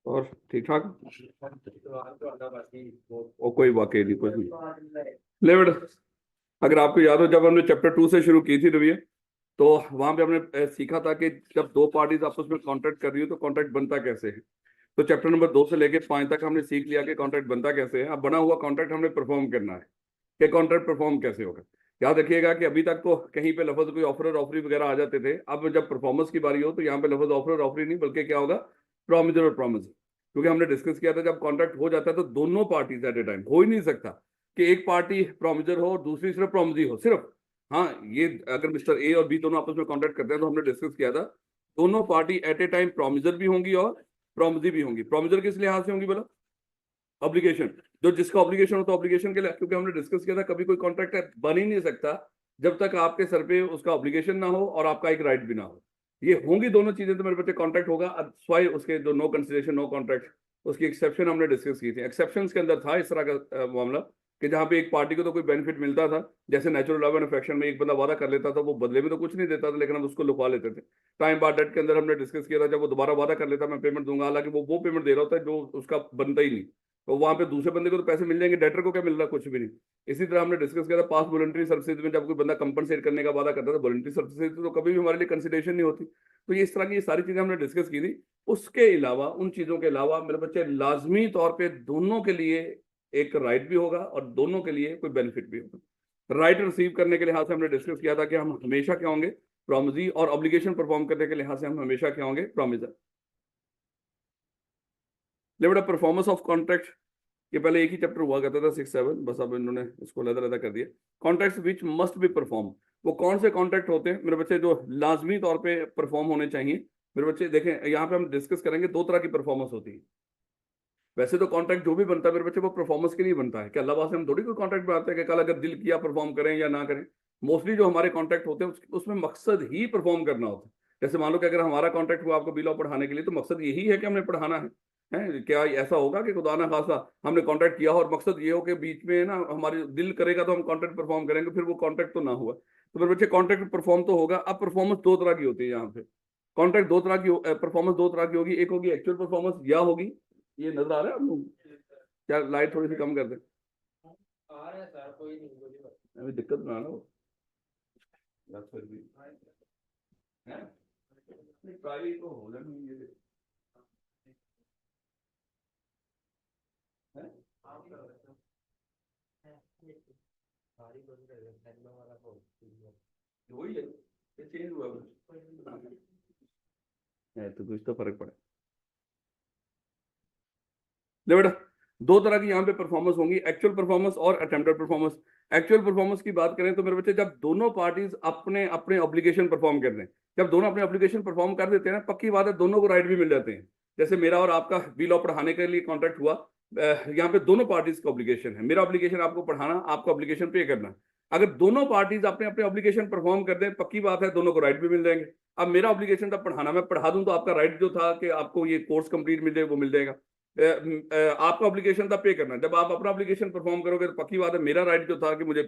और ठीक ठाक। और कोई वाकई नहीं, कुछ नहीं। ले बेटा, अगर आपको याद हो जब हमने चैप्टर 2 से शुरू की थी रिव्यू, तो वहां पे हमने सीखा था कि जब दो पार्टीज आपस में कॉन्ट्रैक्ट कर रही हो तो कॉन्ट्रैक्ट बनता कैसे है। तो चैप्टर नंबर 2 से लेके 5 तक हमने सीख लिया कि कॉन्ट्रैक्ट बनता कैसे है। अब बना हुआ कॉन्ट्रैक्ट हमने परफॉर्म करना है कि कॉन्ट्रैक्ट परफॉर्म कैसे होगा। याद रखिएगा कि अभी तक तो कहीं पे लफ्ज कोई ऑफर और ऑफरी वगैरह आ जाते थे। अब जब परफॉर्मेंस की बारी हो तो यहाँ पे लफ्ज ऑफर और ऑफरी नहीं बल्कि क्या होगा, प्रोमिजर और प्रॉमिस। क्योंकि हमने डिस्कस किया था जब कॉन्ट्रैक्ट हो जाता है तो दोनों पार्टीज एट ए टाइम हो ही नहीं सकता कि एक पार्टी प्रोमिजर हो और दूसरी सिर्फ प्रॉमिजी हो सिर्फ। हाँ, ये अगर मिस्टर ए और बी दोनों आपस में कॉन्ट्रैक्ट करते हैं तो हमने डिस्कस किया था दोनों पार्टी एट ए टाइम प्रोमिजर भी होंगी और प्रॉमिजी भी होंगी। प्रोमिजर किस लिहाज से होंगी बोला, ऑब्लिगेशन, जो जिसका ऑब्लिगेशन हो तो ऑब्लिगेशन के लिए, क्योंकि हमने डिस्कस किया था कभी कोई कॉन्ट्रैक्ट बन ही नहीं सकता जब तक आपके सर पे उसका ऑब्लिगेशन ना हो और आपका एक राइट भी ना हो। ये होंगी दोनों चीजें तो मेरे बच्चे कॉन्ट्रैक्ट होगा। स्वाई उसके जो नो कंसिडरेशन नो कॉन्ट्रैक्ट, उसकी एक्सेप्शन हमने डिस्कस की थी। एक्सेप्शन के अंदर था इस तरह का मामला कि जहां पे एक पार्टी को तो कोई बेनिफिट मिलता था, जैसे नेचुरल लव एंड अफेक्शन में एक बंदा वादा कर लेता था, वो बदले में तो कुछ नहीं देता था लेकिन हम उसको लुका लेते थे। टाइम बार डेट के अंदर हमने डिस्कस किया था जब वो दोबारा वादा कर लेता मैं पेमेंट दूंगा, हालांकि वो पेमेंट दे रहा होता है जो उसका बनता ही नहीं, तो वहां पे दूसरे बंदे को तो पैसे मिल जाएंगे, डेटर को क्या मिल रहा है, कुछ भी नहीं। इसी तरह हमने डिस्कस किया था पास्ट वॉलंटरी सर्विसेज में जब कोई बंदा कंपनसेट करने का वादा करता था वॉलंटरी सर्विसेज तो कभी भी हमारे लिए कंसिडरेशन नहीं होती। तो ये इस तरह की ये सारी चीजें हमने डिस्कस की थी। उसके अलावा उन चीजों के अलावा मेरे बच्चे लाजमी तौर पे दोनों के लिए एक राइट भी होगा और दोनों के लिए कोई बेनिफिट भी होगा। राइट रिसीव करने के लिहाज से हमने डिस्कस किया था कि हम हमेशा क्या होंगे, प्रॉमिजी, और ऑब्लिगेशन परफॉर्म करने के लिहाज से हम हमेशा क्या होंगे, प्रॉमिजर। लेवल परफॉर्मेंस ऑफ कॉन्ट्रैक्ट, ये पहले एक ही चैप्टर हुआ करता था 6-7, बस अब इन्होंने इसको अलग अलग कर दिया। Contracts which must be perform, वो कौन से कॉन्ट्रैक्ट होते हैं मेरे बच्चे जो लाजमी तौर पे परफॉर्म होने चाहिए। मेरे बच्चे देखें यहाँ पे हम डिस्कस करेंगे दो तरह की परफॉर्मेंस होती है। वैसे तो कॉन्ट्रैक्ट जो भी बनता है मेरे बच्चे वो परफॉर्मेंस के लिए बनता है, क्या अल्लाह से हम थोड़ी कोई कॉन्ट्रैक्ट बनाते हैं कि कल अगर दिल किया परफॉर्म करें या ना करें। मोस्टली जो हमारे कॉन्ट्रैक्ट होते हैं उसमें मकसद ही परफॉर्म करना होता है। जैसे मान लो कि अगर हमारा कॉन्ट्रैक्ट हुआ आपको बिल पढ़ाने के लिए तो मकसद यही है कि हमने पढ़ाना है। क्या ऐसा होगा कि खुदा ना खासा हमने कॉन्ट्रैक्ट किया और मकसद ये हो कि बीच में ना हमारे दिल करेगा तो हम कॉन्ट्रैक्ट परफॉर्म करेंगे, फिर वो कॉन्ट्रैक्ट तो ना हुआ। तो मेरे बच्चे कॉन्ट्रैक्ट परफॉर्म तो होगा। अब परफॉर्मेंस दो तरह की होती है यहाँ पे। कॉन्ट्रैक्ट दो तरह की, परफॉर्मेंस दो तरह की होगी, एक होगी एक्चुअल परफॉर्मेंस या होगी, ये नजर आ रहा है आप लोग, क्या लाइट थोड़ी सी कम कर दे, आ रहा है सर, कोई नहीं, अभी दिक्कत ना हो फिर भी है। ट्राई तो हो जानी ये है। वही है, ये चेंज हुआ है तो कुछ तो फर्क पड़ा। ले बेटा, दो तरह की यहाँ पे परफॉर्मेंस होंगी, एक्चुअल परफॉर्मेंस और अटेम्प्टेड परफॉर्मेंस। एक्चुअल परफॉर्मेंस की बात करें तो मेरे बच्चे जब दोनों पार्टीज अपने अपने ऑब्लिगेशन परफॉर्म कर रहे हैं, जब दोनों अपने ऑब्लिगेशन परफॉर्म कर देते हैं ना, पक्की बात है दोनों को राइट भी मिल जाते हैं। जैसे मेरा और आपका बी लॉ पढ़ाने के लिए कॉन्ट्रैक्ट हुआ, यहाँ पे दोनों पार्टीज का ऑब्लिगेशन है, मेरा ऑब्लिगेशन आपको पढ़ाना, आपका ऑब्लिगेशन पे करना। अगर दोनों पार्टीज अपने अपने ऑब्लिगेशन परफॉर्म कर दें पक्की बात है दोनों को राइट भी मिल जाएंगे। अब मेरा ऑब्लिगेशन था पढ़ाना, मैं पढ़ा दूं तो आपका राइट जो था कि आपको ये कोर्स कंप्लीट मिल जाए वो मिल जाएगा। आपका ऑब्लिगेशन था पे करना, जब आप अपना ऑब्लिगेशन परफॉर्म करोगे तो पक्की बात है मेरा राइट जो था कि मुझे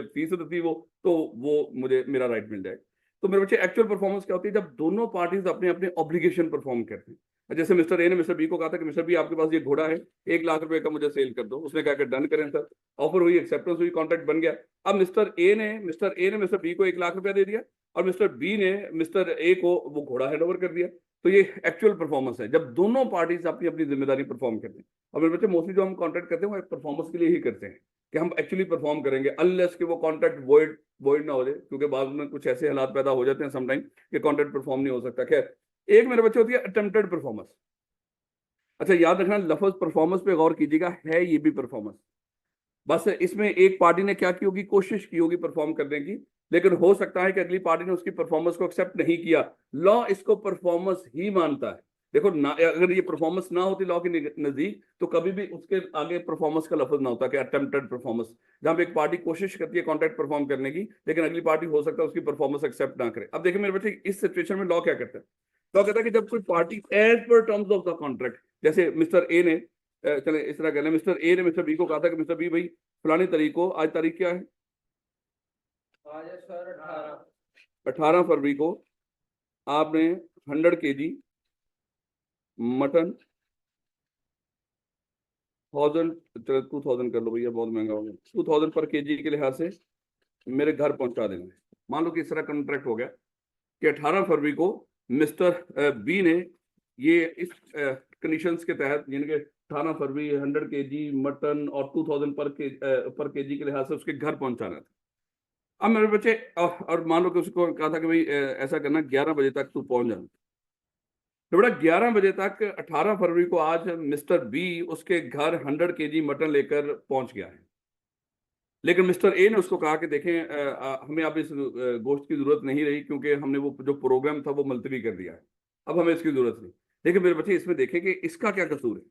फीस देती वो, तो वो मुझे मेरा राइट मिल जाएगा। तो मेरे बच्चे एक्चुअल परफॉर्मेंस क्या होती है, जब दोनों पार्टीज अपने अपने ऑब्लिगेशन परफॉर्म करते हैं। जैसे मिस्टर ए ने मिस्टर बी को कहा था कि मिस्टर बी आपके पास ये घोड़ा है, 1 लाख रुपए का मुझे सेल कर दो। उसने कहा कि डन करें सर। ऑफर हुई, एक्सेप्टेंस हुई, कॉन्ट्रैक्ट बन गया। अब मिस्टर ए ने मिस्टर बी को 1 लाख रुपया दे दिया और मिस्टर बी ने मिस्टर ए को वो घोड़ा हैंड ओवर कर दिया। तो ये एक्चुअल परफॉर्मेंस है जब दोनों पार्टीज अपनी अपनी जिम्मेदारी परफॉर्म करते हैं। और मेरे बच्चे मोस्टली जो हम कॉन्ट्रैक्ट करते हैं वो परफॉर्मेंस के लिए ही करते हैं कि हम एक्चुअली परफॉर्म करेंगे, अनलेस कि वो कॉन्ट्रैक्ट वॉइड ना हो जाए, क्योंकि बाद में कुछ ऐसे हालात पैदा हो जाते हैं समटाइम कि कॉन्ट्रैक्ट परफॉर्म नहीं हो सकता। खैर, एक मेरे बच्चे होती है अटेम्प्टेड परफॉर्मेंस। अच्छा याद रखना, लफ्ज परफॉर्मेंस पे गौर कीजिएगा, है ये भी परफॉर्मेंस। बस इसमें एक पार्टी ने क्या की होगी, कोशिश की होगी परफॉर्म करने की, लेकिन हो सकता है कि अगली पार्टी ने उसकी परफॉर्मेंस को एक्सेप्ट नहीं किया। लॉ इसको परफॉर्मेंस ही मानता है। देखो ना, अगर ये परफॉर्मेंस ना होती लॉ के नजदीक तो कभी भी उसके आगे परफॉर्मेंस का लफ्ज ना होता कि अटेम्प्टेड परफॉर्मेंस, जहां पे एक पार्टी कोशिश करती है कॉन्ट्रैक्ट परफॉर्म करने की लेकिन अगली पार्टी हो सकता है उसकी परफॉर्मेंस एक्सेप्ट ना करे। अब देखिए मेरे बच्चे, इस सिचुएशन में लॉ क्या करता है, लॉ कहता है कि जब कोई party as per terms of the contract, जैसे मिस्टर ए ने, चले इस तरह कह लें, मिस्टर ए ने मिस्टर बी को कहा था कि मिस्टर बी भाई फलानी तारीख को, आज तारीख क्या है, आज है सर 18 फरवरी को आपने 100 kg मटन 2000 कर लो भैया, बहुत महंगा हो गया। 2000 पर केजी के लिहाज से मेरे घर पहुंचा देना है। मान लो कि इस तरह कॉन्ट्रैक्ट हो गया कि 18 फरवरी को मिस्टर बी ने ये इस कंडीशंस के तहत, जिनके 18 फरवरी 100 केजी मटन और 2000 पर केजी के लिहाज से उसके घर पहुंचाना था। अब मेरे बच्चे और मान लो कि उसको कहा था कि भाई ऐसा करना 11 बजे तक तू पहुंच जाना। तो बेटा 11 बजे तक 18 फरवरी को आज मिस्टर बी उसके घर 100 केजी मटन लेकर पहुंच गया है। लेकिन मिस्टर ए ने उसको कहा कि देखें हमें अब इस गोश्त की जरूरत नहीं रही, क्योंकि हमने वो जो प्रोग्राम था वो मुलतवी कर दिया है, अब हमें इसकी जरूरत नहीं। लेकिन मेरे बच्चे इसमें देखें कि इसका क्या कसूर है।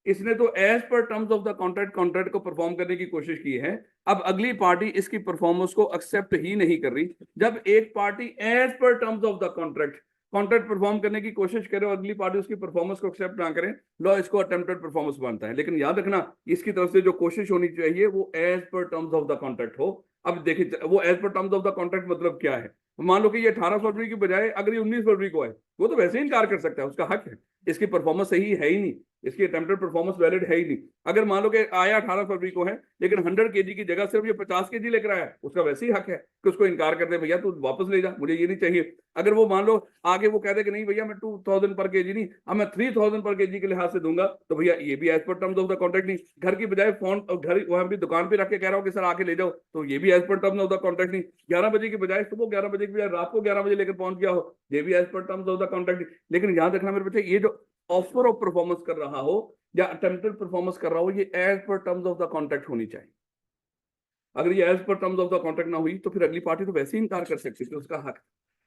इसने तो as per terms of the contract को परफॉर्म करने की कोशिश की है। अब अगली पार्टी इसकी परफॉर्मेंस को एक्सेप्ट ही नहीं कर रही। जब एक party as per terms of the contract perform करने की कोशिश करे और अगली पार्टी उसकी परफॉर्मेंस को एक्सेप्ट ना करे, लॉ इसको अटेम्प्टेड परफॉर्मेंस मानता है। लेकिन याद रखना, इसकी तरफ से जो कोशिश होनी चाहिए वो as per terms of the contract हो। अब देखिए वो as per terms of the contract मतलब क्या है। मान लो कि ये 18 फरवरी की बजाय अगर ये 19 फरवरी को है, वो तो वैसे ही इनकार कर सकता है, उसका हक है। इसकी परफॉर्मेंस सही है ही नहीं, इसकी अटेम्प्टेड परफॉर्मेंस वैलिड है ही नहीं। अगर मान लो कि आया 18 फरवरी को है, लेकिन 100 केजी की जगह सिर्फ ये 50 केजी लेकर आया, उसका वैसे ही हक है कि उसको इनकार कर दे, भैया तू वापस ले जा, मुझे ये नहीं चाहिए। अगर वो मान लो आगे वो कह दे कि नहीं भैया मैं 2000 पर केजी नहीं, अब मैं 3000 पर केजी के लिहाज से दूंगा, तो भैया ये भी as per terms of the contract नहीं। घर की बजाय फोन और घर वहां भी दुकान पे रख के कह रहा हूँ कि सर आके ले जाओ, तो ये भी as per terms of the contract नहीं। 11 बजे की बजाय सुबह 11 बजे की बजाय रात को 11 बजे लेकर पहुंच गया हो, ये भी as per terms of the contract नहीं। लेकिन याद रखना मेरे बच्चे, ये जो ऑफर ऑफ परफॉर्मेंस कर रहा हो या अटेम्प्टेड परफॉर्मेंस कर रहा हो, ये as per terms of the contract होनी चाहिए। अगर ये as per terms of the contract ना हुई तो फिर अगली पार्टी तो वैसे ही इनकार कर सकती है, उसका हक।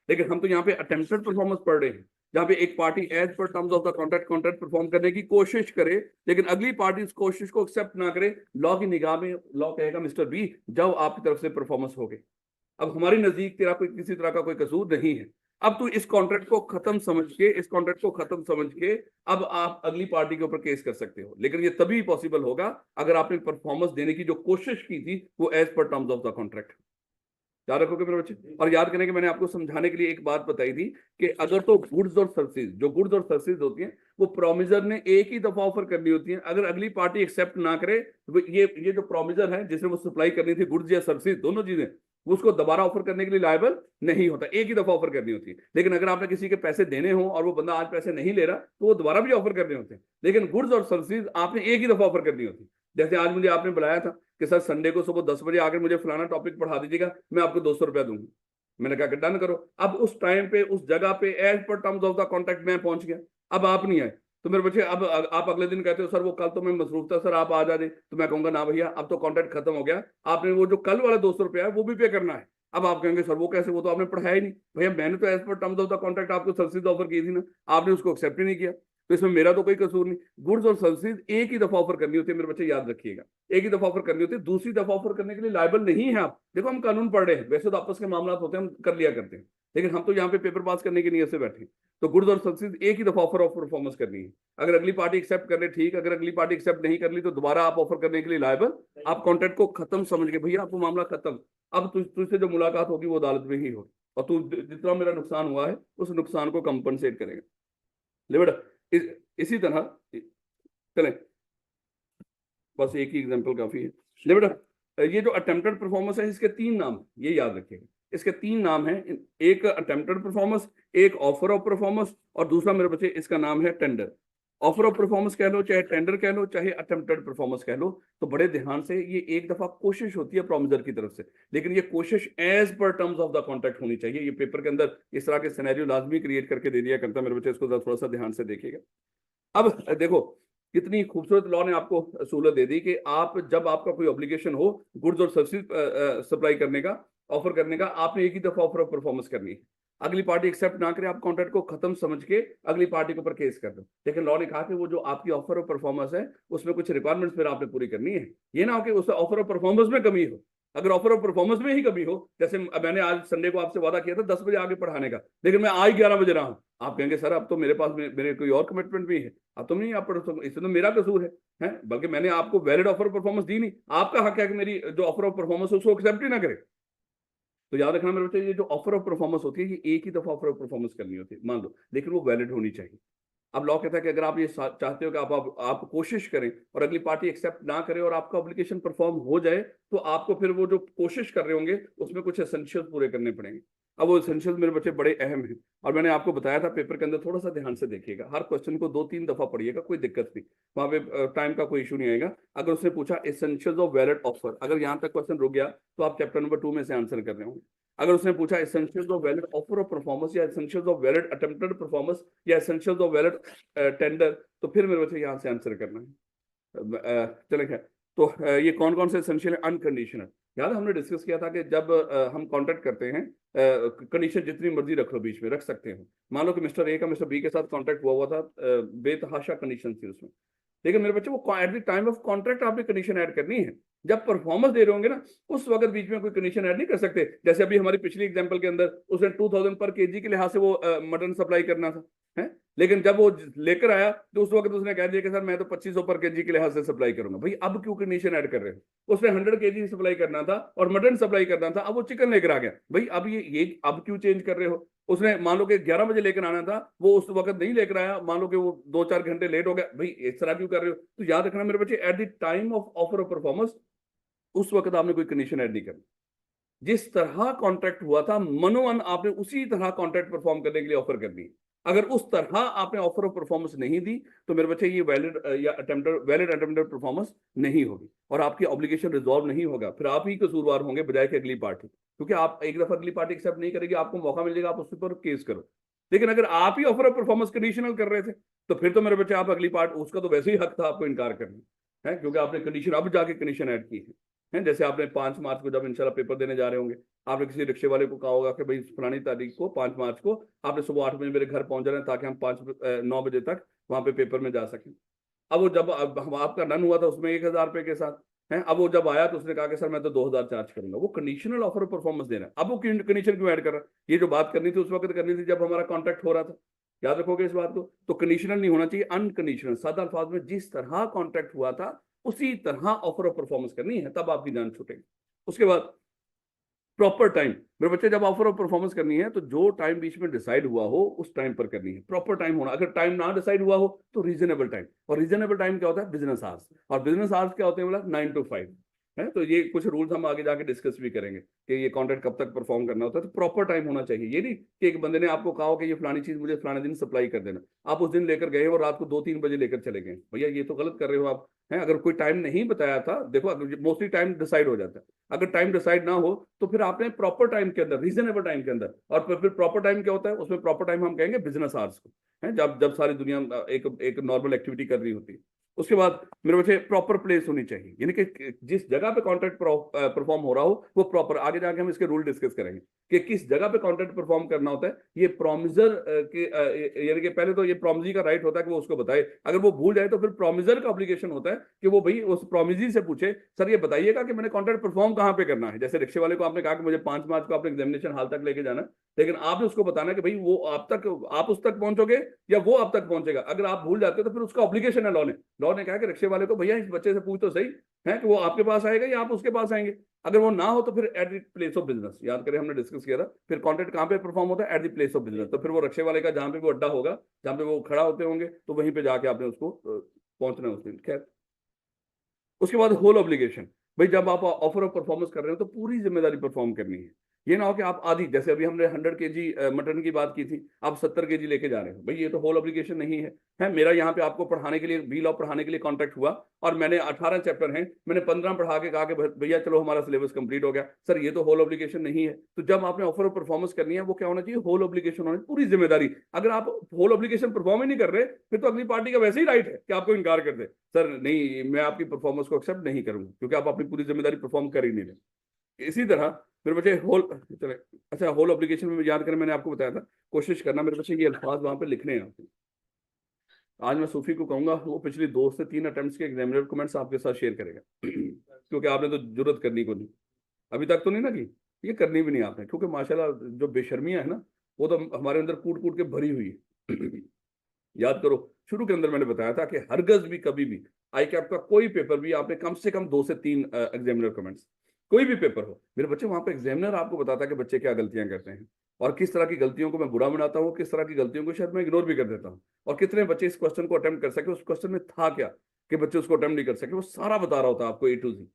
लेकिन हम तो यहाँ पे अटेम्प्टेड परफॉर्मेंस पढ़ रहे हैं, जहाँ पे एक party as per terms of the contract perform करने की कोशिश करे, लेकिन अगली पार्टी इस कोशिश को एक्सेप्ट ना करे। लॉ की निगाह में लॉ कहेगा मिस्टर बी जाओ आपकी तरफ से परफॉर्मेंस हो गई, अब हमारी नजदीक तेरा कोई किसी तरह का कोई कसूर नहीं है। अब तू इस कॉन्ट्रैक्ट को खत्म समझ के अब आप अगली पार्टी के ऊपर केस कर सकते हो। लेकिन ये तभी पॉसिबल होगा अगर आपने परफॉर्मेंस देने की जो कोशिश की थी वो as per terms of the contract. याद रखोगे मेरे बच्चे। और याद करने के मैंने आपको समझाने के लिए एक बात बताई थी कि अगर तो गुड्स और सर्विसेज होती हैं वो प्रोमिजर ने एक ही दफा ऑफर करनी होती है। अगर अगली पार्टी एक्सेप्ट ना करे तो ये जो प्रोमिजर है जिसने वो सप्लाई करनी थी गुड्स या सर्विसेज दोनों चीजें, वो उसको दोबारा ऑफर करने के लिए लायबल नहीं होता, एक ही दफा ऑफर करनी होती है। लेकिन अगर आपने किसी के पैसे देने हो और वो बंदा आज पैसे नहीं ले रहा तो वो दोबारा भी ऑफर करने होते हैं। लेकिन गुड्स और सर्विसेज आपने एक ही दफा ऑफर करनी होती है। जैसे आज मुझे आपने बुलाया था कि सर संडे को सुबह 10 बजे आकर मुझे फलाना टॉपिक पढ़ा दीजिएगा, मैं आपको 200 रुपया दूंगा। मैंने कहा कि डन करो। अब उस टाइम पे उस जगह पे as per terms of the contract मैं पहुंच गया, अब आप नहीं आए तो मेरे बच्चे अब आप अगले दिन कहते हो सर वो कल तो मैं मसरूफ था सर आप आ जाए, तो मैं कहूंगा ना भैया अब तो कॉन्ट्रैक्ट खत्म हो गया, आपने वो जो कल वाला 200 रुपया है वो भी पे करना है। अब आप कहेंगे सर वो कैसे, वो तो आपने पढ़ाया ही नहीं। भैया मैंने तो as per terms of the contract आपको सर्विसेज ऑफर की थी ना, आपने उसको एक्सेप्ट ही नहीं किया, तो इसमें मेरा तो कोई कसूर नहीं। गुड्स और सर्विसेज एक ही दफा ऑफर करनी होती है मेरे बच्चे, याद रखिएगा, एक ही दफा ऑफर करनी होती है। दूसरी दफा ऑफर करने के लिए लायबल नहीं है आप। देखो हम कानून पढ़ रहे हैं, वैसे तो आपस के मामला होते हैं हम कर लिया करते हैं, लेकिन हम तो यहाँ पे पेपर पास करने की नीयत से बैठे हैं। तो गुड्स और सर्विसेज एक ही दफा ऑफर ऑफ परफॉर्मेंस करनी है। अगर अगली पार्टी एक्सेप्ट कर ले ठीक, अगर अगली पार्टी एक्सेप्ट नहीं कर ली तो दोबारा आप ऑफर करने के लिए लायबल। आप कॉन्ट्रैक्ट को खत्म समझ के भैया आपको मामला खत्म, अब तुझसे जो मुलाकात होगी वो अदालत में ही होगी और तू जितना मेरा नुकसान हुआ है उस नुकसान को कंपनसेट करेगा। ले बेटा इसी तरह चलें, बस एक ही एग्जांपल काफी है। ले बेटा ये जो अटेम्प्टेड परफॉर्मेंस है इसके 3 नाम, ये याद रखिएगा, इसके 3 नाम हैं। एक अटेम्प्टेड परफॉर्मेंस, एक ऑफर ऑफ परफॉर्मेंस और दूसरा मेरे बच्चे इसका नाम है टेंडर। ऑफर ऑफ परफॉर्मेंस कह लो, चाहे टेंडर कह लो, चाहे अटेम्प्टेड परफॉर्मेंस कह लो, तो बड़े ध्यान से ये एक दफा कोशिश होती है प्रोमिजर की तरफ से, लेकिन ये कोशिश as per terms of the contract होनी चाहिए। ये पेपर के अंदर इस तरह के सिनेरियो लाजमी क्रिएट करके दे दिया करता है मेरे बच्चे, इसको थोड़ा सा ध्यान से देखिएगा। अब देखो कितनी खूबसूरत लॉ ने आपको सहूलत दे दी कि आप जब आपका कोई ऑब्लिगेशन हो गुड्स और सर्विसेज सप्लाई करने का, ऑफर करने का, आपने एक ही दफा ऑफर ऑफ परफॉर्मेंस करनी है। अगली पार्टी एक्सेप्ट ना करे आप कॉन्ट्रैक्ट को खत्म समझ के अगली पार्टी के ऊपर केस कर दो। लेकिन लॉ ने कहा कि वो जो आपकी ऑफर ऑफ परफॉर्मेंस है उसमें कुछ रिक्वायरमेंट्स फिर आपने पूरी करनी है। ये ना हो कि उस ऑफर ऑफ परफॉर्मेंस में कमी हो। अगर ऑफर ऑफ परफॉर्मेंस में ही कमी हो, जैसे मैंने आज संडे को आपसे वादा किया था 10 बजे आगे पढ़ाने का, लेकिन मैं आज 11 बजे रहा हूं, आप कहेंगे सर अब तो मेरे पास मेरे कोई और कमिटमेंट भी है, अब तुम नहीं आप पढ़ो, इसमें तो मेरा कसूर है। बल्कि मैंने आपको वैलिड ऑफर ऑफ परफॉर्मेंस दी नहीं, आपका हक है कि मेरी जो ऑफर ऑफ परफॉर्मेंस है उसको एक्सेप्ट ही ना करे। तो याद रखना मेरे बच्चे, ये जो ऑफर ऑफ परफॉर्मेंस होती है ये एक ही दफा ऑफर ऑफ परफॉर्मेंस करनी होती है मान लो, लेकिन वो वैलिड होनी चाहिए। अब लॉ कहता है कि अगर आप ये चाहते हो कि आप कोशिश करें और अगली पार्टी एक्सेप्ट ना करे और आपका ऑब्लिगेशन परफॉर्म हो जाए, तो आपको फिर वो जो कोशिश कर रहे होंगे उसमें कुछ एसेंशियल पूरे करने पड़ेंगे। अब वो एसेंशियल मेरे बच्चे बड़े अहम हैं, और मैंने आपको बताया था पेपर के अंदर थोड़ा सा ध्यान से देखिएगा, हर क्वेश्चन को 2-3 दफा पढ़िएगा, कोई दिक्कत नहीं, वहां पे टाइम का कोई इशू नहीं आएगा। अगर उसने पूछा एसेंशियल्स ऑफ वैलिड ऑफर, अगर यहाँ तक क्वेश्चन रुक गया तो आप चैप्टर नंबर 2 में से आंसर कर रहे होंगे। अगर उसने पूछा essentials of valid offer of performance, या essentials of valid attempted performance, या एसेंशियल्स ऑफ वैलिड टेंडर, तो फिर मेरे बच्चे यहाँ से आंसर करना है। चले खैर, तो ये कौन कौन से एसेंशियल है? अनकंडीशनल, याद है हमने डिस्कस किया था कि जब हम कॉन्ट्रैक्ट करते हैं, कंडीशन जितनी मर्जी रख लो, बीच में रख सकते हैं। मान लो कि मिस्टर ए का मिस्टर बी के साथ कॉन्ट्रैक्ट हुआ था, बेतहाशा कंडीशन थी उसमें, लेकिन मेरे बच्चे वो at the time of contract आपने कंडीशन ऐड करनी है। जब परफॉर्मेंस दे रहे होंगे ना, उस वक्त बीच में कोई कंडीशन ऐड नहीं कर सकते। जैसे अभी हमारी पिछली एग्जांपल के अंदर उसने 2000 पर केजी के लिहाज से वो मटन सप्लाई करना था, है, लेकिन जब वो लेकर आया तो उस वक्त उसने कह दिया कि सर मैं तो 2500 पर केजी के लिहाज से सप्लाई करूंगा। भाई अब क्यों कंडीशन ऐड कर रहे हो? उसने 100 केजी सप्लाई करना था और मटन सप्लाई करना था, अब वो चिकन लेकर आ गया। भाई अब ये अब क्यों चेंज कर रहे हो? उसने मान लो कि 11 बजे लेकर आना था, वो उस वक्त नहीं लेकर आया, मान लो कि वो 2-4 घंटे लेट हो गया। भाई इस तरह क्यों कर रहे हो? तो याद रखना मेरे बच्चे, at the time of offer of performance उस वक्त आपने कोई कंडीशन ऐड नहीं करनी। जिस तरह कॉन्ट्रैक्ट हुआ था मनोमन आपने उसी तरह कॉन्ट्रैक्ट परफॉर्म करने के लिए ऑफर करनी है। अगर उस तरह आपने ऑफर ऑफ परफॉर्मेंस नहीं दी तो मेरे बच्चे ये वैलिड या अटेम्प्टेड परफॉर्मेंस नहीं होगी और आपकी ऑब्लिगेशन रिजॉल्व नहीं होगा। फिर आप ही कसूरवार होंगे बजाय कि अगली पार्टी, क्योंकि आप एक दफा अगली पार्टी एक्सेप्ट नहीं करेगी, आपको मौका मिल जाएगा, आप उसके ऊपर केस करो। लेकिन अगर आप ही ऑफर ऑफ परफॉर्मेंस कंडीशनल कर रहे थे तो फिर तो मेरे बच्चे आप अगली पार्ट, उसका तो वैसे ही हक था आपको इनकार करना है, क्योंकि आपने कंडीशन अब जाके कंडीशन ऐड की है। जैसे आपने 5 मार्च को जब इंशाल्लाह पेपर देने जा रहे होंगे, आपने किसी रिक्शे वाले को कहा होगा कि भाई फलानी तारीख को 5 मार्च को आपने सुबह 8 बजे मेरे घर पहुंच जाना है ताकि हम 9 बजे तक वहां पे पेपर में जा सकें। अब वो जब आपका डन हुआ था उसमें 1000 रुपए के साथ है, अब वो जब आया तो उसने कहा कि सर मैं तो 2000 चार्ज करूंगा। वो कंडीशनल ऑफर परफॉर्मेंस देना है। अब वो कंडीशन क्यों ऐड कर रहा है? ये जो बात करनी थी उस वक्त करनी थी जब हमारा कॉन्ट्रैक्ट हो रहा था, याद रखोगे इस बात को। तो कंडीशनल नहीं होना चाहिए, अनकंडीशनल। सादा अल्फाज में जिस तरह कॉन्ट्रैक्ट हुआ था उसी तरह ऑफर ऑफ परफॉर्मेंस करनी है, तब आपकी जान छूटेगी। उसके बाद प्रॉपर टाइम, मेरे बच्चे जब ऑफर ऑफ परफॉर्मेंस करनी है तो जो टाइम बीच में डिसाइड हुआ हो उस टाइम पर करनी है। प्रॉपर टाइम होना, अगर टाइम ना डिसाइड हुआ हो तो रीजनेबल टाइम। और रीजनेबल टाइम क्या होता है? Business hours. और बिजनेस आवर्स क्या होते हैं? बोला 9 to 5 है। तो ये कुछ रूल्स हम आगे जाके डिस्कस भी करेंगे कि ये कॉन्ट्रैक्ट कब तक परफॉर्म करना होता है। तो प्रॉपर टाइम होना चाहिए। ये नहीं कि एक बंदे ने आपको कहा हो कि ये फलानी चीज मुझे फलाने दिन सप्लाई कर देना, आप उस दिन लेकर गए और रात को 2-3 बजे लेकर चले गए। भैया ये तो गलत कर रहे हो आप, है। अगर कोई टाइम नहीं बताया था, देखो मोस्टली टाइम डिसाइड हो जाता है। अगर टाइम डिसाइड ना हो तो फिर आपने प्रॉपर टाइम के अंदर, रीजनेबल टाइम के अंदर, और फिर प्रॉपर टाइम क्या होता है? उसमें प्रॉपर टाइम हम कहेंगे बिजनेस आवर्स को, है, जब जब सारी दुनिया एक नॉर्मल एक्टिविटी कर रही होती है। उसके बाद मेरे बच्चे प्रॉपर प्लेस होनी चाहिए, यानी कि जिस जगह पे कॉन्ट्रैक्ट परफॉर्म हो रहा हो वो प्रॉपर, आगे जाके हम इसके रूल डिस्कस करेंगे कि किस जगह पे कॉन्ट्रैक्ट परफॉर्म करना होता है। ये प्रोमिजर के यानी कि पहले तो ये प्रोमिजी का राइट होता है कि वो उसको बताए। अगर वो भूल जाए तो फिर प्रोमिजर का ऑब्लिगेशन होता है कि वो भाई उस प्रोमिजी से पूछे, सर ये बताइएगा कि मैंने कॉन्ट्रैक्ट परफॉर्म कहाँ पे करना है। जैसे रिक्शे वाले को आपने कहा कि मुझे 5 मार्च को आपने एग्जामिनेशन हॉल तक लेके जाना, लेकिन आपने उसको बताना कि भाई वो आप उस तक पहुंचोगे या वो आप तक पहुंचेगा। अगर आप भूल जाते हो तो फिर उसका ऑब्लिगेशन है। लॉ ने कहा कि रिक्शे वाले को, भैया इस बच्चे से पूछ तो सही है कि वो आपके पास आएगा या आप उसके पास आएंगे। अगर वो ना हो तो फिर at the place of business, याद करें हमने डिस्कस किया था। फिर कॉन्ट्रैक्ट कहां पे परफॉर्म होता है? At the place of business. तो फिर वो रिक्शे वाले का जहां पे वो अड्डा होगा, जहां पे वो खड़ा होते होंगे, तो वहीं पे जाके आपने उसको पहुंचना है उस दिन। खैर, उसके बाद होल ऑब्लिगेशन। भाई जब आप ऑफर ऑफ परफॉर्मेंस कर रहे हो तो पूरी जिम्मेदारी परफॉर्म करनी है। ये ना हो कि आप आधी, जैसे अभी हमने 100 केजी मटन की बात की थी, आप 70 केजी लेके जा रहे हो। भाई ये तो होल ऑब्लिगेशन नहीं है। मेरा यहाँ पे आपको पढ़ाने के लिए, बी लॉ पढ़ाने के लिए कॉन्ट्रैक्ट हुआ और मैंने 18 चैप्टर हैं, मैंने 15 पढ़ा के कहा कि भैया चलो हमारा सिलेबस कंप्लीट हो गया। सर ये तो होल ऑब्लिगेशन नहीं है। तो जब आपने ऑफर ऑफ परफॉर्मेंस करनी है वो क्या होना चाहिए? होल ऑब्लिगेशन होना चाहिए, पूरी जिम्मेदारी। अगर आप होल ऑब्लिगेशन परफॉर्म ही नहीं कर रहे फिर तो अगली पार्टी का वैसे ही राइट है कि आपको इनकार कर दे, सर नहीं मैं आपकी परफॉर्मेंस को एक्सेप्ट नहीं करूंगा, क्योंकि आप अपनी पूरी जिम्मेदारी परफॉर्म कर ही नहीं रहे। इसी तरह मेरे बच्चे होल, चले अच्छा, होल ऑब्लिगेशन में याद करें, मैंने आपको बताया था, कोशिश करना मेरे बच्चे ये अल्फाज वहां पे लिखने हैं आपको। आज मैं सूफी को कहूंगा वो पिछली 2 से 3 अटेम्प्ट्स के एग्जामिनर कमेंट्स आपके साथ शेयर करेगा क्योंकि आपने तो जरूरत करनी को नहीं, अभी तक तो नहीं ना की, ये करनी भी नहीं आपने, क्योंकि माशाल्लाह जो बेशर्मियां है ना वो तो हमारे अंदर कूट कूट के भरी हुई है याद करो, शुरू के अंदर मैंने बताया था कि हरगज भी कभी भी आई कैप का कोई पेपर भी आपने कम से कम 2 से 3 एग्जामिनर कमेंट्स, कोई भी पेपर हो मेरे बच्चे, वहां पे एग्जामिनर आपको बताता है कि बच्चे क्या गलतियां करते हैं। और किस तरह की गलतियों को मैं बुरा बनाता हूँ, किस तरह की गलतियों को शायद मैं इग्नोर भी कर देता हूँ, और कितने बच्चे इस क्वेश्चन को अटेम्प्ट कर सके, उस क्वेश्चन में था क्या कि बच्चे उसको अटेम्प्ट नहीं कर सके, वो सारा बता रहा होता है आपको A to Z।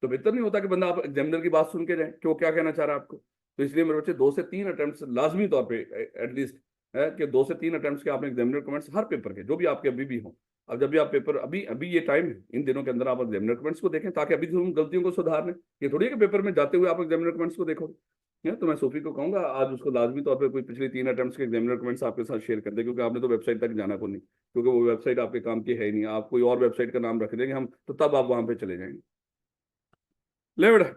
तो बेहतर नहीं होता कि बंदा आप एग्जामिनर की बात सुन के जाए कि वो क्या कहना चाह रहा है आपको। तो इसलिए मेरे बच्चे 2 से 3 अटेम्प्ट लाजमी तौर पे एटलीस्ट है कि 2 से 3 अटेम्प्ट के आपने एग्जामिनर कमेंट्स हर पेपर के जो भी आपके अभी भी हो। अब जब भी आप पेपर अभी अभी ये टाइम है, इन दिनों के अंदर आप एग्जामिनर कमेंट्स को देखें ताकि अभी हम गलतियों को सुधार लें। ये थोड़ी है कि पेपर में जाते हुए आप एग्जामिनर कमेंट्स को देखोगे। तो मैं सोफी को कहूंगा आज उसको लाजमी तौर पे कोई पिछले 3 अटेम्प्ट्स के एग्जामिनर कमेंट्स आपके साथ शेयर कर दे, क्योंकि आपने तो वेबसाइट तक जाना को नहीं, क्योंकि वो वेबसाइट आपके काम की है ही नहीं। आप कोई और वेबसाइट का नाम रख देंगे हम, तो तब आप वहां पे चले जाएंगे। ले बेटा,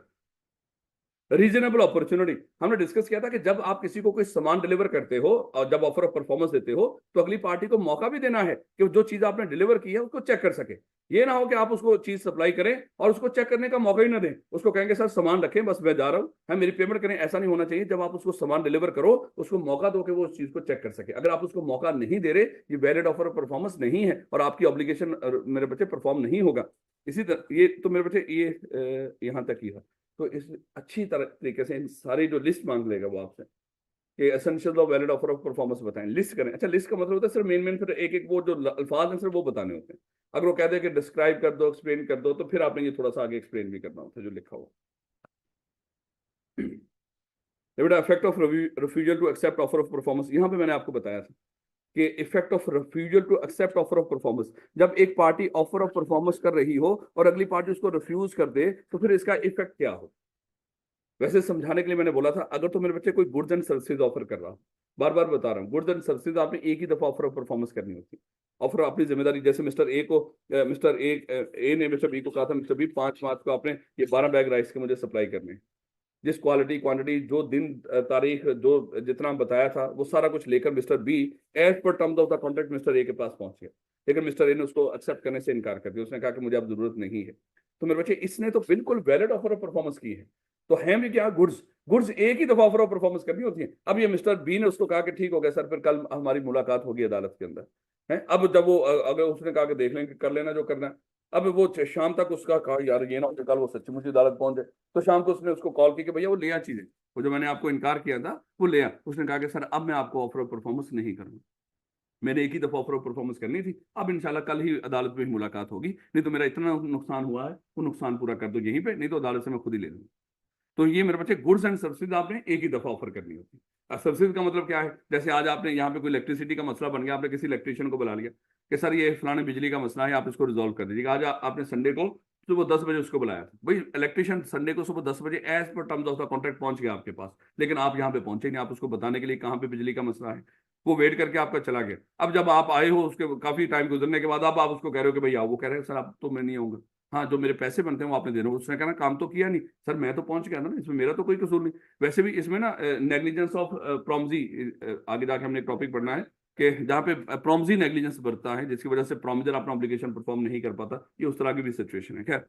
रीजनेबल अपॉर्चुनिटी हमने डिस्कस किया था कि जब आप किसी को कोई सामान डिलीवर करते हो और जब ऑफर ऑफ परफॉर्मेंस देते हो तो अगली पार्टी को मौका भी देना है कि जो चीज आपने डिलीवर की है उसको चेक कर सके। ये ना हो कि आप उसको चीज सप्लाई करें और उसको चेक करने का मौका ही ना दें, उसको कहेंगे सर सामान रखें बस मैं जा रहा हूं, है मेरी पेमेंट करें। ऐसा नहीं होना चाहिए। जब आप उसको सामान डिलीवर करो उसको मौका दो कि वो उस चीज को चेक कर सके। अगर आप उसको मौका नहीं दे रहे, ये वैलिड ऑफर ऑफ परफॉर्मेंस नहीं है और आपकी ऑब्लिगेशन मेरे बच्चे परफॉर्म नहीं होगा। इसी तरह ये तो मेरे बच्चे ये यहाँ तक ही है। तो इस अच्छी तरह तरीके से इन सारी जो लिस्ट मांग लेगा वो आपसे कि essential of valid offer of performance बताएं, लिस्ट करें। अच्छा, लिस्ट का मतलब होता है सिर्फ मेन फिर एक एक वो जो अल्फाज हैं सिर्फ वो बताने होते हैं। अगर वो कहते हैं कि डिस्क्राइब कर दो, एक्सप्लेन कर दो, तो फिर आपने ये थोड़ा सा आगे एक्सप्लेन भी करना होता है जो लिखा हुआ। बेटा effect of refusal to accept offer of performance, यहाँ पे मैंने आपको बताया था कि effect of refusal to accept offer of performance, जब एक पार्टी ऑफर ऑफ परफॉर्मेंस कर रही हो और अगली पार्टी उसको रिफ्यूज कर दे तो फिर इसका इफेक्ट क्या हो। वैसे समझाने के लिए मैंने बोला था अगर तो मेरे बच्चे कोई गुड्स एंड सर्विसेज ऑफर कर रहा हूं, बार बार बता रहा हूँ, गुड्स एंड सर्विसेज आपने एक ही दफा ऑफर ऑफ परफॉर्मेंस करनी होती है। ऑफर अपनी जिम्मेदारी, जैसे मिस्टर ए ने मिस्टर बी को कहा था मिस्टर बी 5 मार्च को आपने ये 12 बैग राइस के मुझे सप्लाई करने हैं। जिस क्वालिटी क्वांटिटी जो दिन तारीख जो जितना बताया था वो सारा कुछ लेकर mister B as per terms of the contract mister A के पास पहुंच गया। लेकिन मिस्टर ए ने उसको एक्सेप्ट करने से इनकार कर दिया। उसने कहा कि मुझे अब जरूरत नहीं है। तो मेरे बच्चे इसने तो बिल्कुल वैलिड ऑफर ऑफ परफॉर्मेंस की है। तो है भी क्या, गुड्स गुड्स एक ही दफा ऑफर ऑफ परफॉर्मेंस करनी होती है। अब ये मिस्टर बी ने उसको कहा कि ठीक हो गया सर, फिर कल हमारी मुलाकात होगी अदालत के अंदर है। अब जब वो अगर उसने कहा कि देख लेंगे, कर लेना जो करना है। अब वो शाम तक उसका कहा यार ये ना हो कि कल वो सच्ची मुझे अदालत पहुंचे। तो शाम को उसने उसको कॉल की कि भैया वो ले आ चीजें, वो जो मैंने आपको इनकार किया था वो ले आ। उसने कहा कि सर अब मैं आपको ऑफर ऑफ परफॉर्मेंस नहीं करूंगा, मैंने एक ही दफा ऑफर ऑफ परफॉर्मेंस करनी थी, अब इंशाल्लाह कल ही अदालत में ही मुलाकात होगी, नहीं तो मेरा इतना नुकसान हुआ है वो नुकसान पूरा कर दो यहीं पे, नहीं तो अदालत से मैं खुद ही ले लूंगा। तो ये मेरे बच्चे गुड्स एंड सर्विसेज आपने एक ही दफा ऑफर करनी होती है। सर्विसेज का मतलब क्या है, जैसे आज आपने यहाँ पे कोई इलेक्ट्रिसिटी का मसला बन गया, आपने किसी इलेक्ट्रिशियन को बुला लिया कि सर ये फलाने बिजली का मसला है, आप इसको रिजॉल्व कर दीजिएगा। आज आपने संडे को सुबह 10 बजे उसको बुलाया था, भाई इलेक्ट्रिशियन संडे को सुबह 10 बजे as per terms of the contract पहुंच गया आपके पास, लेकिन आप यहाँ पे पहुंचे नहीं। आप उसको बताने के लिए कहाँ पे बिजली का मसला है, वो वेट करके आपका चला गया। अब जब आप आए हो उसके काफी टाइम गुजरने के बाद अब आप उसको कह रहे हो कि भैया, वो कह रहे हैं सर अब तो मैं नहीं आऊंगा, हाँ जो मेरे पैसे बनते हैं वो आपने देना। उसने कहना काम तो किया नहीं सर, मैं तो पहुंच गया ना, इसमें मेरा तो कोई कसूर नहीं। वैसे भी इसमें ना नेग्लिजेंस ऑफ प्रॉम्जी आगे जाके हमने एक टॉपिक पढ़ना है कि जहाँ पे प्रॉम्जी नेग्लिजेंस बरता है जिसकी वजह से प्रॉमिजर अपना ऑब्लिगेशन परफॉर्म नहीं कर पाता, ये उस तरह की भी सिचुएशन है। खैर,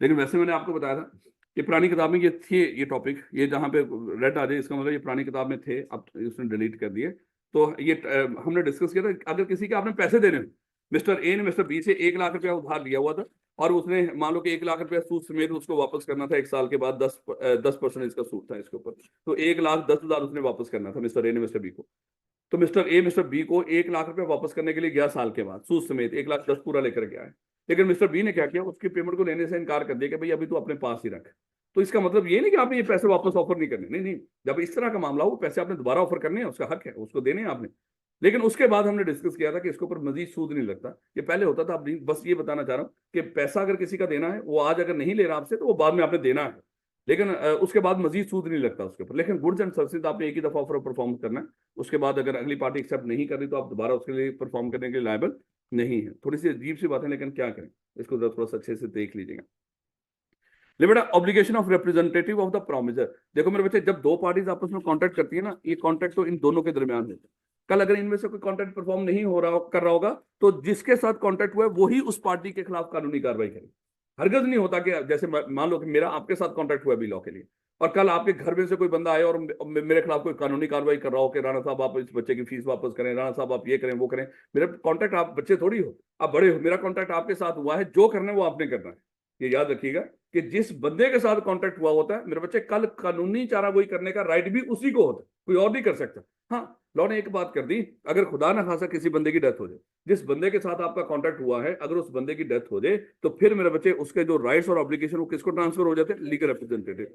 लेकिन वैसे मैंने आपको बताया था कि पुरानी किताब में ये थे ये टॉपिक, ये जहाँ पे रेड आ जाए इसका मतलब ये पुरानी किताब में थे, अब उसने डिलीट कर दिए। तो ये हमने डिस्कस किया था अगर किसी के आपने पैसे देने हो, मिस्टर ए ने मिस्टर बी से 1 लाख रुपया उधार लिया हुआ था और उसने मान लो कि 1 लाख रुपया सूद समेत उसको वापस करना था 1 साल के बाद, 10% इसका सूद था इसके ऊपर। तो 1,10,000 उसने वापस करना था मिस्टर ए ने मिस्टर बी को। तो मिस्टर ए मिस्टर बी को 1 लाख रुपया वापस करने के लिए गया साल के बाद सूद समेत 1,10,000 पूरा लेकर गया है। लेकिन मिस्टर बी ने क्या किया, उसकी पेमेंट को लेने से इनकार कर दिया कि भाई अभी तो अपने पास ही रख। तो इसका मतलब ये नहीं कि आपने ये पैसे वापस ऑफर नहीं करने, नहीं नहीं, जब इस तरह का मामला हो पैसे आपने दोबारा ऑफर करने हैं, उसका हक है, उसको देने हैं आपने। लेकिन उसके बाद हमने डिस्कस किया था कि इसके ऊपर मजीद सूद नहीं लगता। ये पहले होता था, अब बस ये बताना चाह रहा हूँ कि पैसा अगर किसी का देना है, वो आज अगर नहीं ले रहा आपसे तो वो बाद में आपने देना है, लेकिन उसके बाद मजीद सूद नहीं लगता उसके ऊपर। लेकिन गुड्स एंड सर्विसेज आपने एक ही दफा ऑफर परफॉर्म करना है, उसके बाद अगर अगली पार्टी एक्सेप्ट नहीं कर रही तो आप दोबारा उसके लिए परफॉर्म करने के लिए लायबल नहीं है। थोड़ी सी अजीब सी बातें, लेकिन क्या करें, इसको थोड़ा सा अच्छे से देख लीजिएगा। बेटा obligation of representative of the promisor, देखो मेरे बच्चे जब दो पार्टीज आपस में कॉन्ट्रैक्ट करती है ना, ये कॉन्ट्रैक्ट तो इन दोनों के दरमियान होता है। कल अगर इनमें से कोई कॉन्ट्रैक्ट परफॉर्म नहीं हो रहा कर रहा होगा तो जिसके साथ कॉन्ट्रैक्ट हुआ है वही उस पार्टी के खिलाफ कानूनी कार्रवाई करे। हरगज नहीं होता कि जैसे मान लो कि मेरा आपके साथ कॉन्ट्रैक्ट हुआ है अभी लॉ के लिए, और कल आपके घर में से कोई बंदा आए और मेरे खिलाफ कोई कानूनी कार्रवाई कर रहा हो कि राणा साहब आप इस बच्चे की फीस वापस करें, राणा साहब आप ये करें वो करें। मेरा कॉन्ट्रैक्ट, आप बच्चे थोड़ी हो, आप बड़े हो, मेरा कॉन्ट्रैक्ट आपके साथ हुआ है, जो करना है वो आपने करना है। ये याद रखिएगा कि जिस बंदे के साथ कॉन्ट्रैक्ट हुआ होता है मेरे बच्चे, कल कानूनी चारागोई करने का राइट भी उसी को होता है, कोई और नहीं कर सकता। हाँ, लॉ ने एक बात कर दी, अगर खुदा ना खासा किसी बंदे की डेथ हो जाए, जिस बंदे के साथ आपका कॉन्ट्रैक्ट हुआ है, अगर उस बंदे की डेथ हो जाए, तो फिर मेरे बच्चे उसके जो राइट्स और ऑब्लिगेशन वो किसको ट्रांसफर हो जाते हैं? Legal representative.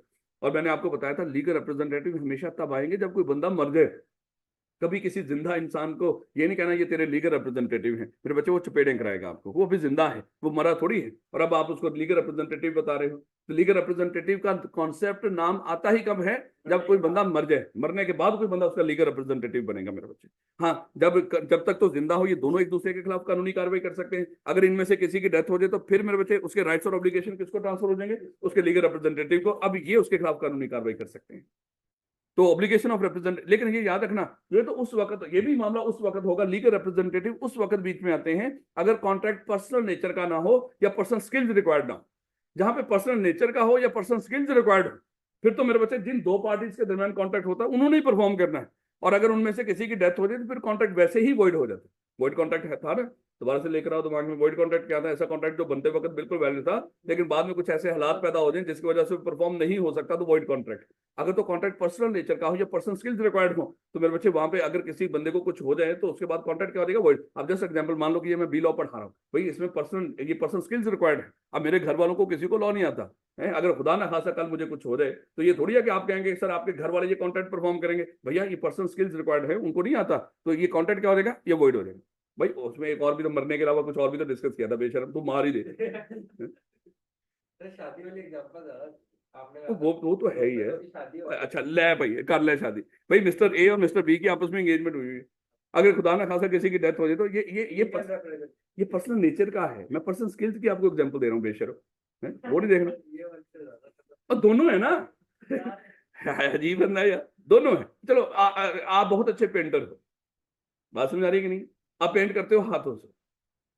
और मैंने आपको बताया था लीगल रिप्रेजेंटेटिव हमेशा तब आएंगे जब कोई बंदा मर जाए। कभी किसी जिंदा इंसान को ये नहीं कहना ये तेरे लीगल रिप्रेजेंटेटिव है, मेरे बच्चे वो चपेड़ें कराएगा आपको, वो अभी जिंदा है, वो मरा थोड़ी है, और अब आप उसको लीगल रिप्रेजेंटेटिव बता रहे हो। तो लीगल रिप्रेजेंटेटिव का कॉन्सेप्ट नाम आता ही कब है? जब कोई बंदा मर जाए, मरने के बाद कोई बंदा उसका लीगल रिप्रेजेंटेटिव बनेगा मेरे बच्चे। हाँ, जब तक तो जिंदा हो ये दोनों एक दूसरे के खिलाफ कानूनी कार्रवाई कर सकते हैं। अगर इनमें से किसी की डेथ हो जाए तो फिर मेरे बच्चे उसके राइट्स और ऑब्लिगेशन किसको ट्रांसफर हो जाएंगे? उसके लीगल रिप्रेजेंटेटिव को। अब ये उसके खिलाफ कानूनी कार्रवाई कर सकते हैं। तो ऑब्लिगेशन ऑफ रिप्रेजेंट, लेकिन ये याद रखना, ये तो उस वक्त, ये भी मामला उस वक्त होगा, लीगल रिप्रेजेंटेटिव उस वक्त बीच में आते हैं अगर कॉन्ट्रैक्ट पर्सनल नेचर का ना हो या पर्सनल स्किल्स रिक्वायर्ड ना हो। जहां पे पर्सनल नेचर का हो या पर्सनल स्किल्स रिक्वायर्ड हो, फिर तो मेरे बच्चे जिन दो पार्टीज के दरमियान कॉन्ट्रैक्ट होता है उन्होंने ही परफॉर्म करना है। और अगर उनमें से किसी की डेथ हो जाए तो फिर कॉन्ट्रैक्ट वैसे ही वॉइड हो जाता है। वॉइड कॉन्ट्रैक्ट था ना, दोबारा से लेकर आओ दिमाग में, वॉइड कॉन्ट्रैक्ट क्या था? ऐसा कॉन्ट्रैक्ट जो बनते वक्त बिल्कुल वैलिड था, लेकिन बाद में कुछ ऐसे हालात पैदा हो जाए जिसकी वजह से परफॉर्म नहीं हो सकता, तो वॉइड कॉन्ट्रैक्ट। अगर तो कॉन्ट्रैक्ट पर्सनल नेचर का हो या पर्सनल स्किल्स रिक्वायर्ड हो, तो मेरे बच्चे वहां पे अगर किसी बंदे को कुछ हो जाए तो उसके बाद कॉन्ट्रैक्ट क्या हो जाएगा? वॉइड। अब जस्ट एग्जांपल मान लो कि ये मैं बी लॉ पढ़ा रहा हूँ, भाई इसमें ये पर्सनल स्किल्स रिक्वायर्ड है। अब मेरे घर वालों को किसी को लॉ नहीं आता है, अगर खुदा ना खासा कल मुझे कुछ हो जाए तो ये थोड़ी है कि आप कहेंगे सर आपके घर वाले ये कॉन्ट्रैक्ट परफॉर्म करेंगे। भैया ये पर्सनल स्किल्स रिक्वायर्ड है, उनको नहीं आता, तो ये कॉन्ट्रैक्ट क्या हो जाएगा? ये वॉइड हो जाएगा। भाई उसमें एक और भी तो, मरने के अलावा कुछ और भी तो डिस्कस किया था, बेशरम तू मार ही दे। शादी वाली एग्जांपल आपने, वो तो है ही है। अच्छा ले भाई, कर ले शादी। भाई मिस्टर ए और मिस्टर बी की आपस में एंगेजमेंट हुई है, अगर खुदा ना खासा किसी की डेथ हो जाए तो ये पर्सनल नेचर का है। मैं पर्सनल स्किल्स की आपको एग्जांपल दे रहा हूँ बेशरम, वो नहीं देखना। और दोनों है ना। अजीब बंदा है यार, दोनों है। चलो आप बहुत अच्छे पेंटर हो, बात समझ आ रही है कि नहीं? आप पेंट करते हो हाथों से,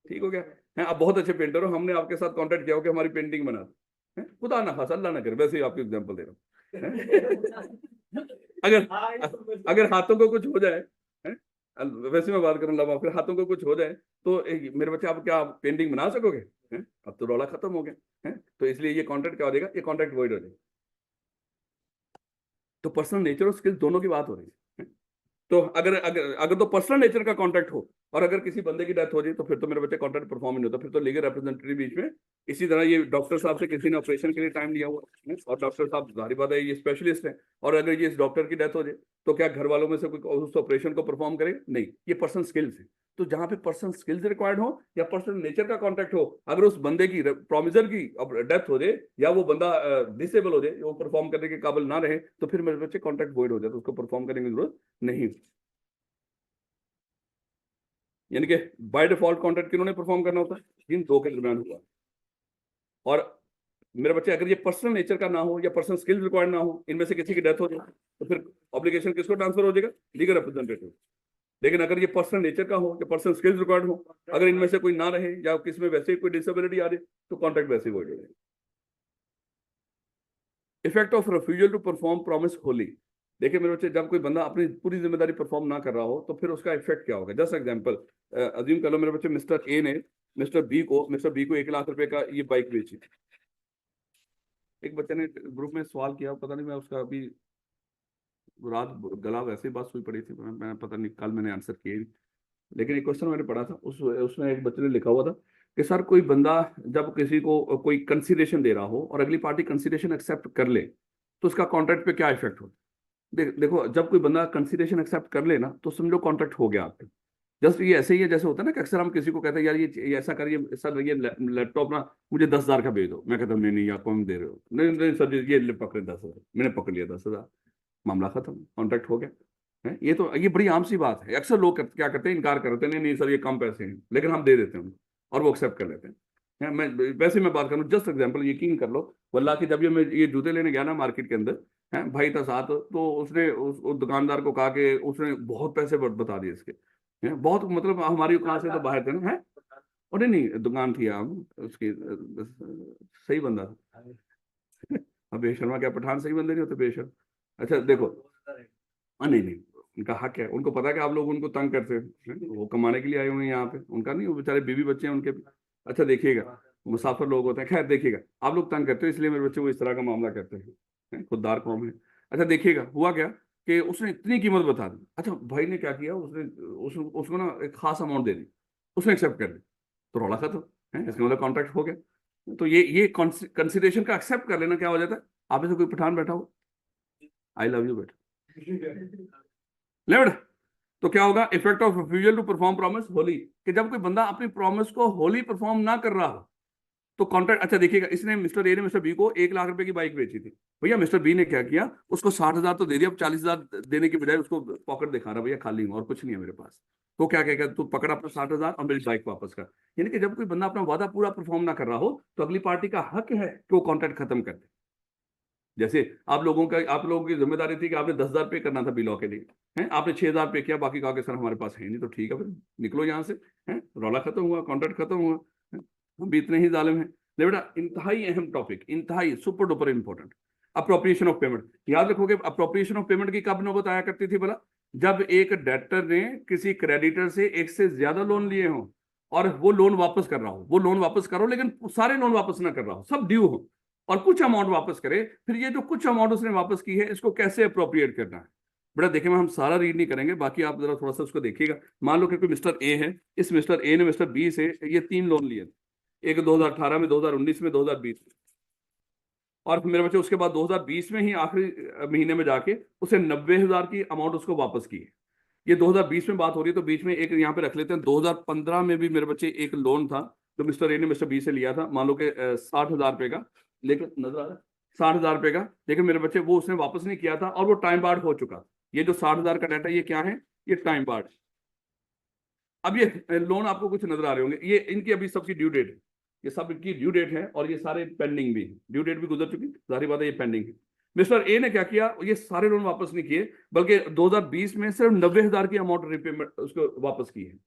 ठीक हो गया है, आप बहुत अच्छे पेंटर हो, हमने आपके साथ कॉन्टेक्ट किया हो कि हमारी पेंटिंग बना दो, खुदा ना खासा अल्लाह ना करे, वैसे ही आपको एग्जांपल दे रहा हूँ। अगर अगर हाथों को कुछ हो जाए, है? वैसे मैं बात करूँ लगा, फिर हाथों को कुछ हो जाए तो मेरे बच्चे आप क्या पेंटिंग बना सकोगे? है? अब तो रौला खत्म हो गया है, तो इसलिए ये कॉन्ट्रैक्ट क्या हो जाएगा? ये कॉन्ट्रैक्ट वॉइड हो जाएगा। तो पर्सनल नेचर और स्किल्स दोनों की बात हो रही है। तो अगर अगर अगर तो पर्सनल नेचर का कॉन्ट्रैक्ट हो और अगर किसी बंदे की डेथ हो जाए तो फिर तो मेरे बच्चे कॉन्ट्रैक्ट परफॉर्म नहीं होता, फिर तो लीगल रिप्रेजेंटेटिव बीच में। इसी तरह ये डॉक्टर साहब से किसी ने ऑपरेशन के लिए टाइम लिया हुआ है और डॉक्टर साहब जाहिर बात है ये स्पेशलिस्ट है, और अगर ये इस डॉक्टर की डेथ हो जाए तो क्या घर वालों में से कोई उस ऑपरेशन को परफॉर्म करे? नहीं, ये पर्सनल स्किल्स है। तो जहां पे पर्सनल स्किल्स रिक्वायर्ड हो या पर्सनल नेचर का कॉन्ट्रैक्ट हो, अगर उस बंदे की प्रोमिजर की डेथ हो जाए या वो बंदा डिसेबल हो जाए, वो परफॉर्म करने के काबिल ना रहे, तो फिर मेरे बच्चे कॉन्ट्रैक्ट वॉइड हो जाए, तो उसको परफॉर्म करने की जरूरत नहीं। यानी कि बाय डिफॉल्ट कॉन्ट्रैक्ट किन्होंने परफॉर्म करना होता है? जिन दो के दरमियान हुआ। और मेरे बच्चे अगर ये पर्सनल नेचर का ना हो या पर्सनल स्किल्स रिक्वायर्ड ना हो, इनमें से किसी की डेथ हो जाए, तो फिर ऑब्लिगेशन किसको ट्रांसफर हो जाएगा? Legal representative. लेकिन अगर ये पर्सनल नेचर का हो या पर्सनल स्किल्स रिक्वायर्ड हो, अगर इनमें से कोई ना रहे या किसी में वैसे ही कोई डिसेबिलिटी आ जाए, तो कॉन्ट्रैक्ट वैसे ही हो जाएगा। Effect of refusal to perform promise wholly. देखिए मेरे बच्चे, जब कोई बंदा अपनी पूरी जिम्मेदारी परफॉर्म ना कर रहा हो तो फिर उसका इफेक्ट क्या होगा? जस्ट एग्जांपल, अज्यूम कर लो मेरे बच्चे मिस्टर ए ने मिस्टर बी को 1 लाख रुपए का ये बाइक बेची। एक बच्चे ने ग्रुप में सवाल किया, पता नहीं मैं उसका अभी रात गला वैसे ही बात हुई पड़ी थी, मैं पता नहीं कल मैंने आंसर किया ही। लेकिन एक क्वेश्चन मैंने पढ़ा था, उसमें एक बच्चे ने लिखा हुआ था कि सर कोई बंदा जब किसी को कोई कंसीडरेशन दे रहा हो और अगली पार्टी कंसीडरेशन एक्सेप्ट कर ले तो उसका कॉन्ट्रैक्ट पे क्या इफेक्ट होता है? देखो, जब कोई बंदा कंसीडरेशन एक्सेप्ट कर ले ना तो समझो कॉन्ट्रैक्ट हो गया आपका। जस्ट ये ऐसे ही है जैसे होता है ना कि अक्सर हम किसी को कहते हैं यार ये ऐसा करिए सर, ये लैपटॉप ना मुझे 10,000 का भेज दो। मैं कहता हूँ नहीं नहीं यार कौन दे रहे हो? नहीं नहीं सर ये पकड़े 10,000, मैंने पकड़ लिया 10,000, मामला खत्म, कॉन्ट्रैक्ट हो गया है। ये बड़ी आम सी बात है। अक्सर लोग क्या करते हैं, इनकार करते हैं, नहीं नहीं सर ये कम पैसे हैं, लेकिन हम दे देते हैं उनको और वो एक्सेप्ट कर लेते हैं। मैं वैसे मैं बात करूँ, जस्ट एग्जांपल, यकीन कर लो वल्लाह कि जब मैं ये जूते लेने गया ना मार्केट के अंदर, है भाई था साथ, तो उसने उस दुकानदार को कहा कि उसने बहुत पैसे बता दिए इसके, है बहुत, मतलब हमारी कहाँ से तो बाहर थे ना, है और नहीं दुकान थी हम उसकी, सही बंदा था। अब बेशर्मा क्या पठान सही बंदे नहीं होते बेशर्म? अच्छा देखो, नहीं नहीं, उनका हक है, उनको पता है कि आप लोग उनको तंग करते हैं, वो कमाने के लिए आए हुए हैं यहाँ पे, उनका नहीं, वो बेचारे बीवी बच्चे हैं उनके भी। अच्छा देखिएगा, मुसाफिर लोग होते हैं। खैर देखिएगा, आप लोग तंग करते हो इसलिए मेरे बच्चे वो इस तरह का मामला करते हैं, खुददार कौम है। अच्छा देखिएगा हुआ क्या कि उसने इतनी कीमत बता दी। अच्छा भाई ने क्या किया, उसको ना एक खास अमाउंट दे दी, उसने एक्सेप्ट कर ली, तो रौला खत्म है, इसका मतलब कॉन्ट्रैक्ट हो गया। तो ये कंसिडरेशन का एक्सेप्ट कर लेना क्या हो जाता है। आप में से कोई पठान बैठा हो, आई लव यू बेटा, ले बेटा। तो क्या होगा, effect of refusal to perform promise wholly, कि जब कोई बंदा अपनी प्रॉमिस को होली परफॉर्म ना कर रहा हो तो कॉन्ट्रैक्ट। अच्छा देखिएगा, इसने मिस्टर ए ने मिस्टर बी को 1 लाख रुपए की बाइक बेची थी। भैया मिस्टर बी ने क्या किया, उसको 60,000 तो दे दिया, अब 40,000 देने की बजाय उसको पॉकेट दिखा रहा, भैया खाली हूं और कुछ नहीं है मेरे पास। तो क्या कहेगा, तू पकड़ अपना 60,000 और मेरी बाइक वापस कर। यानी कि जब कोई बंदा अपना वादा पूरा परफॉर्म ना कर रहा हो तो अगली पार्टी का हक है कि वो कॉन्ट्रैक्ट खत्म कर दे। जैसे आप लोगों की जिम्मेदारी थी कि आपने 10,000 पे करना था बिलॉ के लिए, हैं आपने 6,000 पे किया, बाकी कहा कि सर हमारे पास है नहीं, तो ठीक है फिर निकलो यहाँ से, हैं रौला खत्म हुआ, कॉन्ट्रैक्ट खत्म हुआ, हैं? हम भी इतने ही जालिम हैं। ले बेटा, इंतहाई अहम टॉपिक, इंतहाई super duper important, appropriation of payment. याद रखोगे अप्रोप्रिएशन ऑफ पेमेंट की कब नौबत आया करती थी भला, जब एक डेटर ने किसी क्रेडिटर से एक से ज्यादा लोन लिए हों और वो लोन वापस कर रहा हो, वो लोन वापस करो लेकिन सारे लोन वापस ना कर रहा हो, सब ड्यू हो, और कुछ अमाउंट वापस करे। फिर ये जो कुछ अमाउंट उसने वापस की है इसको कैसे अप्रोप्रिएट करना है। बेटा देखें, हम सारा रीड नहीं करेंगे, बाकी आप जरा थोड़ा सा उसको देखिएगा। मान लो कि कोई मिस्टर ए है, इस मिस्टर ए ने मिस्टर बी से ये 3 लोन लिए, एक 2018 में, 2019 में, 2020 में, और फिर मेरे बच्चे उसके बाद 2020 में ही आखिरी महीने में जाके उसे 90,000 की अमाउंट उसको वापस की है। ये 2020 में बात हो रही है, तो बीच में एक यहाँ पे रख लेते हैं, 2015 में भी मेरे बच्चे एक लोन था जो मिस्टर ए ने मिस्टर बी से लिया था, मान लो कि 60,000 रुपए का, लेकिन नजर आ रहा है 60,000 रुपए का, लेकिन मेरे बच्चे वो उसने वापस नहीं किया था और वो टाइम बार्ड हो चुका था। ये जो 60,000 का डाटा ये क्या है, ये टाइम बार्ड। अब ये लोन आपको कुछ नजर आ रहे होंगे, ये इनकी अभी सबकी ड्यू डेट है, ये सब इनकी ड्यू डेट है और ये सारे पेंडिंग भी है, ड्यू डेट भी गुजर चुकी, जाहिर बात है ये पेंडिंग है। मिस्टर ए ने क्या किया, ये सारे लोन वापस नहीं किए, बल्कि 2020 में सिर्फ 90,000 की अमाउंट रिपेमेंट उसको वापस की है।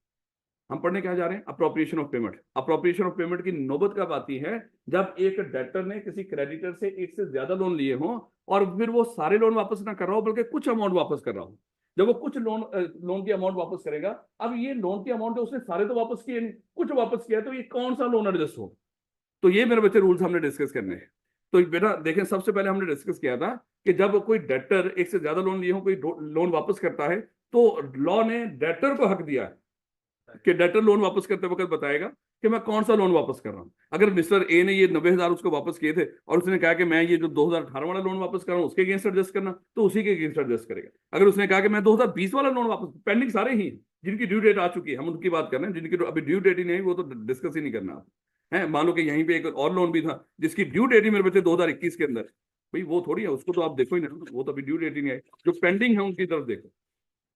हम पढ़ने क्या जा रहे हैं, appropriation of payment. Appropriation of payment की नौबत कब आती है, जब एक डेटर ने किसी क्रेडिटर से एक से ज्यादा लोन लिए हों और फिर वो सारे लोन वापस ना कर रहा हो बल्कि कुछ अमाउंट वापस कर रहा हो। जब वो कुछ लोन की अमाउंट वापस करेगा, अब ये लोन की अमाउंट है उसने सारे तो वापस किए नहीं, कुछ वापस किया, तो ये कौन सा लोन एडजस्ट हो। तो ये मेरे बच्चे रूल्स हमने डिस्कस करने हैं। तो बेटा देखें, सबसे पहले हमने डिस्कस किया था कि जब कोई डेटर एक से ज्यादा लोन लिए हो, कोई लोन वापस करता है, तो लॉ ने डेटर को हक दिया है कि डेटर लोन वापस करते वक्त बताएगा कि मैं कौन सा लोन वापस कर रहा हूं। अगर मिस्टर ए ने ये 90,000 उसको वापस किए थे और उसने कहा कि मैं ये जो 2018 वाला लोन वापस कर रहा हूं उसके अगेंस्ट एडजस्ट करना, तो उसी के अगेंस्ट एडजस्ट करेगा। अगर उसने कहा कि मैं 2020 वाला लोन वापस, पेंडिंग सारे ही जिनकी ड्यू डेट आ चुकी है, हम उनकी बात कर रहे हैं, जिनकी अभी ड्यू डेट ही नहीं, वो तो डिस्कस ही नहीं करना आप है। मान लो कि यहीं पे एक और लोन भी था जिसकी ड्यू डेट ही मेरे बच्चे 2021 के अंदर, भाई वो थोड़ी है, उसको तो आप देखो ही ना, वो तो अभी ड्यू डेट ही नहीं आई, जो पेंडिंग है उनकी तरफ देखो।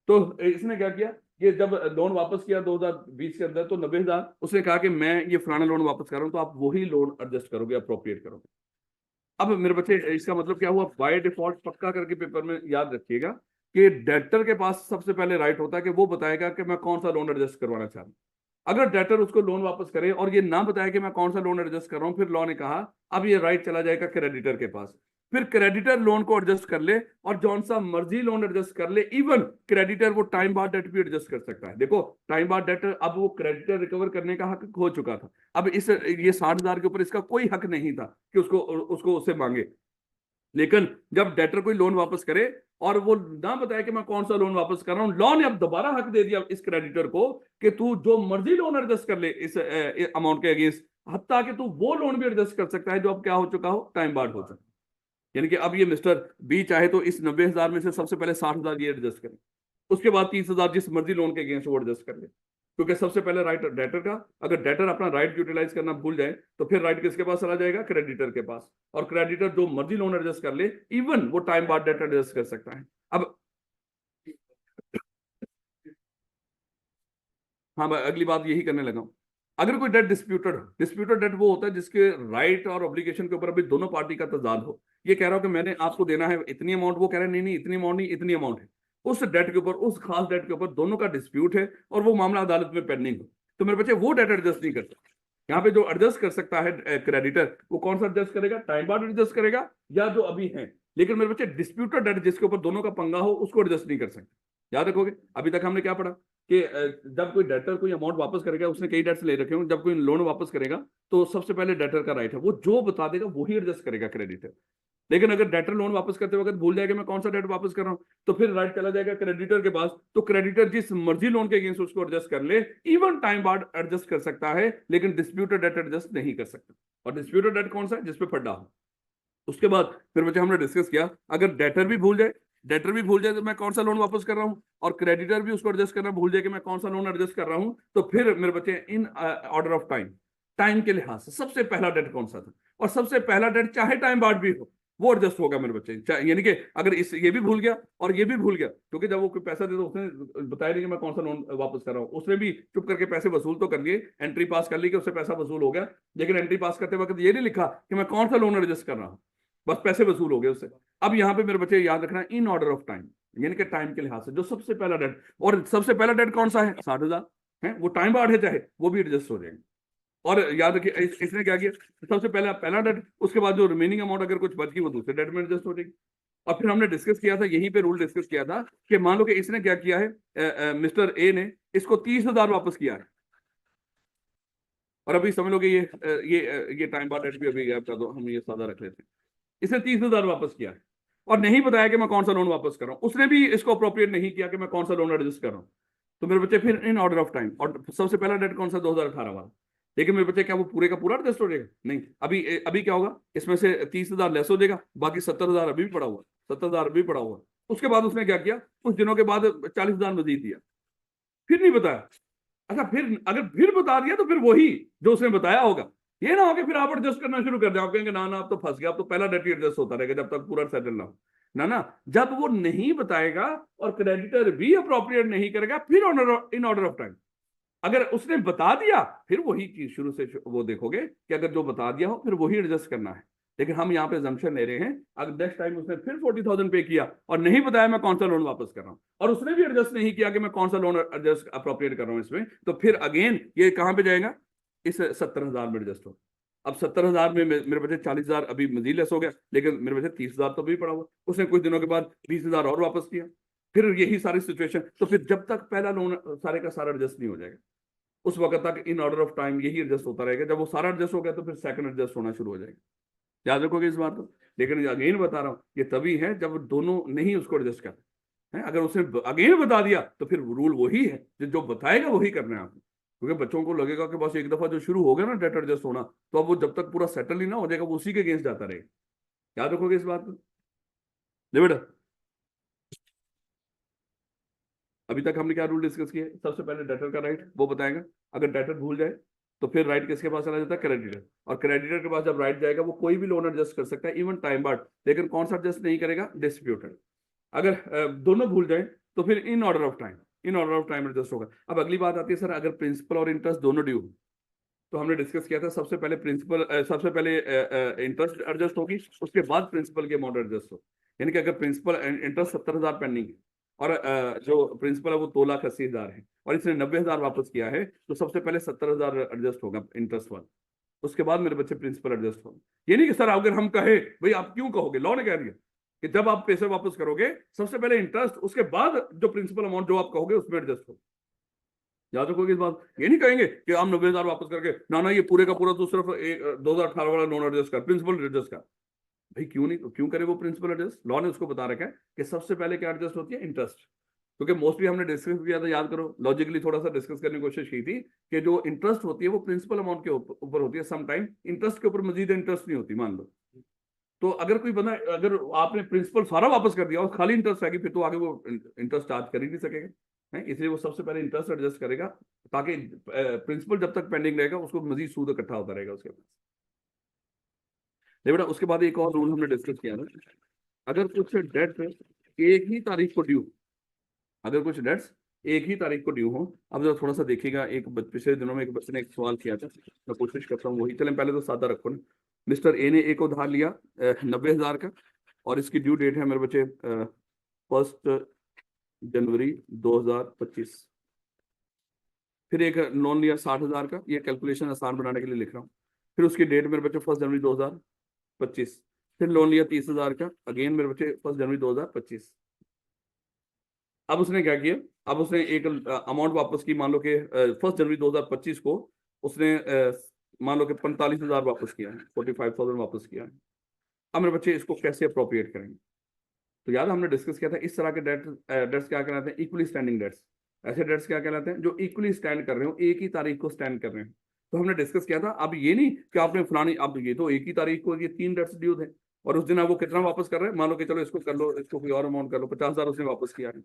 तो इसने क्या किया, ये जब लोन वापस किया 2020 के अंदर, तो 90,000 उसने कहा कि मैं ये फलाना लोन वापस कर रहा हूं, तो आप वही लोन एडजस्ट करोगे, अप्रोप्रिएट करोगे। अब मेरे बच्चे इसका मतलब क्या हुआ, बाय डिफॉल्ट पक्का करके पेपर में याद रखिएगा कि डेटर के पास सबसे पहले राइट होता है कि वो बताएगा कि मैं कौन सा लोन एडजस्ट करवाना चाह रहा हूं। अगर डेटर उसको लोन वापस करे और ये ना बताए कि मैं कौन सा लोन एडजस्ट कर रहा हूं, फिर लॉ ने कहा अब ये राइट चला जाएगा क्रेडिटर के पास, फिर क्रेडिटर लोन को एडजस्ट कर ले और जौन सा मर्जी लोन एडजस्ट कर ले। इवन क्रेडिटर वो टाइम बाद डेट भी एडजस्ट कर सकता है। देखो टाइम बाद डेट, अब वो क्रेडिटर रिकवर करने का हक खो चुका था, अब इस ये 60,000 के ऊपर इसका कोई हक नहीं था कि उसको उसको उससे मांगे। लेकिन जब डेटर कोई लोन वापस करे और वो ना बताए कि मैं कौन सा लोन वापस कर रहा हूं, लॉ ने अब दोबारा हक दे दिया इस क्रेडिटर को कि तू जो मर्जी लोन एडजस्ट कर ले इस अमाउंट के अगेंस्ट, हत्ता कि तू वो लोन भी एडजस्ट कर सकता है जो अब क्या हो चुका हो, टाइम बार्ड हो चुका। यानी कि अब ये मिस्टर बी चाहे तो इस 90,000 में से सबसे पहले 60,000 ये एडजस्ट करे, उसके बाद 30,000 जिस मर्जी लोन के अगेंस्ट वो एडजस्ट कर ले, क्योंकि सबसे पहले राइट डेटर का, अगर डेटर अपना राइट यूटिलाइज करना भूल जाए तो फिर राइट किसके पास चला जाएगा, क्रेडिटर के पास, और क्रेडिटर जो मर्जी लोन एडजस्ट कर ले, इवन वो टाइम बाद डेट एडजस्ट कर सकता है। अब हाँ मैं अगली बात यही करने लगा हूं, अगर कोई डेट डिस्प्यूटेड डेट वो होता है जिसके राइट और ऑब्लिगेशन के ऊपर अभी दोनों पार्टी का तजाद हो। ये कह रहा हो कि मैंने आपको देना है इतनी अमाउंट, वो कह रहे हैं नहीं नहीं इतनी अमाउंट नहीं, इतनी अमाउंट है, उस डेट के ऊपर, उस खास डेट के ऊपर दोनों का डिस्प्यूट है और वो मामला अदालत में पेंडिंग हो, तो मेरे बच्चे वो डेट एडजस्ट नहीं करता। यहाँ पे जो एडजस्ट कर सकता है क्रेडिटर, वो कौन सा एडजस्ट करेगा, टाइम बाद एडजस्ट करेगा या जो अभी है। लेकिन मेरे बच्चे डिस्प्यूटेड डेट जिसके ऊपर दोनों का पंगा हो उसको एडजस्ट नहीं कर सकते। याद रखोगे, अभी तक हमने क्या पढ़ा कि जब कोई डेटर कोई अमाउंट वापस करेगा, उसने कई डेट्स ले रखे हों, जब कोई लोन वापस करेगा तो सबसे पहले डेटर का राइट है, वो जो बता देगा वही एडजस्ट करेगा क्रेडिटर। लेकिन अगर डेटर लोन वापस करते वक्त भूल जाएगा मैं कौन सा डेट वापस कर रहा हूं, तो फिर राइट चला जाएगा क्रेडिटर के पास, तो क्रेडिटर जिस मर्जी लोन के अगेंस्ट उसको एडजस्ट कर ले, इवन टाइम बाद एडजस्ट कर सकता है, लेकिन डिस्प्यूटेड डेट एडजस्ट नहीं कर सकता। और डिस्प्यूटेड डेट कौन सा है? जिसपे फड्डा हो। उसके बाद फिर बच्चे हमने डिस्कस किया, अगर डेटर भी भूल जाए तो मैं कौन सा लोन वापस कर रहा हूं, और क्रेडिटर भी उसको एडजस्ट करना भूल जाए कि मैं कौन सा लोन एडजस्ट कर रहा हूं, तो फिर मेरे बच्चे इन ऑर्डर ऑफ टाइम के लिहाज से सबसे पहला डेट कौन सा था, और सबसे पहला डेट चाहे टाइम बाद भी हो वो एडजस्ट होगा मेरे बच्चे। यानी कि अगर इस ये भी भूल गया और ये भी भूल गया, क्योंकि जब वो कोई पैसा दे तो उसने बताया नहीं कि मैं कौन सा लोन वापस कर रहा हूँ, उसने भी चुप करके पैसे वसूल तो कर लिए, एंट्री पास कर ली कि उससे पैसा वसूल हो गया, लेकिन एंट्री पास करते वक्त ये नहीं लिखा कि मैं कौन सा लोन एडजस्ट कर रहा हूँ, बस पैसे वसूल हो गए उससे। अब यहाँ पे मेरे बच्चे याद रखना इन ऑर्डर ऑफ टाइम, यानी कि टाइम के लिहाज से जो सबसे पहला डेट, और सबसे पहला डेट कौन सा है? 60,000 है, वो टाइम बार्ड है चाहे, वो भी एडजस्ट हो जाएंगे। और याद रखिए इसने क्या किया, सबसे पहला डेट, उसके बाद जो रिमेनिंग अमाउंट अगर कुछ बच गई वो दूसरे डेट में एडजस्ट हो जाएगी। और फिर हमने डिस्कस किया था, यहीं पे रूल डिस्कस किया था कि मान लो कि इसने क्या किया है, मिस्टर ए ने इसको 30,000 वापस किया है, और अभी समझ लो कि ये टाइम बाद डेट भी अभी गैप कर दो, हम ये सादा रख लेते हैं। इसने 30,000 वापस किया है और नहीं बताया कि मैं कौन सा लोन वापस कर रहा हूं, उसने भी इसको अप्रोप्रिएट नहीं किया कि मैं कौन सा लोन एडजस्ट कर रहा हूं, तो मेरे बच्चे फिर इन ऑर्डर ऑफ टाइम, और सबसे पहला डेट कौन सा? 2018 वाला। लेकिन मेरे बच्चे क्या वो पूरे का पूरा एडजस्ट हो जाएगा? नहीं, अभी अभी क्या होगा, इसमें से 30,000 लेस हो जाएगा, बाकी 70,000 अभी भी पड़ा हुआ, 70,000 अभी पड़ा हुआ। उसके बाद उसने क्या किया, कुछ दिनों के बाद 40,000 मजीद दिया, फिर नहीं बताया। अच्छा, फिर अगर फिर बता दिया तो फिर वही जो उसने बताया होगा, ये ना हो कि फिर आप एडजस्ट करना शुरू कर दें, आप कहेंगे ना ना आप तो फंस गया, आप तो पहला डेट ही एडजस्ट होता रहेगा जब तक पूरा सेटल ना हो। ना ना, जब वो नहीं बताएगा और क्रेडिटर भी अप्रोप्रिएट नहीं करेगा, फिर इन ऑर्डर ऑफ टाइम। अगर उसने बता दिया फिर वही चीज शुरू से वो देखोगे कि अगर जो बता दिया हो फिर वही एडजस्ट करना है। लेकिन हम यहाँ पे assumption ले रहे हैं, अगर नेक्स्ट टाइम उसने फिर 40,000 पे किया और नहीं बताया मैं कौन सा लोन वापस कर रहा हूँ, और उसने भी एडजस्ट नहीं किया कि मैं कौन सा लोन एडजस्ट अप्रोप्रिएट कर रहा हूँ इसमें, तो फिर अगेन ये कहां पे जाएगा? इस 70,000 में एडजस्ट हो। अब 70,000 में मेरे बच्चे 40,000 अभी मजीद लेस हो गया, लेकिन मेरे बच्चे 30,000 तो भी पड़ा हुआ, उसने कुछ दिनों के बाद 20,000 और वापस किया, फिर यही सारी सिचुएशन। तो फिर जब तक पहला लोन सारे का सारा एडजस्ट नहीं हो जाएगा, उस वक्त तक इन ऑर्डर ऑफ टाइम यही एडजस्ट होता रहेगा। जब वो सारा एडजस्ट हो गया तो फिर सेकंड एडजस्ट होना शुरू हो जाएगा। याद रखोगे इस बात को। लेकिन अगेन बता रहा हूं, ये तभी है जब दोनों नहीं उसको एडजस्ट करते हैं। अगर उसने अगेन बता दिया तो फिर रूल वही है, जो बताएगा वही करना है आपको, क्योंकि बच्चों को लगेगा कि बस एक दफा जो शुरू हो गया ना डेट एडजस्ट होना, तो अब वो जब तक पूरा सेटल ही ना हो जाएगा वो उसी के अगेंस्ट जाता रहेगा। याद रखोगे इस बात को। ले बेटा, अभी तक हमने क्या रूल डिस्कस किए? सबसे पहले डेटर का राइट वो बताएगा, अगर डेटर भूल जाए तो फिर राइट किसके पास चला जाता है? क्रेडिटर। और क्रेडिटर के पास जब राइट जाएगा वो कोई भी लोन एडजस्ट कर सकता है, इवन टाइम बाद, लेकिन कौन सा एडजस्ट नहीं करेगा? डिस्प्यूटेड। अगर दोनों भूल जाए तो फिर in order of time adjust होगा। अब अगली बात आती है, सर अगर प्रिंसिपल और इंटरेस्ट दोनों ड्यू, तो हमने डिस्कस किया था सबसे पहले इंटरेस्ट एडजस्ट होगी, उसके बाद प्रिंसिपल की अमाउंट एडजस्ट हो। यानी कि अगर प्रिंसिपल इंटरेस्ट 70,000 पेंडिंग है और जो प्रिंसिपल है वो 2,80,000 है और इसने 90,000 वापस किया है, तो सबसे पहले 70,000 एडजस्ट होगा इंटरेस्ट वाला, उसके बाद मेरे बच्चे प्रिंसिपल एडजस्ट होगा। ये नहीं कि सर अगर हम कहे, भाई आप क्यों कहोगे, लॉ ने कह दिया कि जब आप पैसे वापस करोगे सबसे पहले इंटरेस्ट, उसके बाद जो प्रिंसिपल अमाउंट जो आप कहोगे उसमें एडजस्ट होगा। याद रखोगे इस बात। ये नहीं कहेंगे कि हम 90,000 वापस करके ना ना ये पूरे का पूरा तो सिर्फ 2018 वाला लोन एडजस्ट कर, प्रिंसिपल एडजस्ट कर। भाई क्यों नहीं, क्यों करे वो प्रिंसिपल एडजस्ट? लॉ ने उसको बता रखा है कि सबसे पहले क्या एडजस्ट होती है? इंटरेस्ट। क्योंकि मोस्टली हमने डिस्कस किया था, याद करो, लॉजिकली थोड़ा सा डिस्कस करने की कोशिश की थी कि जो इंटरेस्ट होती है वो प्रिंसिपल अमाउंट के ऊपर होती है, समटाइम इंटरेस्ट के ऊपर मजीद इंटरेस्ट नहीं होती, मान लो। तो अगर कोई बंदा, अगर आपने प्रिंसिपल सारा वापस कर दिया और खाली इंटरेस्ट आएगी, फिर तो आगे वो इंटरेस्ट चार्ज कर ही नहीं सकेगा, है, इसलिए वो सबसे पहले इंटरेस्ट एडजस्ट करेगा, ताकि प्रिंसिपल जब तक पेंडिंग रहेगा उसको मजीद सूद इकट्ठा होता रहेगा उसके पास। बेटा उसके बाद एक और रूल हमने डिस्कस किया ना, अगर कुछ डेट एक ही तारीख को ड्यू, अगर कुछ डेट्स एक ही तारीख को ड्यू हो। अब जरा थोड़ा सा देखिएगा, एक पिछले दिनों में एक बच्चे ने एक सवाल किया था, मैं कोशिश करता हूँ वही, चलें पहले तो सादा रखो ना। मिस्टर ए ने एक उधार लिया 90,000 का, और इसकी ड्यू डेट है मेरे बच्चे 1 जनवरी 2025। फिर एक लोन लिया 60,000 का, ये कैलकुलेशन आसान बनाने के लिए लिख रहा हूँ। फिर उसकी डेट मेरे बच्चे 1 जनवरी 2025। फिर लोन लिया 30,000 का, अगेन मेरे बच्चे 1 जनवरी 2025। अब उसने क्या किया, अब उसने एक अमाउंट वापस की, मान लो कि 1 जनवरी 2025 को उसने मान लो कि 45,000 वापस किया है, 45,000 वापस किया है। अब मेरे बच्चे इसको कैसे अप्रोप्रिएट करेंगे? तो याद है हमने डिस्कस किया था इस तरह के डेट्स क्या कहलाते हैं? Equally standing debts. ऐसे डेट्स क्या कहलाते हैं? जो इक्वली स्टैंड कर रहे हो, एक ही तारीख को स्टैंड कर रहे हैं। तो हमने डिस्कस किया था, अब ये नहीं कि आपने फलानी, अब ये तो एक ही तारीख को ये 3 डेट्स ड्यू थे और उस दिन आप वो कितना वापस कर रहे हैं? मान लो कि चलो इसको कर लो, इसको कोई और अमाउंट कर लो, 50,000 उसने वापस किया है।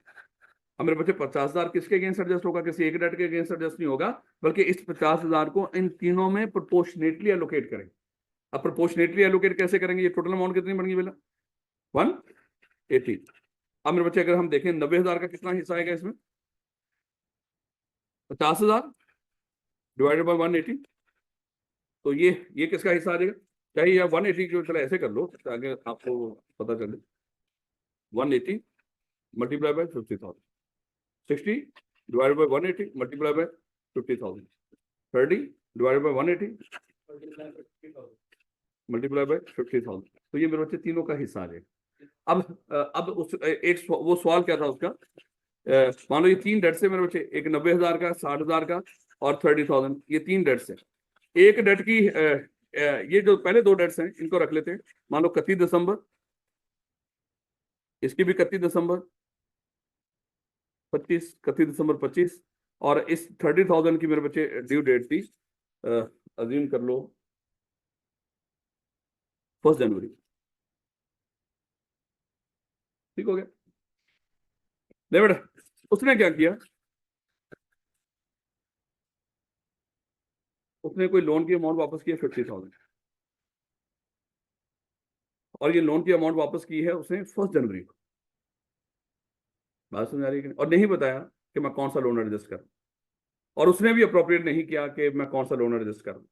अब मेरे बच्चे 50,000 किसके अगेंस्ट एडजस्ट होगा? किसी एक डेट के अगेंस्ट एडजस्ट नहीं होगा, बल्कि इस 50,000 को इन तीनों में प्रोपोर्शनेटली एलोकेट करेंगे। अब प्रोपोर्शनेटली एलोकेट कैसे करेंगे? ये टोटल अमाउंट कितनी बन गई बेटा? 180। अब मेरे बच्चे अगर हम देखें 90,000 का कितना हिस्सा आएगा इसमें? 50,000 डिवाइडेड बाय 180। तो ये किसका हिस्सा आ जाएगा? चाहिए या 180 जो, चलो ऐसे कर लो ताकि आपको पता चले। 180 multiply by 50,000, 60 divided by 180 multiply by 50,000, 30 divided by 180 multiply by 50,000। तो ये मेरे बच्चे तीनों का हिस्सा आ जाएगा। अब उस वो सवाल क्या था उसका? मान लो ये 3 डेट्स है मेरे बच्चे, एक 90,000 का, 60,000 का और 30,000, ये 3 डेट्स है। एक डेट की ये जो पहले 2 डेट्स हैं इनको रख लेते हैं। मान लो 31 दिसंबर, इसकी भी 31 दिसंबर 25, 31 दिसंबर 25, और इस 30,000 की मेरे बच्चे ड्यू डेट थी, अज्यूम कर लो 1 जनवरी। ठीक हो गया? नहीं बेटा, उसने क्या किया? उसने कोई लोन की अमाउंट वापस किया 50,000, और ये लोन की अमाउंट वापस की है उसने 1 जनवरी को। बात समझ आ रही है? और नहीं बताया कि मैं कौन सा लोन एडजस्ट करूं, और उसने भी अप्रोप्रिएट नहीं किया कि मैं कौन सा लोन एडजस्ट करूं।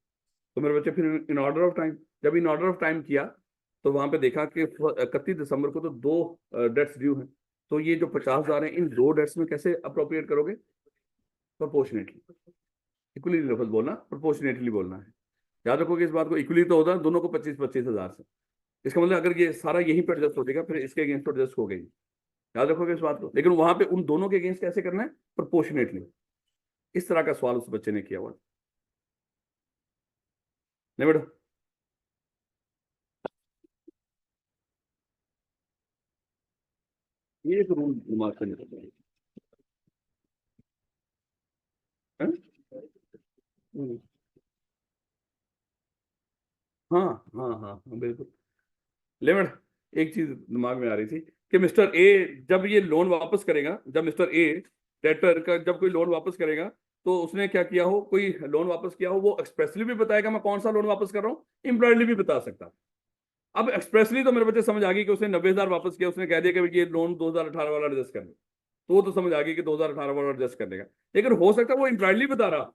तो मेरे बच्चे फिर इन ऑर्डर ऑफ टाइम, जब इन ऑर्डर ऑफ टाइम किया तो वहां पे देखा कि 31 दिसंबर को तो 2 डेट्स ड्यू हैं। तो ये जो 50,000 है इन 2 डेट्स में कैसे अप्रोप्रिएट करोगे? प्रोपोर्शनेटली। इक्वली लफ्ज बोलना, प्रोपोर्शनेटली बोलना है। याद रखोगे इस बात को, इक्वली तो होता है दोनों को 25,000 से। इसका मतलब अगर ये सारा यहीं पर एडजस्ट हो जाएगा फिर इसके अगेंस्ट एडजस्ट हो गई। याद रखोगे इस बात को, लेकिन वहां पे उन दोनों के अगेंस्ट कैसे करना है? प्रोपोर्शनेटली। इस तरह का सवाल उस बच्चे ने किया हुआ। नहीं बेटा, ये एक रूल दिमाग से निकल रहा है। हम्म, हाँ हाँ हाँ हाँ, बिल्कुल। ले बेटा, एक चीज दिमाग में आ रही थी कि मिस्टर ए जब ये लोन वापस करेगा, जब मिस्टर ए डेटर का जब कोई लोन वापस करेगा, तो उसने क्या किया हो, कोई लोन वापस किया हो, वो एक्सप्रेसली भी बताएगा मैं कौन सा लोन वापस कर रहा हूँ, इम्प्लॉयडली भी बता सकता। अब एक्सप्रेसली तो मेरे बच्चे समझ आ गई कि उसने 90,000 वापस किया, उसने कह दिया कि ये लोन 2018 वाला एडजस्ट कर ले, तो वो तो समझ आ गई कि 2018 वाला एडजस्ट कर देगा। लेकिन हो सकता है वो इम्प्लॉयडली बता रहा।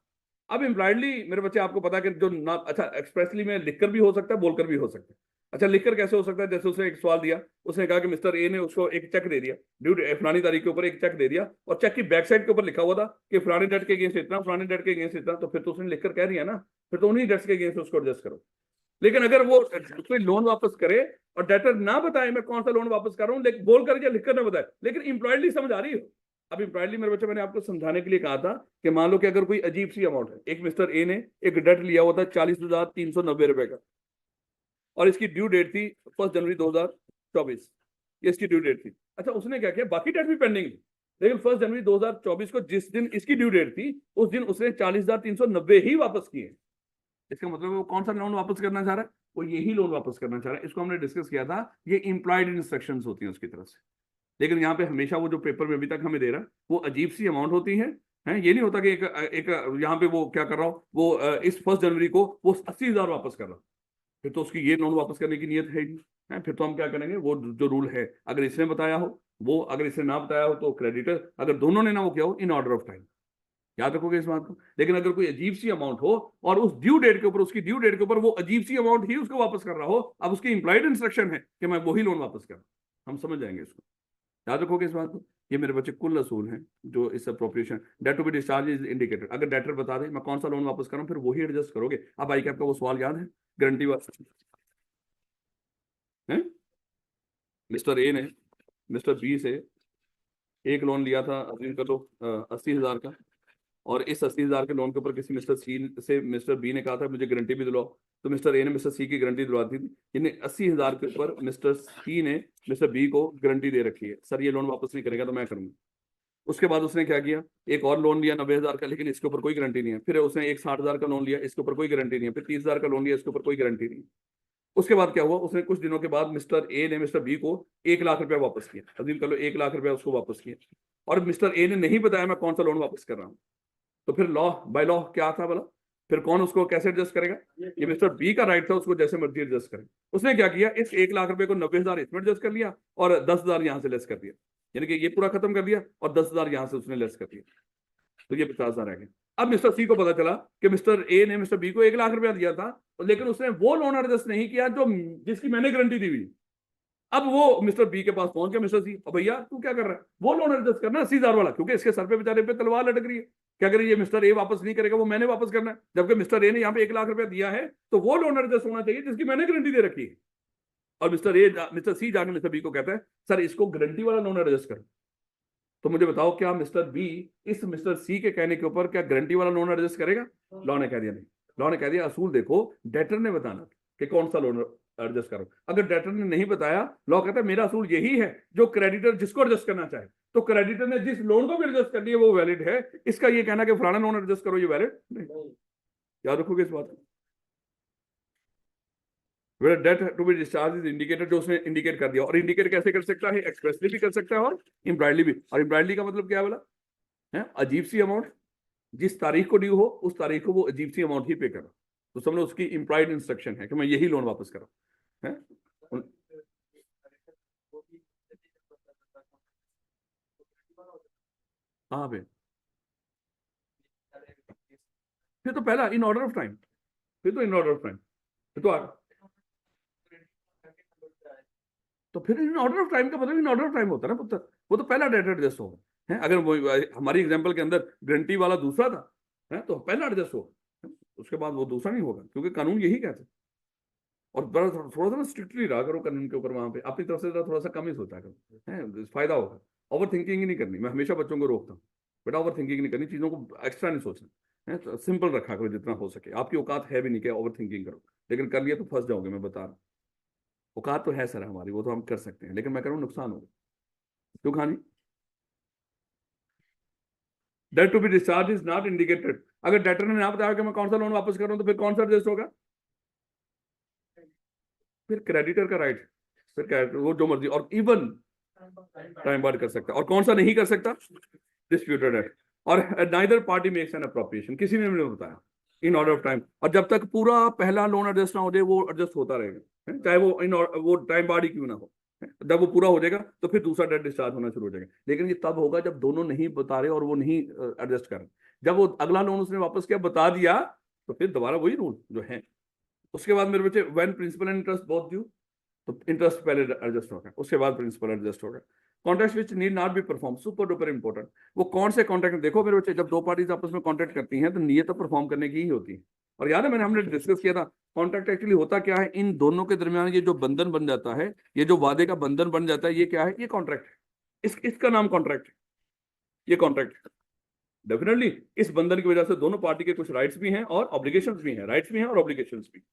अब इम्प्लॉयडली मेरे बच्चे आपको पता है कि जो ना, अच्छा एक्सप्रेसली में लिखकर भी हो सकता है, बोलकर भी हो सकता है। अच्छा लिखकर कैसे हो सकता है? जैसे उसने एक सवाल दिया, उसने कहा कि मिस्टर ए ने उसको एक चेक दे दिया, ड्यू फलानी तारीख के ऊपर एक चेक दे दिया, और चेक की बैक साइड के ऊपर लिखा हुआ था कि फलानी डेट के अगेंस्ट इतना, फलानी डेट के अगेंस्ट इतना, तो फिर तो उसने लिखकर कह दिया ना, फिर तो उन्हीं डेट्स के अगेंस्ट उसको एडजस्ट करो। लेकिन अगर वो कोई लोन वापस करे और डेटर ना बताए मैं कौन सा लोन वापस कर रहा हूँ, लेकिन बोल कर या लिखकर ना बताए, लेकिन इंप्लॉयडली समझ आ रही हो। अब इंप्लॉयडली मेरे बच्चे मैंने आपको समझाने के लिए कहा था कि मान लो कि अगर कोई अजीब सी अमाउंट है, एक मिस्टर ए ने एक डेट लिया हुआ था 40,390 का, और इसकी ड्यू डेट थी 1 जनवरी 2024, ये इसकी ड्यू डेट थी। अच्छा उसने क्या किया, बाकी डेट भी पेंडिंग थी, लेकिन 1 जनवरी 2024 को जिस दिन इसकी ड्यू डेट थी उस दिन उसने 40,390 ही वापस किए। इसका मतलब वो कौन सा लोन वापस करना चाह रहा है? वो यही लोन वापस करना चाह रहा है। इसको हमने डिस्कस किया था, ये इंप्लॉयड इंस्ट्रक्शंस होती हैं उसकी तरफ से। लेकिन यहाँ पे हमेशा वो जो पेपर में अभी तक हमें दे रहा है वो अजीब सी अमाउंट होती है। ये नहीं होता कि एक यहाँ पे वो क्या कर रहा हो, वो इस 1 जनवरी को वो 80,000 वापस कर रहा हो, फिर तो उसकी ये लोन वापस करने की नीयत है ही है। फिर तो हम क्या करेंगे, वो जो रूल है अगर इसने बताया हो वो, अगर इसने ना बताया हो तो क्रेडिटर, अगर दोनों ने ना वो किया हो इन ऑर्डर ऑफ टाइम। याद रखोगे इस बात को। लेकिन अगर कोई अजीब सी अमाउंट हो और उस ड्यू डेट के ऊपर, उसकी ड्यू डेट के ऊपर वो अजीब सी अमाउंट ही उसको वापस कर रहा हो, अब उसकी इंप्लाइड इंस्ट्रक्शन है कि मैं वही लोन वापस कर, हम समझ जाएंगे इसको। याद रखोगे इस बात को। ये मेरे बच्चे कुल असूल हैं जो इस appropriation, debt to be discharge is indicated. अगर डेटर बता दे मैं कौन सा लोन वापस कर रहा हूं, फिर वही एडजस्ट करोगे। अब आई कैप का वो सवाल याद है, गारंटी वाला है? मिस्टर ए ने मिस्टर बी से एक लोन लिया था अजीम कर लो 80,000 का, और इस 80,000 के लोन के ऊपर किसी मिस्टर सी से मिस्टर बी ने कहा था मुझे गारंटी भी दिलवाओ, तो मिस्टर ए ने मिस्टर सी की गारंटी दिलवा दी थी। यानी 80,000 के ऊपर मिस्टर सी ने मिस्टर बी को गारंटी दे रखी है, सर ये लोन वापस नहीं करेगा तो मैं करूंगा। उसके बाद उसने क्या किया, एक और लोन लिया 90,000 का, लेकिन इसके ऊपर कोई गारंटी नहीं है। फिर उसने एक 60,000 का लोन लिया, इसके ऊपर कोई गारंटी नहीं है। फिर 30,000 का लोन लिया, इसके ऊपर कोई गारंटी नहीं है। उसके बाद क्या हुआ, उसने कुछ दिनों के बाद मिस्टर ए ने मिस्टर बी को 1 लाख रुपया वापस किया। अजीम कर लो 1 लाख रुपया उसको वापस किया, और मिस्टर ए ने नहीं बताया मैं कौन सा लोन वापस कर रहा हूँ। तो फिर लॉ बाय लॉ क्या था बोला, फिर कौन उसको कैसे एडजस्ट करेगा? ये मिस्टर बी का राइट था, उसको जैसे मर्जी एडजस्ट करे। उसने क्या किया, इस 1 लाख रुपए को 90,000 इसमें एडजस्ट कर लिया और 10,000 यहां से लेस कर दिया, यानी कि ये पूरा खत्म कर दिया और 10,000 यहां से उसने लेस कर दिया, तो ये 50,000 रह गए। अब मिस्टर सी को पता चला कि मिस्टर ए ने मिस्टर बी को 1 लाख रुपया दिया था, लेकिन उसने वो लोन एडजस्ट नहीं किया जो जिसकी मैंने गारंटी दी हुई। अब वो मिस्टर बी के पास पहुंच गया मिस्टर सी, अब भैया तू क्या कर रहा है, वो लोन एडजस्ट करना 80,000 वाला, क्योंकि इसके सर पे बेचारे पे तलवार लटक रही है। क्या करिए, मिस्टर ए वापस नहीं करेगा, वो मैंने वापस करना है, जबकि मिस्टर ए ने यहाँ पे 1 लाख रुपया दिया है, तो वो लोन एडजस्ट होना चाहिए जिसकी मैंने गारंटी दे रखी है। और मिस्टर सी जाके मिस्टर बी को कहता है सर इसको गारंटी वाला लोन एडजस्ट करो। तो मुझे बताओ क्या मिस्टर बी इस मिस्टर सी के कहने के ऊपर क्या गारंटी वाला लोन एडजस्ट करेगा? लॉ ने कह दिया नहीं। लॉ ने कह दिया असूल देखो, डेटर ने बताना कि कौन सा लोन एडजस्ट करो। अगर डेटर ने नहीं बताया, लॉ कहता है मेरा असूल यही है, जो क्रेडिटर जिसको एडजस्ट करना चाहे, तो क्रेडिटर ने जिस लोन को भी एडजस्ट कर लिया वो वैलिड है। इसका ये कहना कि फलाना लोन एडजस्ट करो ये वैलिड नहीं। याद रखोगे इस बात को। Where debt to be discharged is indicated, जो उसने इंडिकेट कर दिया, और इंडिकेट कैसे कर सकता है, एक्सप्रेसली भी कर सकता है और इम्प्लाइडली भी। और इम्प्लाइडली का मतलब क्या बोला है, अजीब सी अमाउंट जिस तारीख को ड्यू हो उस तारीख को वो अजीब सी अमाउंट ही पे करो, तो समझो उसकी इम्प्लाइड इंस्ट्रक्शन है कि मैं यही लोन वापस करूं है। हाँ भाई, फिर तो पहला इन ऑर्डर ऑफ टाइम, फिर तो इन ऑर्डर ऑफ टाइम, फिर तो फिर इन ऑर्डर ऑफ टाइम का मतलब इन ऑर्डर ऑफ टाइम होता है ना पुत्र, वो तो पहला डेट एडजस्ट होगा है। अगर वो हमारी एग्जांपल के अंदर गारंटी वाला दूसरा था है, तो पहला एडजस्ट होगा, उसके बाद वो दूसरा नहीं होगा, क्योंकि कानून यही कहता है। और बड़ा थोड़ा सा ना स्ट्रिक्टली रहा करो कानून के ऊपर, वहां पे अपनी तरफ से थोड़ा सा कम ही सोचा करो है, फायदा होगा। ओवर थिंकिंग ही नहीं करनी, मैं हमेशा बच्चों को रोकता हूँ बेटा ओवर थिंकिंग नहीं करनी, चीजों को एक्स्ट्रा नहीं सोचना है, तो सिंपल रखा करो जितना हो सके। आपकी औकात है भी नहीं क्या ओवर थिंकिंग करो, लेकिन कर लिया तो फंस जाओगे, मैं बता रहा हूँ। औकात तो है सर हमारी, वो तो हम कर सकते हैं, लेकिन मैं कह रहा हूँ नुकसान होगा। क्यों कहानी, debt to be discharge is not indicated. अगर डेटर ने ना बताया कि मैं कौन सा लोन वापस कर रहा हूं, तो फिर कौन सा एडजस्ट होगा? फिर क्रेडिटर का राइट, फिर क्रेडिटर वो जो मर्जी, और इवन टाइम बार्ड कर सकता है। और कौन सा नहीं कर सकता? डिस्प्यूटेड है। और neither party makes an appropriation, किसी ने नहीं बताया इन ऑर्डर ऑफ टाइम। और जब तक पूरा पहला लोन एडजस्ट ना हो जाए वो एडजस्ट होता रहेगा, चाहे वो टाइम बार्ड ही क्यों ना हो। जब वो पूरा हो जाएगा तो फिर दूसरा डेट डिस्चार्ज होना शुरू हो जाएगा, लेकिन ये तब होगा जब दोनों नहीं बता रहे और वो नहीं एडजस्ट कर रहे। जब वो अगला लोन उसने वापस किया बता दिया, तो फिर दोबारा वही रूल जो है। उसके बाद मेरे बच्चे when principal and interest both due, तो इंटरेस्ट पहले एडजस्ट होगा, उसके बाद प्रिंसिपल एडजस्ट होगा। Contract which need not be perform, super duper important. वो कौन से कॉन्ट्रैक्ट, देखो मेरे बच्चे, जब दो पार्टीज आपस में कॉन्ट्रैक्ट करती हैं तो नीयत तो परफॉर्म करने की ही होती है। और याद है हमने डिस्कस किया था कॉन्ट्रैक्ट एक्चुअली होता क्या है, इन दोनों के दरमियान ये जो बंधन बन जाता है, ये जो वादे का बंधन बन जाता है, ये क्या है, ये कॉन्ट्रैक्ट है। इसका नाम कॉन्ट्रैक्ट है, ये कॉन्ट्रैक्ट है। डेफिनेटली इस बंधन की वजह से दोनों पार्टी के कुछ राइट्स भी हैं और ऑब्लिगेशंस भी हैं, राइट्स भी हैं और ऑब्लिगेशंस भी।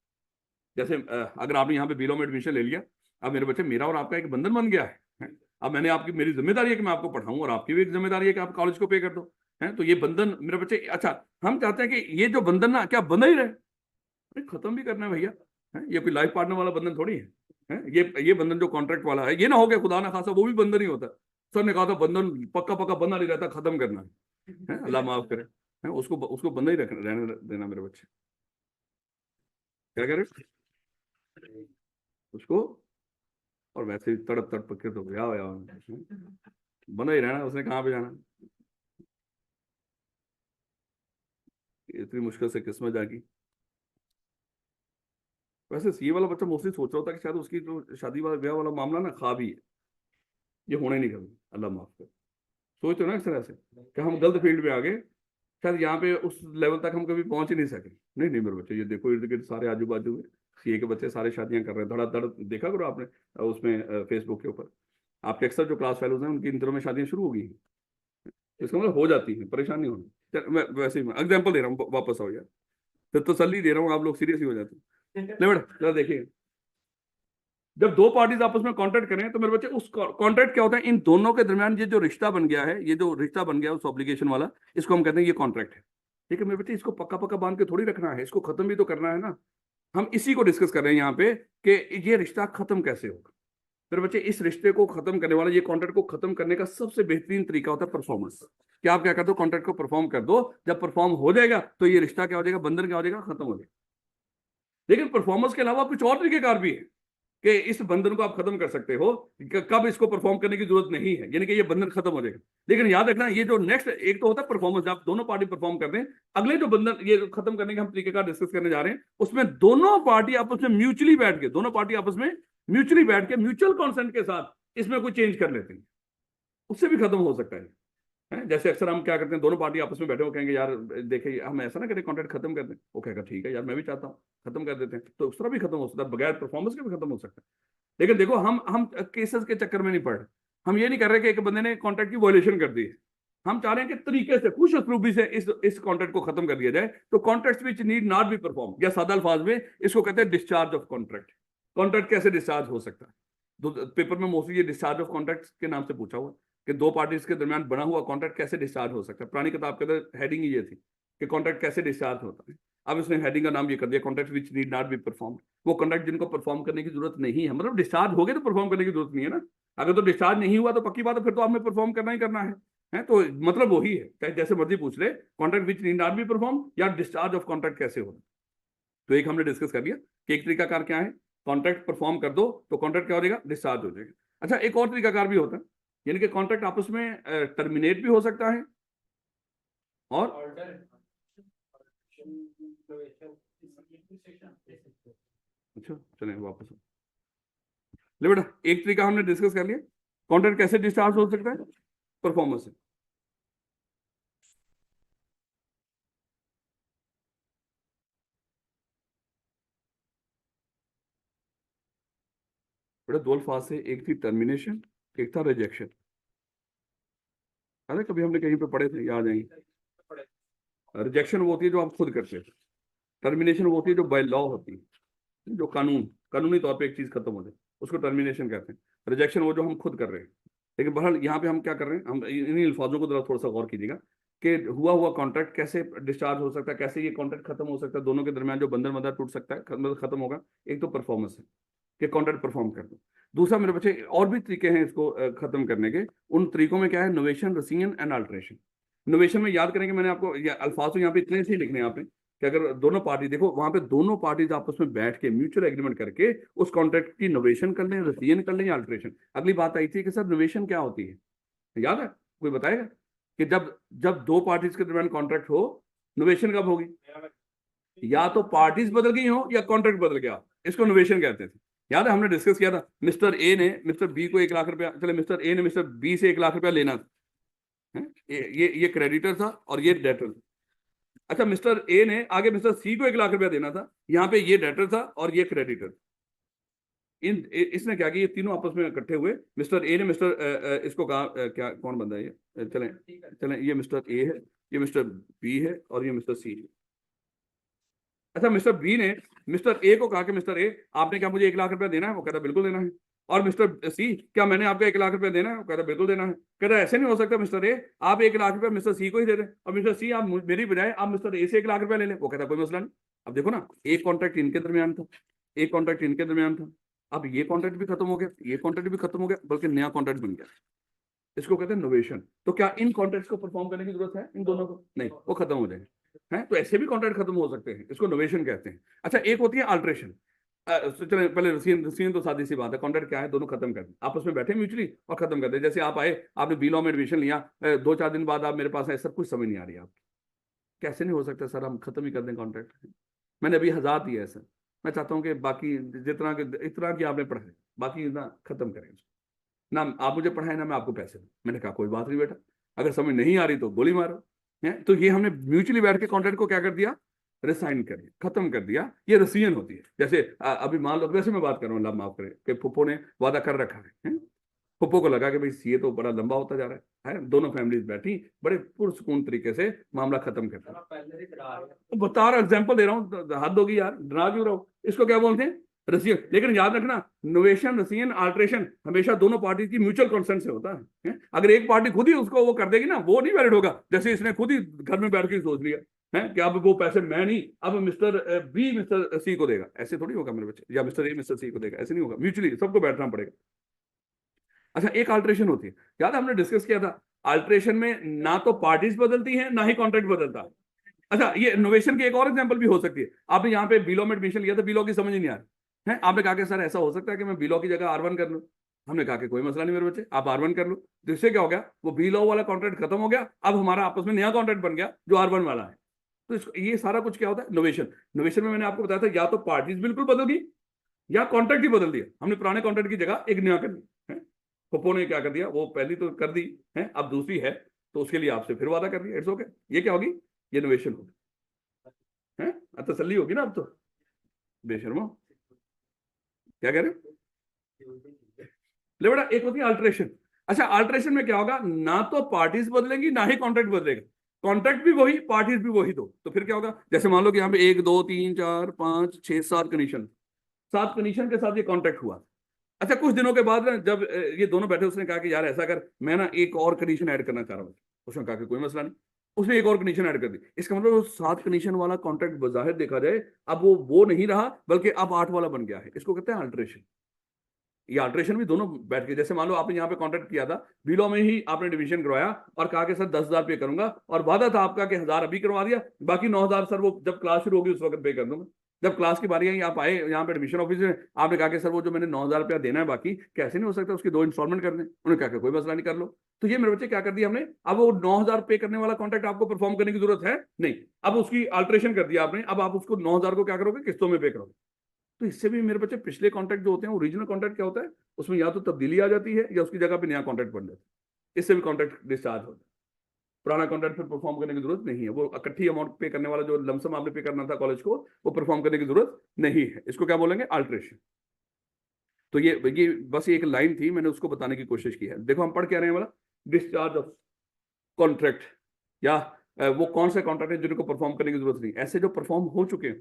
जैसे अगर आपने यहाँ पे बीलो में एडमिशन ले लिया, अब मेरे बच्चे मेरा और आपका एक बंधन बन गया है। अब मैंने आपकी, मेरी जिम्मेदारी है कि मैं आपको पढ़ाऊं, और आपकी भी एक जिम्मेदारी है कि आप कॉलेज को पे कर दो है। तो ये बंधन मेरे बच्चे, अच्छा हम चाहते हैं कि ये जो बंधन ना क्या बंधा ही रहे, खत्म भी करना है भैया है। ये कोई लाइफ पार्टनर वाला बंधन थोड़ी है। ये बंधन जो कॉन्ट्रैक्ट वाला है, ये ना हो गया खुदा ना खासा वो भी बंधन ही होता है। सर ने कहा था बंधन पक्का पक्का बंधा नहीं रहता, खत्म करना है। अल्लाह माफ करे है, उसको उसको बंधा ही रहने देना मेरे बच्चे। क्या कह रहे उसको, और वैसे ही तड़प तड़प के तो गया बना ही रहना, उसने कहाँ पे जाना। इतनी मुश्किल से किस्मत जागी। वैसे ये वाला बच्चा मोस्टली सोच रहा होता कि शायद उसकी जो शादी वाला ब्याह वाला मामला ना ख्वाब ही है, ये होने नहीं कभी, अल्लाह माफ कर। सोचते हो ना इस तरह से कि हम गलत फील्ड में आ गए, शायद यहाँ पे उस लेवल तक हम कभी पहुंच ही नहीं सके। नहीं नहीं मेरे बच्चे, ये देखो इर्द गिर्द सारे आजू बाजू में सीए के बच्चे सारे शादियां कर रहे हैं, धड़ा धड़ देखा करो आपने उसमें फेसबुक के ऊपर। आपके अक्सर जो क्लास फेलोज हैं उनकी इन दिनों में शादियां शुरू हो गई हैं, इसका मतलब हो जाती है, परेशान नहीं होना। मैं वैसे ही एग्जाम्पल दे रहा हूँ, वापस आओ यार, फिर तसल्ली दे रहा हूँ, आप लोग सीरियस ही हो जाते हैं। नहीं बेटा जरा देखिए, जब दो पार्टीज आपस में कॉन्ट्रैक्ट करें तो मेरे बच्चे उस कॉन्ट्रैक्ट क्या होता है, इन दोनों के दरमियान ये जो रिश्ता बन गया है, ये जो रिश्ता बन गया है उस ऑब्लिगेशन वाला, इसको हम कहते हैं ये कॉन्ट्रैक्ट है। ठीक है मेरे बच्चे, इसको पक्का पक्का बांध के थोड़ी रखना है, इसको खत्म भी तो करना है ना। हम इसी को डिस्कस कर रहे हैं यहाँ पे कि ये रिश्ता खत्म कैसे होगा। मेरे बच्चे इस रिश्ते को खत्म करने वाला, ये कॉन्ट्रैक्ट को खत्म करने का सबसे बेहतरीन तरीका होता है परफॉर्मेंस। क्या आप क्या करते हो, कॉन्ट्रैक्ट को परफॉर्म कर दो, जब परफॉर्म हो जाएगा तो ये रिश्ता क्या हो जाएगा, बंधन क्या हो जाएगा, खत्म हो जाएगा। लेकिन परफॉर्मेंस के अलावा कुछ और तरीकेकार भी है कि इस बंधन को आप खत्म कर सकते हो, कब इसको परफॉर्म करने की जरूरत नहीं है, यानी कि ये बंधन खत्म हो जाएगा। लेकिन याद रखना, ये जो नेक्स्ट एक तो होता है परफॉर्मेंस, आप दोनों पार्टी परफॉर्म कर दें, अगले जो बंधन ये खत्म करने के हम तरीके का डिस्कस करने जा रहे हैं, उसमें दोनों पार्टी आपस में म्यूचुअली बैठ के, दोनों पार्टी आपस में म्यूचुअली बैठ के म्यूचुअल कॉन्सेंट के साथ इसमें कोई चेंज कर लेते हैं, उससे भी खत्म हो सकता है। जैसे अक्सर हम क्या करते हैं, दोनों पार्टी आपस में बैठे हो कहेंगे यार देखिए हम ऐसा ना करें, कॉन्ट्रैक्ट खत्म कर दें, वो कहेगा ठीक है यार मैं भी चाहता हूँ, खत्म कर देते हैं, तो उस तरह भी खत्म हो सकता है, बगैर परफॉर्मेंस के भी खत्म हो सकता है। लेकिन देखो हम केसेस के चक्कर में नहीं पड़ रहे, हम ये नहीं कर रहे कि एक बंदे ने कॉन्ट्रैक्ट की वायलेशन कर दी है, हम चाह रहे हैं कि तरीके से खुश उसलूबी से इस कॉन्ट्रैक्ट को खत्म कर दिया जाए। तो contract which need not be perform, या सादा अल्फाज में इसको कहते हैं डिस्चार्ज ऑफ कॉन्ट्रैक्ट। कॉन्ट्रैक्ट कैसे डिस्चार्ज हो सकता है, पेपर में मोस्टली ये डिस्चार्ज ऑफ कॉन्ट्रैक्ट के नाम से पूछा हुआ कि दो पार्टीज के दरमियान बना हुआ कॉन्ट्रैक्ट कैसे डिस्चार्ज हो सकता है। पुरानी किताब के अंदर हेडिंग ही ये थी कि कॉन्ट्रैक्ट कैसे डिस्चार्ज होता है, अब इसने हेडिंग का नाम ये कर दिया contract which need not be perform. वो कॉन्ट्रैक्ट जिनको परफॉर्म करने की जरूरत नहीं है, मतलब डिस्चार्ज हो गए तो परफॉर्म करने की जरूरत नहीं है ना। अगर तो डिस्चार्ज नहीं हुआ तो पक्की बात है, फिर तो आपने परफॉर्म करना ही करना है तो मतलब वही है, चाहे जैसे मर्जी पूछ ले, contract which need not be perform या डिस्चार्ज ऑफ कॉन्ट्रैक्ट कैसे होता। तो एक हमने डिस्कस कर लिया कि एक तरीकाकार क्या है, कॉन्ट्रैक्ट परफॉर्म कर दो तो कॉन्ट्रैक्ट क्या हो जाएगा, डिस्चार्ज हो जाएगा। अच्छा एक और तरीकाकार भी होता है, यानी कि कॉन्ट्रैक्ट आपस में टर्मिनेट भी हो सकता है और अच्छा चलें वापस ले बेटा, एक तरीका हमने डिस्कस कर लिया, कॉन्ट्रैक्ट कैसे डिस्चार्ज हो सकता है, परफॉर्मेंस से। बेटा दो अल्फाज से, एक थी टर्मिनेशन, एक था रिजेक्शन। अरे कभी हमने कहीं पे पढ़े थे, याद आएंगे। रिजेक्शन वो होती है जो आप खुद करते हैं, टर्मिनेशन वो होती है जो बाय लॉ होती है, जो कानूनी तौर पे एक चीज खत्म हो जाए उसको टर्मिनेशन कहते हैं। रिजेक्शन वो जो हम खुद कर रहे हैं। लेकिन बहरहाल यहाँ पे हम क्या कर रहे हैं, हम इन्हीं अल्फाजों को थोड़ा सा गौर कीजिएगा कि हुआ कॉन्ट्रैक्ट कैसे डिस्चार्ज हो सकता है, कैसे ये कॉन्ट्रैक्ट खत्म हो सकता है, दोनों के दरमियान जो बंधन बंधा टूट सकता है, मतलब खत्म होगा। एक तो परफॉर्मेंस है कि कॉन्ट्रैक्ट परफॉर्म कर दो। दूसरा मेरे बच्चे और भी तरीके हैं इसको खत्म करने के, उन तरीकों में क्या है, novation, Rezin and alteration. Novation में याद करेंगे, मैंने आपको अल्फाज तो यहाँ पे इतने से ही लिखने हैं आपने, कि अगर दोनों पार्टी देखो वहां पे दोनों पार्टीज आपस में बैठ के म्यूचुअल एग्रीमेंट करके उस कॉन्ट्रैक्ट की नोवेशन कर लें, रसीन कर लें या अल्ट्रेशन। अगली बात आई थी कि सर नोवेशन क्या होती है, याद है, कोई बताएगा कि जब जब दो पार्टीज के दरमियान कॉन्ट्रैक्ट हो, नोवेशन कब होगी, या तो पार्टीज बदल गई हो या कॉन्ट्रैक्ट बदल गया, इसको नोवेशन कहते थे। याद है हमने डिस्कस किया था, मिस्टर ए ने मिस्टर बी को 1 लाख रुपया, चले मिस्टर ए ने मिस्टर बी से 1 लाख रुपया लेना था, ये क्रेडिटर था और ये डेटर था। अच्छा मिस्टर ए ने आगे मिस्टर सी को 1 लाख रुपया देना था, यहाँ पे ये डेटर था और ये क्रेडिटर। इसने क्या किया, ये तीनों आपस में इकट्ठे हुए, मिस्टर ए ने मिस्टर इसको कहा क्या कौन बंदा है ये, चलें चलें, ये मिस्टर ए है, ये मिस्टर बी है और ये मिस्टर सी है। अच्छा मिस्टर बी ने मिस्टर ए को कहा कि मिस्टर ए आपने क्या मुझे 1 लाख रुपया देना है, वो कहता बिल्कुल देना है। और मिस्टर सी क्या मैंने आपको 1 लाख रुपया देना है, वो कहता बिल्कुल देना है। कहता ऐसे नहीं हो सकता मिस्टर ए आप 1 लाख रुपया मिस्टर सी को ही दे दें और मिस्टर सी आप मेरी बजाय आप मिस्टर ए से 1 लाख रुपया ले लें। वो कहता कोई मसला नहीं। अब देखो ना, एक कॉन्ट्रैक्ट इनके दरमियान था, एक कॉन्ट्रैक्ट इनके दरमियान था, अब ये कॉन्ट्रैक्ट भी खत्म हो गया, ये कॉन्ट्रैक्ट भी खत्म हो गया, बल्कि नया कॉन्ट्रैक्ट बन गया। इसको कहते हैं नोवेशन। तो क्या इन कॉन्ट्रैक्ट्स को परफॉर्म करने की जरूरत है इन दोनों को, नहीं, वो खत्म हो जाएंगे। हैं तो ऐसे भी कॉन्ट्रैक्ट खत्म हो सकते हैं, इसको नोवेशन कहते हैं। अच्छा एक होती है अल्ट्रेशन। चले पहले रसीन तो सादी सी बात है, कॉन्ट्रैक्ट क्या है, दोनों खत्म कर दें, आपस में बैठे म्यूचुअली और खत्म कर दे। जैसे आप आए, आपने बी लॉ में एडमिशन लिया, 2-4 दिन बाद आप मेरे पास आए, सर कुछ समझ नहीं आ रही, आप कैसे नहीं हो सकता सर, हम खत्म ही कर दें कॉन्ट्रैक्ट, मैंने अभी 1000 दिया है सर, मैं चाहता हूँ कि बाकी जितना इतना कि आपने पढ़ाए बाकी ना खत्म करें, ना आप मुझे पढ़ाए ना मैं आपको पैसे दूं। मैंने कहा कोई बात नहीं बेटा, अगर समझ नहीं आ रही तो गोली मारो। है तो ये हमने म्यूचुअली बैठ के कॉन्ट्रैक्ट को क्या कर दिया, रिसाइन कर दिया, खत्म कर दिया। ये रसीन होती है। जैसे अभी मान लो, वैसे मैं बात कर रहा हूँ, अल्लाह माफ करे, कि फुप्पो ने वादा कर रखा है, फुप्पो को लगा कि भाई सीए तो बड़ा लंबा होता जा रहा है, दोनों फैमिलीज बैठी बड़े पुरसकून तरीके से मामला खत्म करता। आप पहले से करा रहे हैं। तो बता रहा एग्जाम्पल दे रहा हूँ, हद होगी यार, डरा क्यों रहा हूँ। इसको क्या बोलते हैं, रसियन। लेकिन याद रखना, नोवेशन रसियन अल्ट्रेशन हमेशा दोनों पार्टी की म्यूचुअल कंसेंट से होता है? अगर एक पार्टी खुद ही उसको वो कर देगी ना, वो नहीं वैलिड होगा। जैसे इसने खुद ही घर में बैठ के सोच लिया है कि अब वो पैसे मैं नहीं, अब मिस्टर बी मिस्टर सी को देगा, ऐसे थोड़ी होगा मेरे बच्चे, या मिस्टर ए मिस्टर सी को देगा, ऐसे नहीं होगा। म्यूचुअली सबको बैठना पड़ेगा। अच्छा, एक अल्ट्रेशन होती है, याद है हमने डिस्कस किया था, अल्ट्रेशन में ना तो पार्टीज बदलती हैं ना ही कॉन्ट्रैक्ट बदलता है। अच्छा, ये इनोवेशन की एक और एग्जांपल भी हो सकती है। आपने यहाँ पे बीलॉ में एडमिशन लिया था, बीलॉ की समझ ही नहीं आ रही है, आपने कहा कि सर ऐसा हो सकता है कि मैं बीलॉ की जगह R1 कर लूं। हमने कहा कि कोई मसला नहीं मेरे बच्चे, आप R1 कर लो। तो इससे क्या हो गया, वो बीलॉ वाला कॉन्ट्रैक्ट खत्म हो गया, अब हमारा आपस में नया कॉन्ट्रैक्ट बन गया जो R1 वाला है। तो इसको, ये सारा कुछ क्या होता है, इनोवेशन। इनोवेशन में मैंने आपको बताया था, या तो पार्टीज बिल्कुल बदल गई या कॉन्ट्रैक्ट ही बदल दिया। हमने पुराने कॉन्ट्रैक्ट की जगह एक नया कर दिया। पप्पो ने क्या कर दिया, वो पहली तो कर दी है, अब दूसरी है तो उसके लिए आपसे फिर वादा कर दिया। इट्स ओके, ये क्या होगी, ये इनोवेशन होगी है। तसल्ली होगी ना अब तो, बेशर्मो क्या कह रहे हो। ले बेटा, एक होती है अल्ट्रेशन। अच्छा, अल्ट्रेशन में क्या होगा, ना तो पार्टीज बदलेंगी ना ही कॉन्ट्रैक्ट बदलेगा। कॉन्ट्रैक्ट भी वही, पार्टीज भी वही दो। तो फिर क्या होगा, जैसे मान लो कि यहाँ पे 1 2 3 4 5 6 7 कंडीशन, 7 कंडीशन के साथ ये कॉन्ट्रैक्ट हुआ। अच्छा, कुछ दिनों के बाद ना जब ये दोनों बैठे, उसने कहा कि यार ऐसा कर, मैं ना एक और कंडीशन ऐड करना चाह रहा हूँ। उसने कहा कि कोई मसला नहीं, उसने एक और कंडीशन ऐड कर दी। इसका मतलब 7 कंडीशन वाला कॉन्ट्रैक्ट बजाहिर देखा जाए अब वो नहीं रहा, बल्कि अब 8 वाला बन गया है। इसको कहते हैं अल्ट्रेशन। ये अल्ट्रेशन भी दोनों बैठ के, जैसे मान लो आपने यहाँ पे कॉन्ट्रैक्ट किया था, बिलो में ही आपने डिवीजन करवाया और कहा कि सर 10,000 पे करूंगा, और वादा था आपका कि 1,000 अभी करवा दिया, बाकी 9,000 सर वो जब क्लास शुरू होगी उस वक्त पे कर दूंगा। जब क्लास की बारी आई, आप आए यहाँ पे एडमिशन ऑफिस में, आपने कहा कि सर वो जो मैंने 9,000 रुपया देना है बाकी, कैसे नहीं हो सकता, उसकी 2 इंस्टॉलमेंट कर दें। उन्होंने कहा कि कोई मसला नहीं, कर लो। तो ये मेरे बच्चे क्या कर दिया हमने, अब वो 9,000 पे करने वाला कॉन्ट्रैक्ट आपको परफॉर्म करने की जरूरत है नहीं, अब उसकी अल्ट्रेशन कर दिया आपने। अब आप उसको 9,000 को क्या करोगे, किस्तों में पे करोगे। तो इससे भी मेरे बच्चे पिछले कॉन्ट्रैक्ट जो होते हैं, ओरिजिनल कॉन्ट्रैक्ट क्या होता है, उसमें या तो तब्दीली आ जाती है या उसकी जगह पे नया कॉन्ट्रैक्ट बन जाता है। इससे भी कॉन्ट्रैक्ट डिस्चार्ज होता है। पुराना कॉन्ट्रैक्ट फिर परफॉर्म करने की जरूरत नहीं है, वो इकट्ठी अमाउंट पे करने वाला जो लमसम आपने पे करना था कॉलेज को, वो परफॉर्म करने की जरूरत नहीं है। इसको क्या बोलेंगे, अल्ट्रेशन। तो ये बस एक लाइन थी, मैंने उसको बताने की कोशिश की है। देखो हम पढ़ क्या रहे हैं वाला, डिस्चार्ज ऑफ कॉन्ट्रैक्ट, या वो कौन से कॉन्ट्रैक्ट है जिनको परफॉर्म करने की जरूरत नहीं, ऐसे जो परफॉर्म हो चुके हैं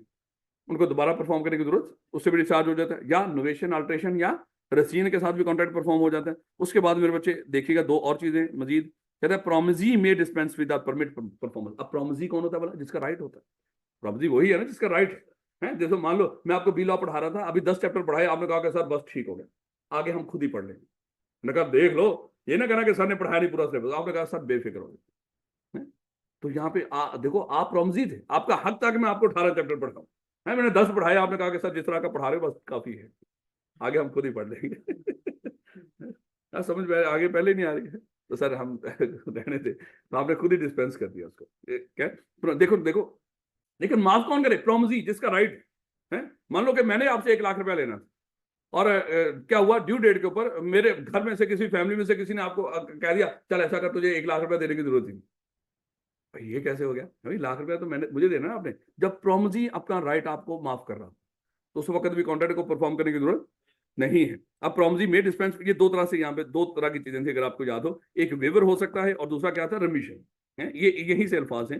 उनको दोबारा परफॉर्म करने की जरूरत, उससे भी डिस्चार्ज हो जाता है। या नोवेशन अल्ट्रेशन या रसीन के साथ भी कॉन्ट्रैक्ट परफॉर्म हो जाता है। उसके बाद मेरे बच्चे देखिएगा 2 और चीजें मजीद, कहता है प्रोमिजी में डिस्पेंस विद परमिट परफॉर्मेंस। अब प्रोमिजी कौन होता है बोला, जिसका राइट होता है। प्रोमिजी वही है ना जिसका राइट है। जैसे मान लो मैं आपको बी लॉ पढ़ा रहा था, अभी 10 चैप्टर पढ़ाए, आपने कहा कि सर बस ठीक हो गया, आगे हम खुद ही पढ़ लेंगे। मैंने कहा देख लो, ये ना कहना कि सर ने पढ़ाया नहीं पूरा सिलेबस। आपने कहा सर बेफिक्र हो गए। तो यहाँ पे देखो, आप प्रोमिजी थे, आपका हक था कि मैं आपको 18 चैप्टर पढ़ाऊं है। मैंने 10 पढ़ाया, आपने कहा कि सर जिस तरह का पढ़ा रहे हो बस काफी है, आगे हम खुद ही पढ़ लेंगे। समझ में आगे पहले नहीं आ रही है तो सर हम रहने थे, तो आपने खुद ही डिस्पेंस कर दिया उसको। क्या देखो देखो, लेकिन माफ कौन करे, प्रोमिजी जिसका राइट है। मान लो कि मैंने आपसे 1 लाख रुपया लेना था, और क्या हुआ, ड्यू डेट के ऊपर मेरे घर में से किसी फैमिली में से किसी ने आपको कह दिया चल ऐसा कर, तुझे 1 लाख रुपया देने की जरूरत ही नहीं। भाई ये कैसे हो गया, भाई लाख रुपया तो मैंने मुझे देना है आपने। जब प्रोमिजी अपना राइट आपको माफ कर रहा तो उस वक्त भी कॉन्ट्रैक्ट को परफॉर्म करने की जरूरत नहीं है। अब प्रोमिजी में डिस्पेंस, ये 2 तरह से, यहाँ पे 2 तरह की चीजें थी अगर आपको याद हो, एक वेवर हो सकता है और दूसरा क्या था, रेमिशन है। ये यही से अल्फाज हैं,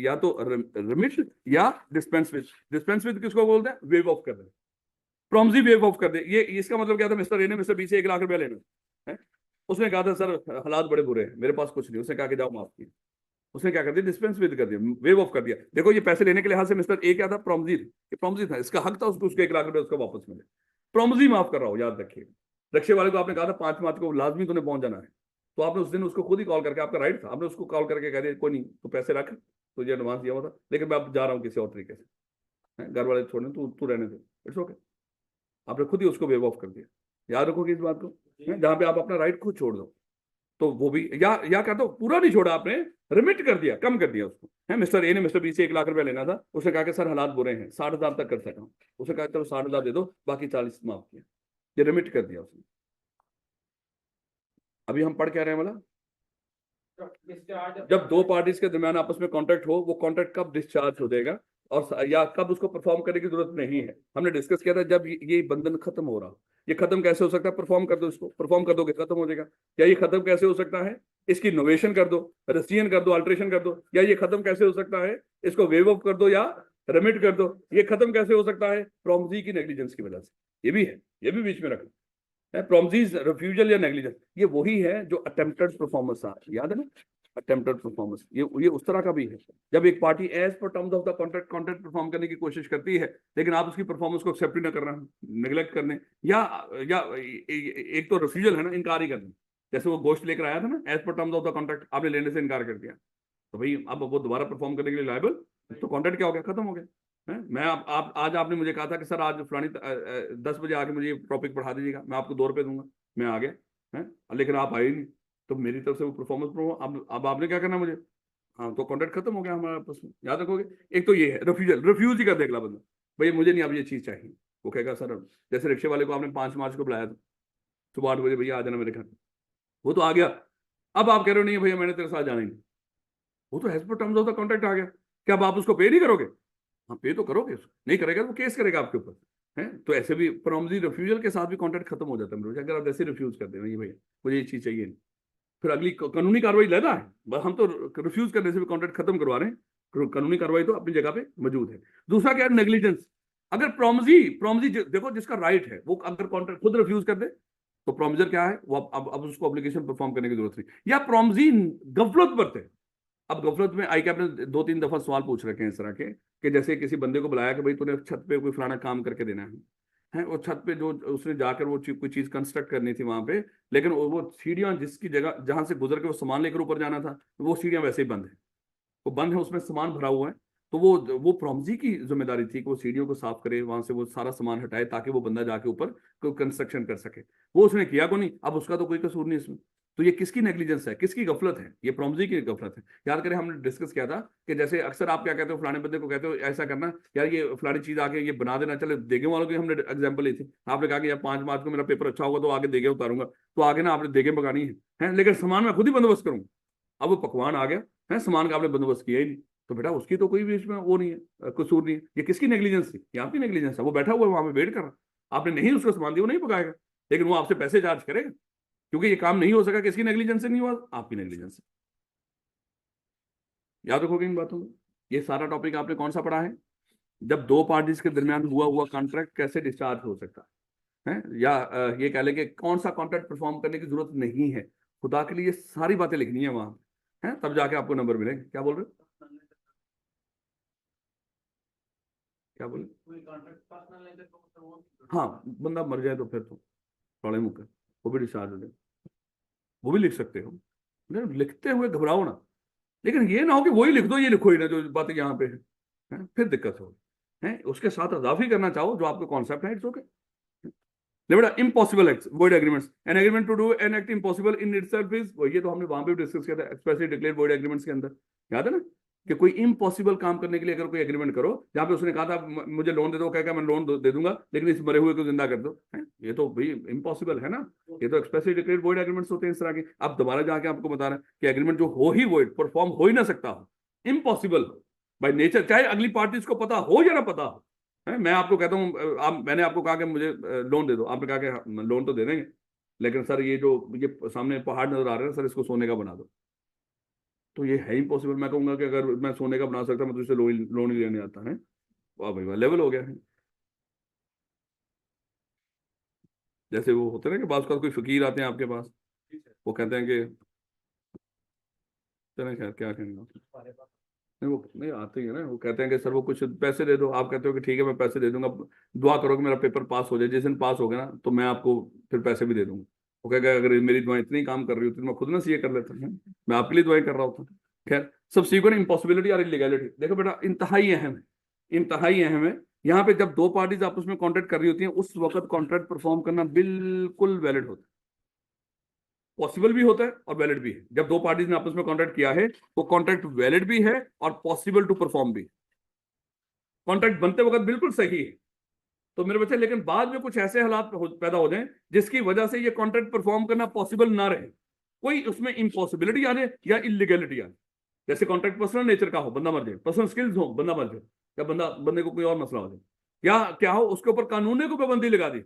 या तो रेमिट या डिस्पेंस विद। डिस्पेंस विद किसको बोलते हैं, वेव ऑफ कर दे, प्रोमिजी वेव ऑफ कर दे। ये इसका मतलब क्या था, मिस्टर ए ने मिस्टर बी से 1 लाख रुपया लेना है। उसने कहा था सर हालात बड़े बुरे हैं, मेरे पास कुछ नहीं। उसने कहा कि जाओ माफ किया। उसने क्या कर दिया, डिस्पेंस विद कर दिया, वेव ऑफ कर दिया। देखो ये पैसे लेने के लिहाज से मिस्टर ए क्या था, प्रोमिजी था, इसका हक था उसको 1 लाख रुपए उसको वापस मिले। प्रोमिजी माफ कर रहा हो, याद रखिए। रक्षे वाले को आपने कहा था 5 मार्च को लाजमी तूने पहुंच जाना है, तो आपने उस दिन उसको खुद ही कॉल करके, आपका राइट था, आपने उसको कॉल करके कह दिया कोई नहीं तो पैसे रख, तुझे एडवांस दिया हुआ था, लेकिन मैं अब जा रहा हूँ किसी और तरीके से, घर वाले छोड़ने, तू रहने दे, इट्स ओके। आपने खुद ही उसको वेव ऑफ कर दिया। याद रखोगे इस बात को, जहां पे आप अपना राइट खुद छोड़ दो तो वो भी, या कह दो पूरा नहीं छोड़ा आपने, रिमिट कर दिया, कम कर दिया उसको है। मिस्टर ए ने मिस्टर बी से 1 लाख रुपया लेना था, उसने कहा कि सर हालात बुरे हैं, 60,000 तक कर सका। उसने कहा चलो 60,000 दे दो, बाकी 40 माफ किया, ये रिमिट कर दिया उसने। अभी हम पढ़ क्या रहे हैं वाला, जब 2 पार्टीज के दरमियान आपस में कॉन्ट्रैक्ट हो, वो कॉन्ट्रैक्ट कब डिस्चार्ज हो जाएगा, और या कब उसको परफॉर्म करने की जरूरत नहीं है। हमने डिस्कस किया था जब ये बंधन खत्म हो रहा, ये खत्म कैसे हो सकता है, परफॉर्म कर दो इसको, परफॉर्म कर दोगे खत्म हो जाएगा। या ये खत्म कैसे हो सकता है, इसकी इनोवेशन कर दो, रसियन कर दो, अल्ट्रेशन कर दो। या ये खत्म कैसे हो सकता है, इसको वेव ऑफ कर दो या रेमिट कर दो। ये खत्म कैसे हो सकता है, प्रॉम्जी की नेग्लिजेंस की वजह से। ये भी है, ये भी बीच में रखना है। प्रॉम्जीज रिफ्यूजल या नेग्लिजेंस, ये वही है जो अटेम्प्टेड परफॉर्मेंस था, याद है ना, अटेम्प्टेड परफॉर्मेंस। ये उस तरह का भी है जब एक party as per terms of the contract contract perform करने की कोशिश करती है, लेकिन आप उसकी परफॉर्मेंस को एक्सेप्ट ही ना करना, नेग्लेक्ट करने, या एक तो रिफ्यूजल है ना, इनकार ही करना। जैसे वो गोश्त लेकर आया था ना, as per terms of the contract आपने लेने से इनकार कर दिया, तो भाई अब वो दोबारा परफॉर्म करने के लिए लायबल, तो कॉन्ट्रैक्ट क्या हो गया, खत्म हो गया है। मैं आप आज आपने मुझे कहा था कि सर आज फलानी 10 बजे आके मुझे टॉपिक पढ़ा दीजिएगा, मैं आपको 2 रुपये दूंगा, मैं आ गया है, लेकिन आप आए नहीं, तो मेरी तरफ से वो परफॉर्मेंस प्रो, अब आपने क्या करना मुझे, हाँ तो कॉन्ट्रैक्ट खत्म हो गया हमारा आपस में, याद रखोगे। एक तो ये है रिफ्यूजल, रिफ्यूज ही कर देगा बंदा, भैया मुझे नहीं अब ये चीज चाहिए। वो कहेगा सर, जैसे रिक्शे वाले को आपने 5 मार्च को बुलाया था सुबह 8 बजे, भैया आ जाना मेरे घर, वो तो आ गया, अब आप कह रहे हो नहीं भैया मैंने तेरे साथ जाना ही नहीं, वो तो as per terms of the contract आ गया। क्या अब आप उसको पे नहीं करोगे, हाँ पे तो करोगे, नहीं करेगा तो केस करेगा आपके ऊपर है। तो ऐसे भी प्रॉम्जी रिफ्यूजल के साथ भी कॉन्ट्रैक्ट खत्म हो जाता है अगर आप ऐसे रिफ्यूज कर दे, नहीं भैया मुझे ये चीज चाहिए नहीं, फिर अगली कानूनी कार्रवाई लेना है, बस हम तो रिफ्यूज करने से भी कॉन्ट्रैक्ट खत्म करवा रहे हैं, कानूनी कार्रवाई तो अपनी जगह पे मौजूद है। दूसरा क्या है, नेग्लिजेंस। अगर प्रॉम्जी प्रॉम्जी देखो जिसका राइट है वो अगर कॉन्ट्रैक्ट खुद रिफ्यूज कर दे, तो प्रॉम्जर क्या है, वो अब उसको एप्लीकेशन परफॉर्म करने की जरूरत नहीं। या प्रॉम्जी गफलत बरते, अब गफलत में आई कैप ने 2-3 दफा सवाल पूछ रखे हैं इस तरह के, कि जैसे किसी बंदे को बुलाया कि भाई तूने छत पे कोई फलाना काम करके देना है, और छत पे जो उसने जाकर वो कोई चीज कंस्ट्रक्ट करनी थी वहां पे, लेकिन वो सीढ़ियां जिसकी जगह जहां से गुजर के वो सामान लेकर ऊपर जाना था, वो सीढ़ियां वैसे ही बंद है, वो बंद है, उसमें सामान भरा हुआ है। तो वो प्रॉम्जी की जिम्मेदारी थी कि वो सीढ़ियों को साफ करे, वहां से वो सारा सामान हटाए ताकि वो बंदा जाके ऊपर कंस्ट्रक्शन कर सके। वो उसने किया को नहीं, अब उसका तो कोई कसूर नहीं इसमें। तो ये किसकी नेग्लिजेंस है, किसकी गफलत है, ये प्रॉम्जी की गफलत है। याद करें हमने डिस्कस किया था कि जैसे अक्सर आप क्या कहते हो, फलाने बंदे को कहते हो ऐसा करना, यार ये फलानी चीज आके ये बना देना, चले देगे वालों की हमने एग्जाम्पल ली थी, आपने कहा कि यार 5 मार्च को मेरा पेपर अच्छा होगा तो आगे देगे उतारूंगा, तो आगे ना आपने देगे पकानी है, लेकिन सामान मैं खुद ही बंदोबस्त करूंगा। अब वो पकवान आ गया है, सामान का आपने बंदोबस्त किया ही नहीं, तो बेटा उसकी तो कोई भी इसमें वो नहीं है, कसूर नहीं है। ये किसकी नेग्लिजेंस थी, ये आपकी नेग्लिजेंस है। वो बैठा हुआ है वहां पे वेट कर रहा, आपने नहीं उसको सामान दिया, वो नहीं पकाएगा, लेकिन वो आपसे पैसे चार्ज करेगा, क्योंकि ये काम नहीं हो सका, किसकी नेग्लिजेंस से नहीं हुआ, आपकी नेग्लिजेंस से। याद रखोगे इन बातों में। ये सारा टॉपिक आपने कौन सा पढ़ा है, जब दो पार्टीज के दरमियान हुआ हुआ कॉन्ट्रैक्ट कैसे डिस्चार्ज हो सकता है, या ये कह लें कि कौन सा कॉन्ट्रैक्ट परफॉर्म करने की जरूरत नहीं है। खुदा के लिए ये सारी बातें लिखनी है वहां है, तब जाके आपको नंबर मिलेंगे। क्या बोल रहे हो, क्या बोले, कोई कॉन्ट्रैक्ट पर्सनल नहीं तो वो हाँ बंदा मर जाए तो फिर तो प्रॉब्लम होकर वो भी डिस्चार्ज हो जाए, वो भी लिख सकते हो, लेकिन लिखते हुए घबराओ ना, लेकिन ये ना हो कि वही लिख दो, ये लिखो ही ना जो बातें यहाँ पे है, फिर दिक्कत हो है। उसके साथ अजाफी करना चाहो जो आपका कॉन्सेप्ट है, इट्स ओके। बेटा impossible act void agreements, an agreement to do an act impossible in itself is, ये तो हमने वहां पे भी डिस्कस किया था, एक्सप्रेसली डिक्लेयर वॉइड एग्रीमेंट्स के अंदर, याद है ना, कि कोई इम्पॉसिबल काम करने के लिए अगर कोई एग्रीमेंट करो, जहां पे उसने कहा था मुझे लोन दे दो, कहेगा मैं लोन दे दूंगा लेकिन इस मरे हुए को जिंदा कर दो, है ये तो भाई इम्पॉसिबल है ना। ये तो एक्सप्रेसली डिक्लेयर वॉइड एग्रीमेंट्स होते हैं इस तरह के। अब दोबारा जाके आपको बता रहा है कि एग्रीमेंट जो हो ही वॉइड, परफॉर्म हो ही ना सकता हो, इम्पॉसिबल बाय नेचर, चाहे अगली पार्टी को पता हो या ना पता हो है। मैं आपको कहता हूँ, मैंने आपको कहा कि मुझे लोन दे दो, आपने कहा कि लोन तो दे देंगे, लेकिन सर ये सामने पहाड़ नजर आ रहे हैं सर, इसको सोने का बना दो, तो ये है इम्पॉसिबल। मैं कहूंगा कि अगर मैं सोने का बना सकता मैं तुझसे लोन ही लेने आता है, वाह भाई वाह, लेवल हो गया है। जैसे वो होते हैं ना कि बात कोई फकीर आते हैं आपके पास, वो कहते हैं कि चलें खैर क्या कहेंगे, हमारे पास नहीं वो नहीं आते ही है ना, वो कहते हैं कि सर वो कुछ पैसे दे दो, आप कहते हो कि ठीक है मैं पैसे दे दूंगा, दुआ करो कि मेरा पेपर पास हो जाए, जिस दिन पास हो गया ना तो मैं आपको फिर पैसे भी दे दूंगा। वो कहेगा अगर मेरी दुआएं इतनी काम कर रही होती तो मैं खुद ना सीए कर लेता, मैं आपके लिए दुआएं कर रहा होता। खैर सब सीक्वेंट इम्पॉसिबिलिटी और इलीगैलिटी, देखो बेटा इंतहाई अहम है, इंतहाई अहम है। यहाँ पे जब दो पार्टीज आपस में कॉन्ट्रैक्ट कर रही होती हैं उस वक्त कॉन्ट्रैक्ट परफॉर्म करना बिल्कुल वैलिड होता है, पॉसिबल भी होता है और वैलिड भी है। जब दो पार्टीज ने आपस में कॉन्ट्रैक्ट किया है वो कॉन्ट्रैक्ट वैलिड भी है और पॉसिबल टू परफॉर्म भी। कॉन्ट्रैक्ट बनते वक्त बिल्कुल सही है, तो मेरे बच्चे लेकिन बाद में कुछ ऐसे हालात पैदा हो जाएं जिसकी वजह से ये कॉन्ट्रैक्ट परफॉर्म करना पॉसिबल ना रहे, कोई उसमें इम्पॉसिबिलिटी आ जाए या इलीगैलिटी आ जाए। जैसे कॉन्ट्रैक्ट पर्सनल नेचर का हो, बंदा मर जाए, पर्सनल स्किल्स हो, बंदा मर जाए, या बंदे को कोई और मसला हो जाए, या क्या हो उसके ऊपर कानून ने को पाबंदी लगा दी।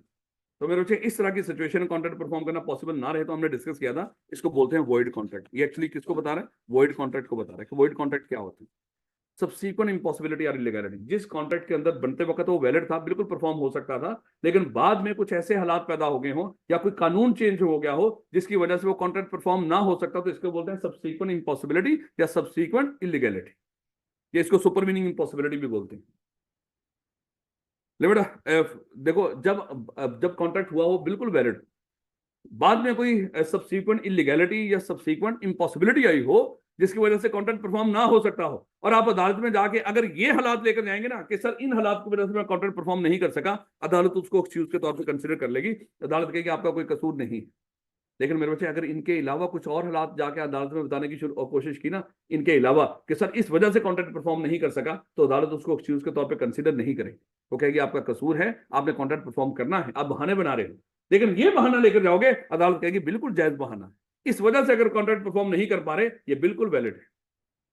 तो मेरे बच्चे इस तरह की सिचुएशन कॉन्ट्रैक्ट परफॉर्म करना पॉसिबल ना रहे तो हमने डिस्कस किया था, इसको बोलते हैं वॉइड कॉन्ट्रैक्ट। ये एक्चुअली किसको बता रहा है? वॉइड कॉन्ट्रैक्ट को बता रहा है कि वॉइड कॉन्ट्रैक्ट क्या होता है। सबसीक्वेंट इंपॉसिबिलिटी और इलीगैलिटी, जिस कॉन्ट्रैक्ट के अंदर बनते वक्त वो वैलिड था, बिल्कुल परफॉर्म हो सकता था, लेकिन बाद में कुछ ऐसे हालात पैदा हो गए हो या कोई कानून चेंज हो गया हो जिसकी वजह से वो कॉन्ट्रैक्ट परफॉर्म ना हो सकता, तो इसको बोलते हैं सबसीक्वेंट इंपॉसिबिलिटी या सबसीक्वेंट इलीगैलिटी। ये इसको सुपर मीनिंग इंपॉसिबिलिटी भी बोलते हैं। ले बेटा, देखो जब कॉन्ट्रैक्ट हुआ हो बिल्कुल वैलिड, बाद में कोई सबसीक्वेंट इलीगैलिटी या सबसीक्वेंट इंपॉसिबिलिटी आई हो जिसकी वजह से कॉन्ट्रैक्ट परफॉर्म ना हो सकता हो, और आप अदालत में जाके अगर ये हालात लेकर जाएंगे ना कि सर इन हालात की वजह से मैं कॉन्ट्रैक्ट परफॉर्म नहीं कर सका, अदालत उसको एक्सक्यूज के तौर पर कंसिडर कर लेगी। अदालत कहेगी आपका कोई कसूर नहीं। लेकिन मेरे बच्चे अगर इनके अलावा कुछ और हालात जाके अदालत में बताने की कोशिश की ना, इनके अलावा कि सर इस वजह से कॉन्ट्रैक्ट परफॉर्म नहीं कर सका, तो अदालत उसको एक्सक्यूज के तौर पर कंसिडर नहीं करेगी। वो कहेगी आपका कसूर है, आपने कॉन्ट्रैक्ट परफॉर्म करना है, आप बहाने बना रहे हो। लेकिन ये बहाना लेकर जाओगे, अदालत कहेगी बिल्कुल जायज बहाना है, इस वजह से अगर कॉन्ट्रैक्ट परफॉर्म नहीं कर पा रहे, ये बिल्कुल वैलिड है।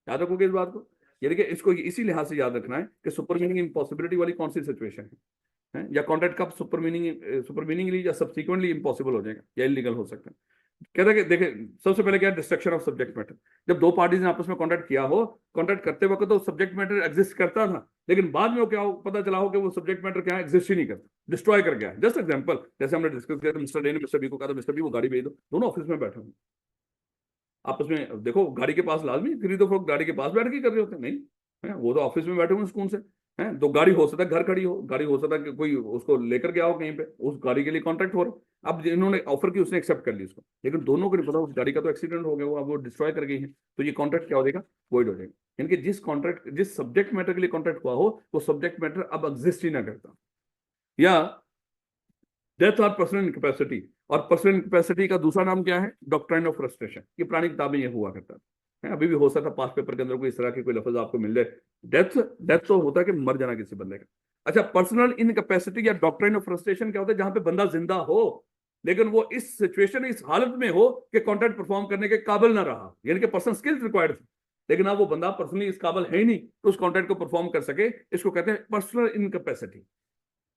याद रखोगे इस बात को। ये देखिए, इसको इसी लिहाज से याद रखना है कि सुपर मीनिंग इम्पॉसिबिलिटी वाली कौन सी सिचुएशन है, या कॉन्ट्रैक्ट कब सुपर मीनिंगली या सब्सिक्वेंटली इम्पॉसिबल हो जाएगा या इलीगल हो सकता है। कहता है कि देखिए, सबसे पहले क्या है? Destruction of subject matter. जब दो पार्टीज ने आपस में कॉन्ट्रैक्ट किया हो, कॉन्ट्रैक्ट करते वक्त तो सब्जेक्ट मैटर एग्जिस्ट करता था, लेकिन बाद में वो क्या हो, पता चला हो कि वो सब्जेक्ट मैटर क्या है, एग्जिस्ट ही नहीं करता, डिस्ट्रॉय कर गया है। जस्ट एग्जांपल, जैसे हमने डिस्कस किया था, मिस्टर ए ने मिस्टर बी को कहा था मिस्टर बी वो गाड़ी भेज दो, दोनों ऑफिस में बैठे हुए आपस में, देखो गाड़ी के पास लाजमी खरीदो फरोख्त गाड़ी के पास बैठ के कर रहे होते नहीं है, वो तो ऑफिस में बैठे हुए सुकून से है। तो गाड़ी हो सकता है घर खड़ी हो, गाड़ी हो सकता है कि कोई उसको लेकर गया हो कहीं पे, उस गाड़ी के लिए कॉन्ट्रैक्ट हो रहा। अब इन्होंने ऑफर की, उसने एक्सेप्ट कर ली उसको, लेकिन दोनों को नहीं पता उस गाड़ी का तो एक्सीडेंट हो गया, वो अब वो डिस्ट्रॉय कर गई है, तो ये कॉन्ट्रैक्ट क्या हो जाएगा? वॉइड हो जाएगा। यानी कि जिस सब्जेक्ट मैटर के लिए कॉन्ट्रैक्ट हुआ हो, वो सब्जेक्ट मैटर अब एग्जिस्ट ही ना करता। या डेथ और पर्सनल इनकैपेसिटी, और पर्सनल इनकैपेसिटी का दूसरा नाम क्या है? Doctrine of frustration. ये पुरानी किताबें ये हुआ करता है, अभी भी हो सकता है पास पेपर के अंदर कोई इस तरह के कोई लफ्ज आपको मिल जाए। डेथ तो होता है कि मर जाना किसी बंदे का। अच्छा, पर्सनल इनकैपेसिटी या डॉक्ट्राइन ऑफ फ्रस्ट्रेशन क्या होता है? जहां पे बंदा जिंदा हो लेकिन वो इस सिचुएशन, इस हालत में हो कि कॉन्ट्रैक्ट परफॉर्म करने के काबिल ना रहा, यानी कि पर्सनल स्किल्स रिक्वायर्ड थी, लेकिन अब वो बंदा पर्सनली इस काबिल है ही नहीं तो उस कॉन्ट्रैक्ट को परफॉर्म कर सके। इसको कहते हैं पर्सनल इनकैपेसिटी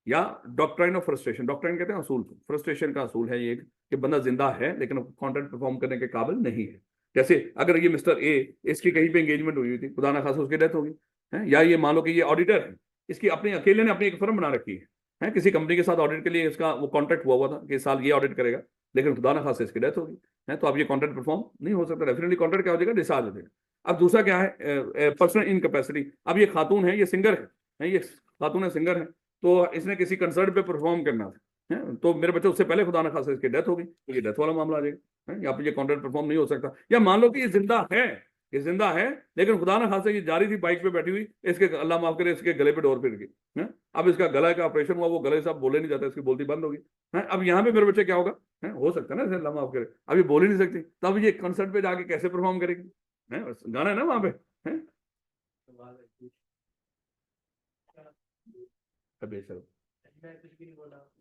या डॉक्ट्राइन ऑफ फ्रस्ट्रेशन। डॉक्ट्राइन कहते हैं असूल, फ्रस्ट्रेशन का असूल है ये कि बंदा जिंदा है लेकिन कॉन्ट्रैक्ट परफॉर्म करने के काबिल नहीं है। जैसे अगर ये मिस्टर ए, इसकी कहीं पे एंगेजमेंट हुई थी, खुदा ना खासा उसकी डेथ होगी है, या ये मान लो कि ये ऑडिटर है, इसकी अपने अकेले ने अपनी एक फर्म बना रखी है, किसी कंपनी के साथ ऑडिट के लिए इसका वो कॉन्ट्रैक्ट हुआ था कि इस साल ये ऑडिट करेगा, लेकिन खुदा ना खासा इसकी डेथ होगी है, तो अब ये कॉन्ट्रैक्ट परफॉर्म नहीं हो सकता, डेफिनेटली कॉन्ट्रैक्ट क्या हो जाएगा? डिस्चार्ज हो जाएगा। अब दूसरा क्या है? Personal incapacity. अब ये खातून है, ये सिंगर है, ये खातून है, सिंगर है, तो इसने किसी कंसर्ट पे परफॉर्म करना था है, तो मेरे बच्चे उससे पहले खुदा ना खासा इसकी डेथ होगी, तो ये डेथ वाला मामला आ जाएगा है, यहाँ पे ये कॉन्ट्रैक्ट परफॉर्म नहीं हो सकता। या मान लो कि ये जिंदा है, ये जिंदा है लेकिन खुदा ना खासा ये जा रही थी बाइक पे बैठी हुई, इसके अल्लाह माफ करे इसके गले पे डोर फिर गई है, अब इसका गला का ऑपरेशन हुआ, वो गले से अब बोले नहीं जाता, इसकी बोलती बंद होगी है। अब यहाँ पे मेरे बच्चे क्या होगा है, हो सकता है ना, अल्लाह माफ करे अब ये बोल ही नहीं सकती, तब ये कंसर्ट पे जाके कैसे परफॉर्म करेगी है? गाना है ना वहां पे है।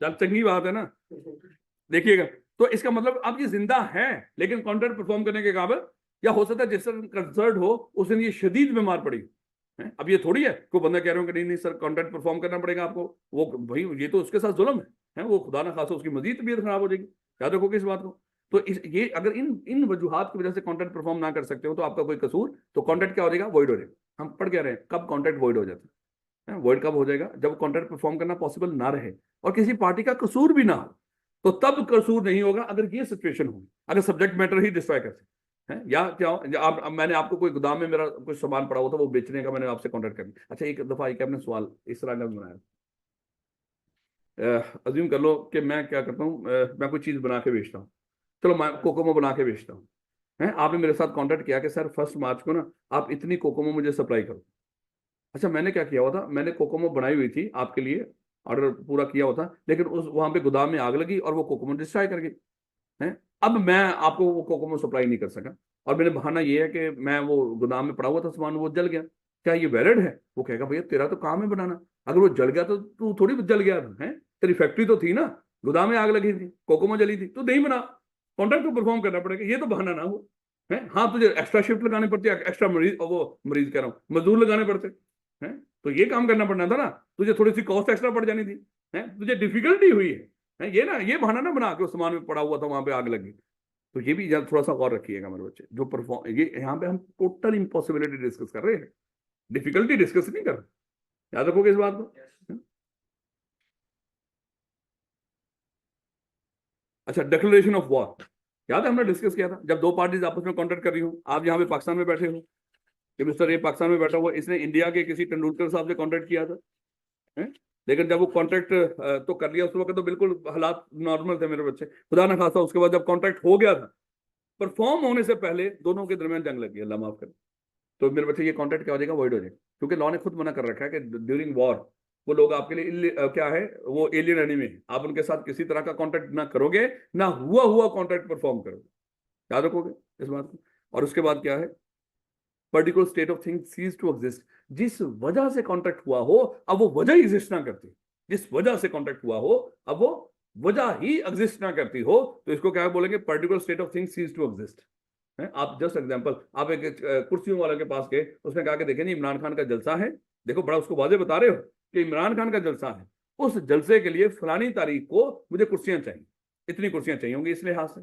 चल चंगी बात है ना, देखिएगा। तो इसका मतलब अब ये जिंदा है लेकिन कॉन्ट्रैक्ट परफॉर्म करने के काबिल, या हो सकता है जिस दिन कंसर्ट हो उस दिन ये शदीद बीमार पड़ी है। अब ये थोड़ी है कोई बंदा कह रहे हो कि नहीं नहीं सर कॉन्ट्रैक्ट परफॉर्म करना पड़ेगा आपको, वो भाई ये तो उसके साथ जुल्म है, वो खुदा ना खासा उसकी मजीद तबीयत खराब हो जाएगी। याद रखोगे इस बात को। तो ये अगर इन वजूहात की वजह से कॉन्ट्रैक्ट परफॉर्म ना कर सकते हो तो आपका कोई कसूर, तो कॉन्ट्रैक्ट क्या हो जाएगा? वॉइड हो जाएगा। हम पढ़ क्या रहे हैं, कब कॉन्ट्रैक्ट वॉइड हो जाता है? वॉइड कब हो जाएगा? जब कॉन्ट्रैक्ट परफॉर्म करना पॉसिबल ना रहे और किसी पार्टी का कसूर भी ना हो, तो तब कसूर नहीं होगा अगर ये सिचुएशन हो, अगर सब्जेक्ट मैटर ही डिस्ट्रॉय करते हैं। या क्या मैंने आपको कोई गोदाम में मेरा कुछ सामान पड़ा हुआ था, वो बेचने का मैंने आपसे कॉन्ट्रैक्ट कर दिया। अच्छा, एक दफा एक आपने सवाल इस तरह का बनाया, अज्यूम कर लो कि मैं क्या करता हूँ, मैं कोई चीज बना के बेचता हूँ, चलो मैं कोकोमो बना के बेचता हूँ है, आपने मेरे साथ कॉन्ट्रैक्ट किया कि सर 1 मार्च को ना आप इतनी कोकोमो मुझे सप्लाई करो। अच्छा, मैंने क्या किया हुआ था, मैंने कोकोमो बनाई हुई थी आपके लिए, ऑर्डर पूरा किया हुआ था, लेकिन उस वहां पे गोदाम में आग लगी और वो कोकोमो डिस्ट्रॉय कर गई है। अब मैं आपको वो कोकोमो सप्लाई नहीं कर सका, और मेरे बहाना ये है कि मैं वो गोदाम में पड़ा हुआ था सामान, वो जल गया, क्या ये वैलिड है? वो कहेगा भैया तेरा तो काम है बनाना, अगर वो जल गया तो तू थोड़ी जल गया है, तेरी फैक्ट्री तो थी ना, गोदाम में आग लगी थी, कोकोमो जली थी, तो नहीं बना, कॉन्ट्रैक्ट तो परफॉर्म करना पड़ेगा, ये तो बहाना ना हो है। हाँ, तुझे एक्स्ट्रा शिफ्ट लगाने पड़ती है, एक्स्ट्रा मरीज, वो मरीज कह रहा हूँ, मजदूर लगाने पड़ते हैं, तो ये काम करना पड़ना था ना, तुझे थोड़ी सी कॉस्ट एक्स्ट्रा पड़ जानी थी, है तुझे डिफिकल्टी हुई है ये ना, ये बहाना ना बना के उस सामान में पड़ा हुआ था वहां पे आग लगी। तो ये भी थोड़ा सा और रखिएगा मेरे बच्चे, जो परफॉर्म ये यहाँ पे हम टोटल इम्पॉसिबिलिटी डिस्कस कर रहे हैं, डिफिकल्टी डिस्कस नहीं कर रहे, याद रखोगे इस बात को। अच्छा, डिक्लेरेशन ऑफ वॉर, याद है हमने डिस्कस किया था, जब दो पार्टीज आपस में कॉन्ट्रैक्ट कर रही हो, आप यहाँ पे पाकिस्तान में बैठे हो, कि मिस्टर ये पाकिस्तान में बैठा हुआ, इसने इंडिया के किसी तेंदुलकर साहब से कॉन्ट्रैक्ट किया था, है? लेकिन जब वो कॉन्ट्रैक्ट तो कर लिया, उस वक्त तो बिल्कुल हालात नॉर्मल थे मेरे बच्चे, खुदा ना खासा उसके बाद जब कॉन्ट्रैक्ट हो गया था, परफॉर्म होने से पहले दोनों के दरमियान जंग लग गई, अल्लाह माफ करे, तो मेरे बच्चे ये कॉन्ट्रैक्ट क्या हो जाएगा, वॉइड हो जाएगा, क्योंकि लॉ ने खुद मना कर रखा है कि ड्यूरिंग वॉर वो लोग आपके लिए क्या है, वो एलियन एनिमी है, आप उनके साथ किसी तरह का कॉन्ट्रैक्ट ना करोगे, ना हुआ कॉन्ट्रैक्ट परफॉर्म करोगे, याद रखोगे इस बात को। और उसके बाद क्या है, particular state of things cease to exist, जिस वजह से कॉन्ट्रैक्ट हुआ हो अब वो वजह ही एग्जिस्ट ना करती, जिस वजह से कॉन्ट्रैक्ट हुआ हो अब वो वजह ही एग्जिस्ट ना करती हो, तो इसको क्या बोलेंगे, particular state of things cease to exist. आप जस्ट एग्जांपल, आप एक कुर्सियों वाले के पास गए, उसने कहा कि देखें नहीं इमरान खान का जलसा है, देखो बड़ा उसको वाजे बता रहे हो कि इमरान खान का जलसा है, उस जलसे के लिए फलानी तारीख को मुझे कुर्सियां चाहिए, इतनी कुर्सियां चाहिए होंगी इस लिहाज से,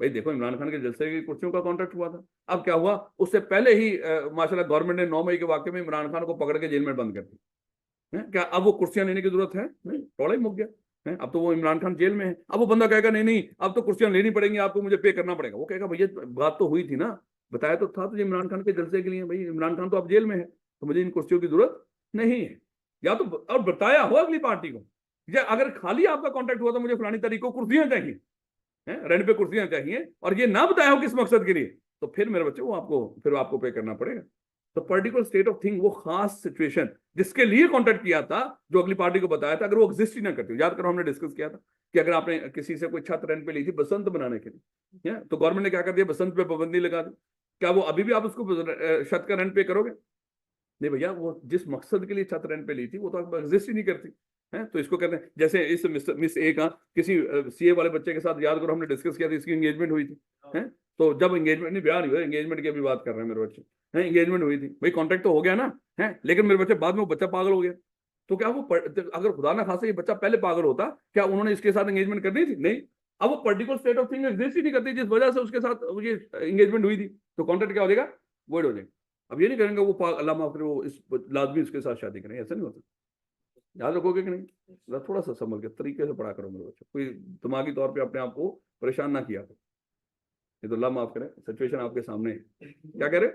भाई देखो इमरान खान के जलसे की कुर्सियों का कॉन्ट्रैक्ट हुआ था, अब क्या हुआ, उससे पहले ही माशाल्लाह गवर्नमेंट ने 9 मई के वाकये में इमरान खान को पकड़ के जेल में बंद कर दिया, क्या अब वो कुर्सियां लेने की जरूरत है, नहीं, थोड़ा ही मुक गया है, अब तो वो इमरान खान जेल में है, अब वो बंदा कहेगा नहीं नहीं अब तो कुर्सियां लेनी पड़ेंगी, आपको मुझे पे करना पड़ेगा, वो कहेगा भैया बात तो हुई थी ना, बताया तो था तुझे इमरान खान के जलसे के लिए, भाई इमरान खान तो अब जेल में है, तो मुझे इन कुर्सियों की जरूरत नहीं है, या तो और बताया हो अगली पार्टी को, या अगर खाली आपका कॉन्ट्रैक्ट हुआ तो मुझे फलानी तारीख को कुर्सियां चाहिए, रेंट पे कुर्सियां चाहिए, और ये ना बताया हो किस मकसद के लिए, तो फिर मेरे बच्चे वो आपको पे करना पड़ेगा। तो पर्टिकुलर स्टेट ऑफ थिंग, वो खास सिचुएशन जिसके लिए कॉन्ट्रैक्ट किया था, जो अगली पार्टी को बताया था, अगर वो एग्जिस्ट ही ना करती, याद करो हमने डिस्कस किया था कि अगर आपने किसी से कोई छत रेंट पे ली थी बसंत बनाने के लिए, तो गवर्नमेंट ने क्या कर दिया, बसंत पे पाबंदी लगा दी, क्या वो अभी भी आप उसको छत का रेंट पे करोगे, नहीं भैया, वो जिस मकसद के लिए छत रेंट पे ली थी वो तो एग्जिस्ट ही नहीं करती है, तो इसको कहते हैं, जैसे इस मिस ए का किसी सीए वाले बच्चे के साथ, याद करो हमने डिस्कस किया था, इसकी एंगेजमेंट हुई थी, है तो जब एंगेजमेंट, नहीं ब्याह नहीं हुआ, एंगेजमेंट की अभी बात कर रहे हैं मेरे बच्चे, है एंगेजमेंट हुई थी, भाई कॉन्ट्रैक्ट तो हो गया ना, है लेकिन मेरे बच्चे बाद में वो बच्चा पागल हो गया, तो क्या वो अगर खुदा ना खासा ये बच्चा पहले पागल होता, क्या उन्होंने इसके साथ एंगेजमेंट करनी थी, नहीं, अब वो particular state of thing exist ही नहीं करती जिस वजह से उसके साथ ये एंगेजमेंट हुई थी, तो कॉन्ट्रैक्ट क्या हो जाएगा, वॉइड हो जाएगा। अब ये नहीं करेंगे वो अल्लाह माफ करे वो इस लाजमी उसके साथ शादी करें, ऐसा नहीं होता, याद रखोगे कि नहीं, थोड़ा सा संभल के तरीके से पढ़ा करो मेरे बच्चों, कोई दिमागी तौर पे अपने आप को परेशान ना किया करो, ये तो अल्लाह माफ करे, सिचुएशन आपके सामने है, क्या कह रहे,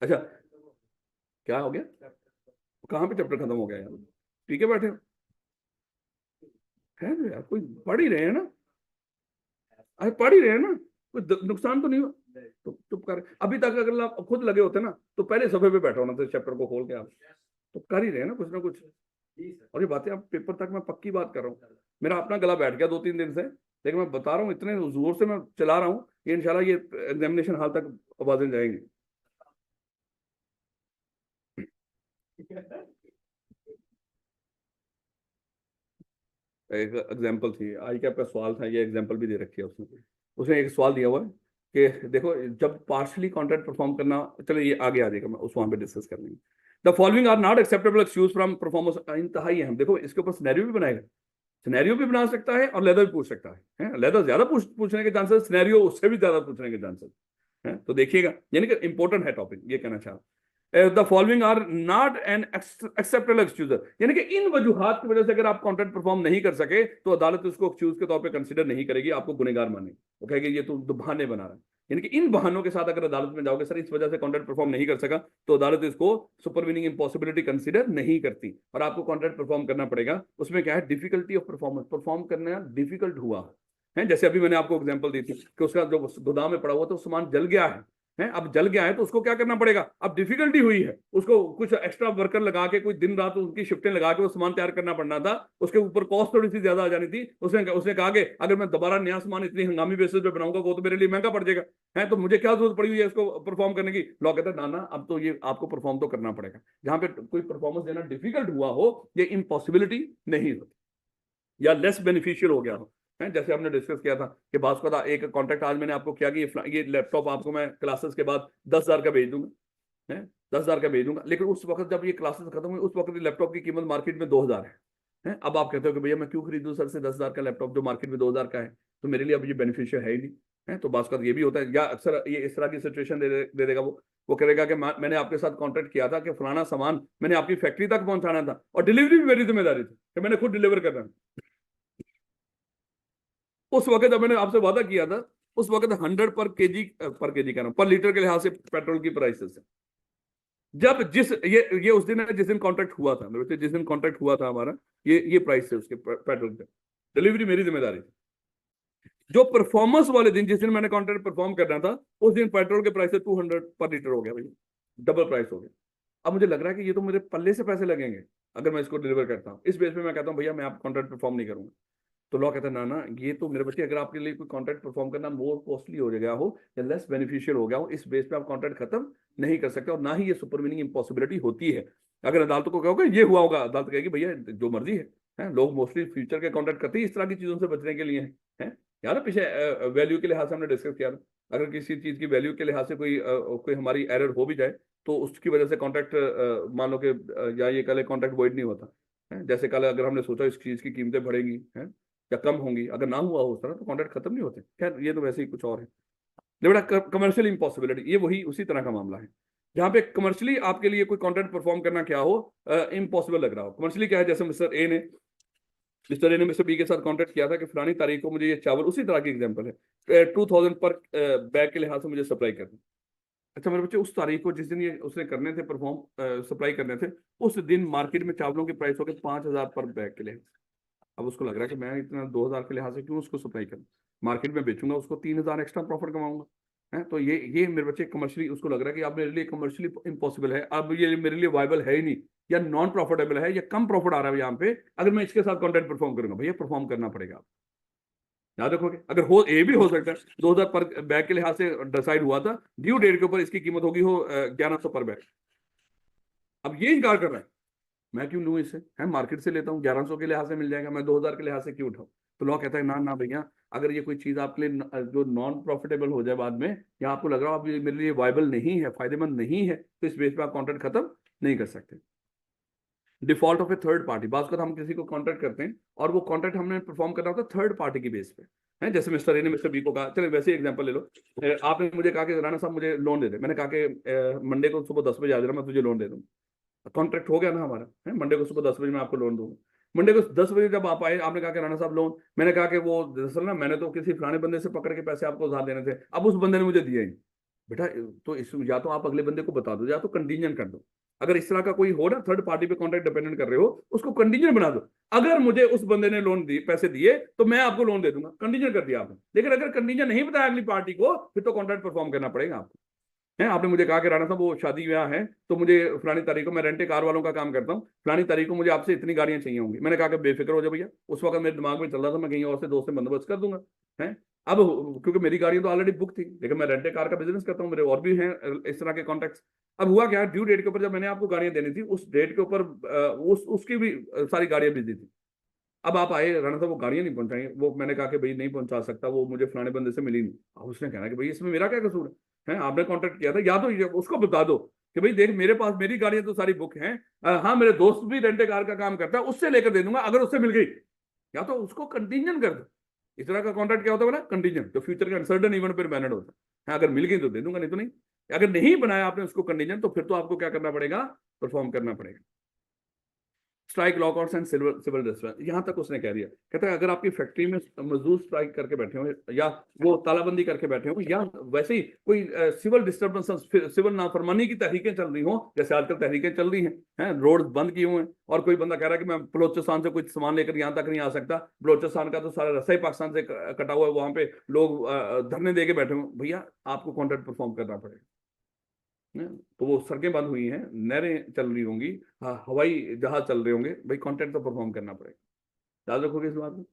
अच्छा क्या हो गया, कहाँ पे चैप्टर खत्म हो गया यार, ठीक है बैठे है तो यार, कोई पढ़ ही रहे हैं ना, अरे पढ़ ही रहे हैं ना, कोई नुकसान तो नहीं हुआ, तो चुप कर, अभी तक अगर आप खुद लगे होते ना तो पहले सफे पे बैठा होना था चैप्टर को खोल के, आप तो कर ही रहे हैं ना कुछ ना कुछ, और ये बातें आप पेपर तक, मैं पक्की बात कर रहा हूँ, मेरा अपना गला बैठ गया 2-3 दिन से, लेकिन मैं बता रहा हूँ इतने जोर से मैं चला रहा हूँ, ये इंशाल्लाह ये एग्जामिनेशन हाल तक आवाजें जाएंगी। एक एग्जाम्पल थी, आई कैप का सवाल था, ये एग्जाम्पल भी दे रखी है उसने, उसने एक सवाल दिया हुआ है कि देखो जब पार्शली कॉन्ट्रैक्ट परफॉर्म करना, चलो ये आगे आ जाएगा, मैं उस वहां पे डिस्कस कर लेंगे। The following are not acceptable excuse from performance, इंतहाई अहम, देखो इसके ऊपर सिनेरियो भी बनाएगा, सिनेरियो भी बना सकता है और लेदर भी पूछ सकता है, लेदर ज्यादा पूछने के चांसेस, सिनेरियो उससे भी ज्यादा पूछने के चांसेस है, तो देखिएगा, यानी कि इंपॉर्टेंट है टॉपिक, ये कहना चाह the following are not an acceptable excuses, यानी कि इन वजूहात की वजह से अगर आप कॉन्ट्रैक्ट परफॉर्म नहीं कर सके तो अदालत उसको एक्सक्यूज के तौर पे कंसीडर नहीं करेगी, आपको गुनहगार मानेगी, वो कहेगी ये तो बहाने बना रहा है, यानी कि इन बहानों के साथ अगर अदालत में जाओगे, सर इस वजह से कॉन्ट्रैक्ट परफॉर्म नहीं कर सका, तो अदालत इसको सुपरवीनिंग इम्पॉसिबिलिटी कंसीडर नहीं करती, और आपको कॉन्ट्रैक्ट परफॉर्म करना पड़ेगा, उसमें क्या है, डिफिकल्टी ऑफ परफॉर्मेंस, परफॉर्म करना डिफिकल्ट हुआ है, जैसे अभी मैंने आपको एग्जांपल दी थी कि उसका जो गोदाम में पड़ा हुआ था सामान जल गया है, अब जल गया है तो उसको क्या करना पड़ेगा, अब डिफिकल्टी हुई है, उसको कुछ एक्स्ट्रा वर्कर लगा के, कुछ दिन रात उनकी शिफ्टें लगा के वो सामान तैयार करना पड़ना था, उसके ऊपर कॉस्ट थोड़ी सी ज्यादा आ जानी थी, उसने कहा कि अगर मैं दोबारा नया सामान इतनी हंगामी बेसिस पे बनाऊंगा वो तो मेरे लिए महंगा पड़ जाएगा, है तो मुझे क्या जरूरत पड़ी हुई है इसको परफॉर्म करने की, लॉ कहता है ना ना अब तो ये आपको परफॉर्म तो करना पड़ेगा, जहां पे कोई परफॉर्मेंस देना डिफिकल्ट हुआ हो, ये इम्पॉसिबिलिटी नहीं होती या लेस बेनिफिशियल हो गया हो, है जैसे हमने डिस्कस किया था कि बात को एक कॉन्ट्रैक्ट आज मैंने आपको किया कि ये लैपटॉप आपको मैं क्लासेस के बाद 10,000 का भेज दूंगा, है 10,000 का भेज दूंगा, लेकिन उस वक्त जब ये क्लासेस खत्म हुई उस वक्त लैपटॉप की कीमत मार्केट में 2,000 है। अब आप कहते हो कि भैया मैं क्यों खरीदूं सर से 10,000 का लैपटॉप जो मार्केट में 2,000 का है, तो मेरे लिए अब ये बेनिफिशियल है ही नहीं है। तो बात ये भी होता है, या अक्सर ये इस तरह की सिचुएशन दे देगा वो कहेगा कि मैंने आपके साथ कॉन्ट्रैक्ट किया था कि फलाना सामान मैंने आपकी फैक्ट्री तक पहुंचाना था और डिलीवरी भी मेरी जिम्मेदारी थी कि मैंने खुद डिलीवर करना है। उस वक्त जब मैंने आपसे वादा किया था उस वक्त 100 पर केजी कह रहा हूं, पर लीटर के लिहाज से पेट्रोल की प्राइसेस है। जब जिस ये उस दिन है जिस दिन कॉन्ट्रैक्ट हुआ था मेरे से, जिस दिन कॉन्ट्रैक्ट हुआ था हमारा, ये प्राइस है उसके पेट्रोल पे, डिलीवरी मेरी जिम्मेदारी थी। जो परफॉर्मेंस वाले दिन जिस दिन मैंने कॉन्ट्रैक्ट परफॉर्म करना था उस दिन पेट्रोल के प्राइस 200 पर लीटर हो गया भैया, डबल प्राइस हो गया। अब मुझे लग रहा है कि ये तो मेरे पल्ले से पैसे लगेंगे अगर मैं इसको डिलीवर करता हूँ। इस बेस पे मैं कहता हूँ भैया मैं आप कॉन्ट्रैक्ट परफॉर्म नहीं करूंगा। तो लॉ कहता है ना ना, ये तो मेरे बच्चे अगर आपके लिए कोई कॉन्ट्रैक्ट परफॉर्म करना मोर कॉस्टली हो गया हो या लेस बेनिफिशियल हो गया हो, इस बेस पे आप कॉन्ट्रैक्ट खत्म नहीं कर सकते, और ना ही ये सुपर मीनिंग इम्पॉसिबिलिटी होती है। अगर अदालतों को कहोगे ये हुआ होगा, अदालत कहेगी भैया जो मर्जी है। लोग मोस्टली फ्यूचर के कॉन्ट्रैक्ट करते ही इस तरह की चीजों से बचने के लिए है। यार पीछे वैल्यू के लिहाज से हमने डिस्कस किया था, अगर किसी चीज की वैल्यू के लिहाज से कोई हमारी एरर हो भी जाए तो उसकी वजह से कॉन्ट्रैक्ट मान लो कि या ये कल कॉन्ट्रैक्ट वॉइड नहीं होता है। जैसे कल अगर हमने सोचा इस चीज की कीमतें बढ़ेंगी है या कम होंगी, अगर ना हुआ हो उस तरह तो कॉन्ट्रैक्ट खत्म नहीं होते। खैर ये तो वैसे ही कुछ और है। लेकिन कमर्शियल इम्पॉसिबिलिटी ये वही उसी तरह का मामला है जहां पे कमर्शियली आपके लिए कोई कॉन्ट्रैक्ट परफॉर्म करना क्या हो इम्पॉसिबल लग रहा हो। कमर्शियली क्या है, जैसे मिस्टर ए ने मिस्टर बी के साथ कॉन्ट्रैक्ट किया था कि फलानी तारीख को मुझे ये चावल, उसी तरह की एग्जांपल है, 2000 पर बैग के लिहाज से मुझे सप्लाई करना। अच्छा मेरे बच्चे उस तारीख को जिस दिन ये उसने करने थे परफॉर्म सप्लाई करने थे, उस दिन मार्केट में चावलों की प्राइस हो गई 5,000 पर बैग के लिए। अब उसको लग रहा है कि मैं इतना 2,000 के लिहाज से क्यों उसको सप्लाई करूं, मार्केट में बेचूंगा उसको 3,000 एक्स्ट्रा प्रॉफिट कमाऊंगा है। तो ये मेरे बच्चे कमर्शियली उसको लग रहा है कि अब मेरे लिए कमर्शियली इम्पॉसिबल है, अब ये मेरे लिए वायबल है ही नहीं, या नॉन प्रॉफिटेबल है, या कम प्रॉफिट आ रहा है यहाँ पे अगर मैं इसके साथ कॉन्टेंट परफॉर्म करूंगा। भैया परफॉर्म करना पड़ेगा, याद रखोगे। अगर हो ये भी हो सकता है 2,000 पर बैग के लिहाज से डिसाइड हुआ था, ड्यू डेट के ऊपर इसकी कीमत होगी हो 1,100 पर बैग। अब ये इनकार कर रहा है, मैं क्यों लूं इसे, है मार्केट से लेता हूँ 1,100 के लिहाज से मिल जाएगा, मैं 2,000 के लिहाज से क्यों उठाऊं। तो लॉ कहता है ना ना भैया, अगर ये कोई चीज आपके लिए जो नॉन प्रॉफिटेबल हो जाए बाद में, या आपको लग रहा हो आप ये मेरे लिए वायबल नहीं है, फायदेमंद नहीं है, तो इस बेस पे आप कॉन्ट्रैक्ट खत्म नहीं कर सकते। Default of A third party, बात को हम किसी को कॉन्ट्रैक्ट करते हैं और वो कॉन्ट्रैक्ट हमने परफॉर्म करना होता है थर्ड पार्टी की बेस पे है। जैसे मिस्टर ए ने मिस्टर बी को कहा, चले वैसे ही एग्जांपल ले लो, आपने मुझे कहा कि राणा साहब मुझे लोन दे दे, मैंने कहा कि मंडे को सुबह 10 बजे आ जाना, मैं तुझे लोन दे दूंगा। कॉन्ट्रैक्ट हो गया ना हमारा, है मंडे को सुबह 10 बजे मैं आपको लोन दूंगा। मंडे को 10 बजे जब आप आए, आपने कहा कि राणा साहब लोन, मैंने कहा कि वो दरअसल ना मैंने तो किसी फलाने बंदे से पकड़ के पैसे आपको उधार देने थे, अब उस बंदे ने मुझे दिए ही नहीं। बेटा तो इस या तो आप अगले बंदे को बता दो या तो कंटीजेंट कर दो। अगर इस तरह का कोई हो ना थर्ड पार्टी पे कॉन्ट्रैक्ट डिपेंडेंट कर रहे हो, उसको कंटीजेंट बना दो। अगर मुझे उस बंदे ने लोन दिए, पैसे दिए, तो मैं आपको लोन दे दूंगा, कंटीजेंट कर दिया आपने। लेकिन अगर कंटीजेंट नहीं बताया अगली पार्टी को, फिर तो कॉन्ट्रैक्ट परफॉर्म करना पड़ेगा आपको। है आपने मुझे कहा कि राणा साहब वो शादी ब्याह है तो मुझे फलानी तारीख को, मैं रेंटे कार वालों का काम करता हूँ, फलानी तारीख को मुझे आपसे इतनी गाड़ियां चाहिए होंगी। मैंने कहा कि बेफिक्र हो जाओ भैया, उस वक्त मेरे दिमाग में चल रहा था मैं कहीं और से दोस्त से बंदोबस्त कर दूंगा है। अब क्योंकि मेरी गाड़ियां तो ऑलरेडी बुक थी, लेकिन मैं रेंटे कार का बिजनेस करता हूँ, मेरे और भी हैं इस तरह के कॉन्टैक्ट्स। अब हुआ क्या, ड्यू डेट के ऊपर जब मैंने आपको गाड़ियां देनी थी, उस डेट के ऊपर उसकी भी सारी गाड़ियां बिजी थी। अब आप आए, राणा साहब वो गाड़ियां नहीं पहुंचाई, वो मैंने कहा कि भाई नहीं पहुंचा सकता, वो मुझे फलाने बंदे से मिली नहीं। अब उसने कहना कि भाई इसमें मेरा क्या कसूर है, आपने कॉन्ट्रैक्ट किया था, या तो उसको बता दो कि भाई देख मेरे पास मेरी गाड़ियां तो सारी बुक हैं, हाँ मेरे दोस्त भी रेंटे कार का काम करता है, उससे लेकर दे दूंगा अगर उससे मिल गई, या तो उसको कंटीजेंट कर दो। इस तरह का कॉन्ट्रैक्ट क्या होता है ना, कंटीजेंट, तो फ्यूचर के अनसर्टन इवेंट पर बैनड होता है। अगर मिल गई तो दे दूंगा, नहीं तो नहीं। अगर नहीं बनाया आपने उसको कंटीजेंट, तो फिर तो आपको क्या करना पड़ेगा, परफॉर्म करना पड़ेगा। Strike lockouts and civil distress, यहां तक उसने कह दिया, कहता है अगर आपकी फैक्ट्री में मजदूर स्ट्राइक करके बैठे हो, या वो तालाबंदी करके बैठे हो, या वैसे ही कोई सिविल डिस्टर्बेंस, सिविल नाफरमानी की तहरीकें चल रही हो, जैसे आजकल तहरीकें चल रही हैं, रोड बंद किए हुए हैं, और कोई बंदा कह रहा है कि मैं बलोचिस्तान से कुछ सामान लेकर यहां तक नहीं आ सकता, बलोचिस्तान का तो सारा रास्ता ही पाकिस्तान से कटा हुआ है, वहां पे लोग धरने दे के बैठे हुए, भैया आपको कॉन्ट्रैक्ट परफॉर्म करना पड़ेगा। तो वो सड़कें बंद हुई हैं, नहरें चल रही होंगी, हवाई जहाज चल रहे होंगे, भाई कॉन्ट्रैक्ट तो परफॉर्म करना पड़ेगा। याद रखोगे इस बात को।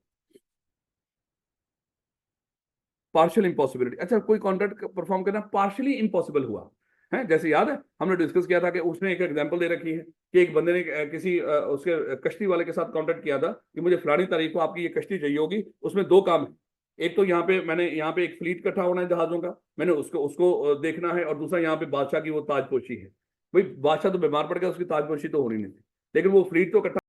पार्शियल इम्पॉसिबिलिटी, अच्छा कोई कॉन्ट्रैक्ट परफॉर्म करना पार्शियली इम्पॉसिबल हुआ है, जैसे याद है हमने डिस्कस किया था कि उसने एक एग्जांपल दे रखी है कि एक बंदे ने किसी उसके कश्ती वाले के साथ कॉन्ट्रैक्ट किया था कि मुझे फलानी तारीख को आपकी ये कश्ती चाहिए होगी, उसमें दो काम है, एक तो यहाँ पे एक फ्लीट इकट्ठा होना है जहाजों का, मैंने उसको उसको देखना है, और दूसरा यहाँ पे बादशाह की वो ताजपोशी है। भाई बादशाह तो बीमार पड़ गया, उसकी ताजपोशी तो होनी नहीं थी, लेकिन वो फ्लीट तो इकट्ठा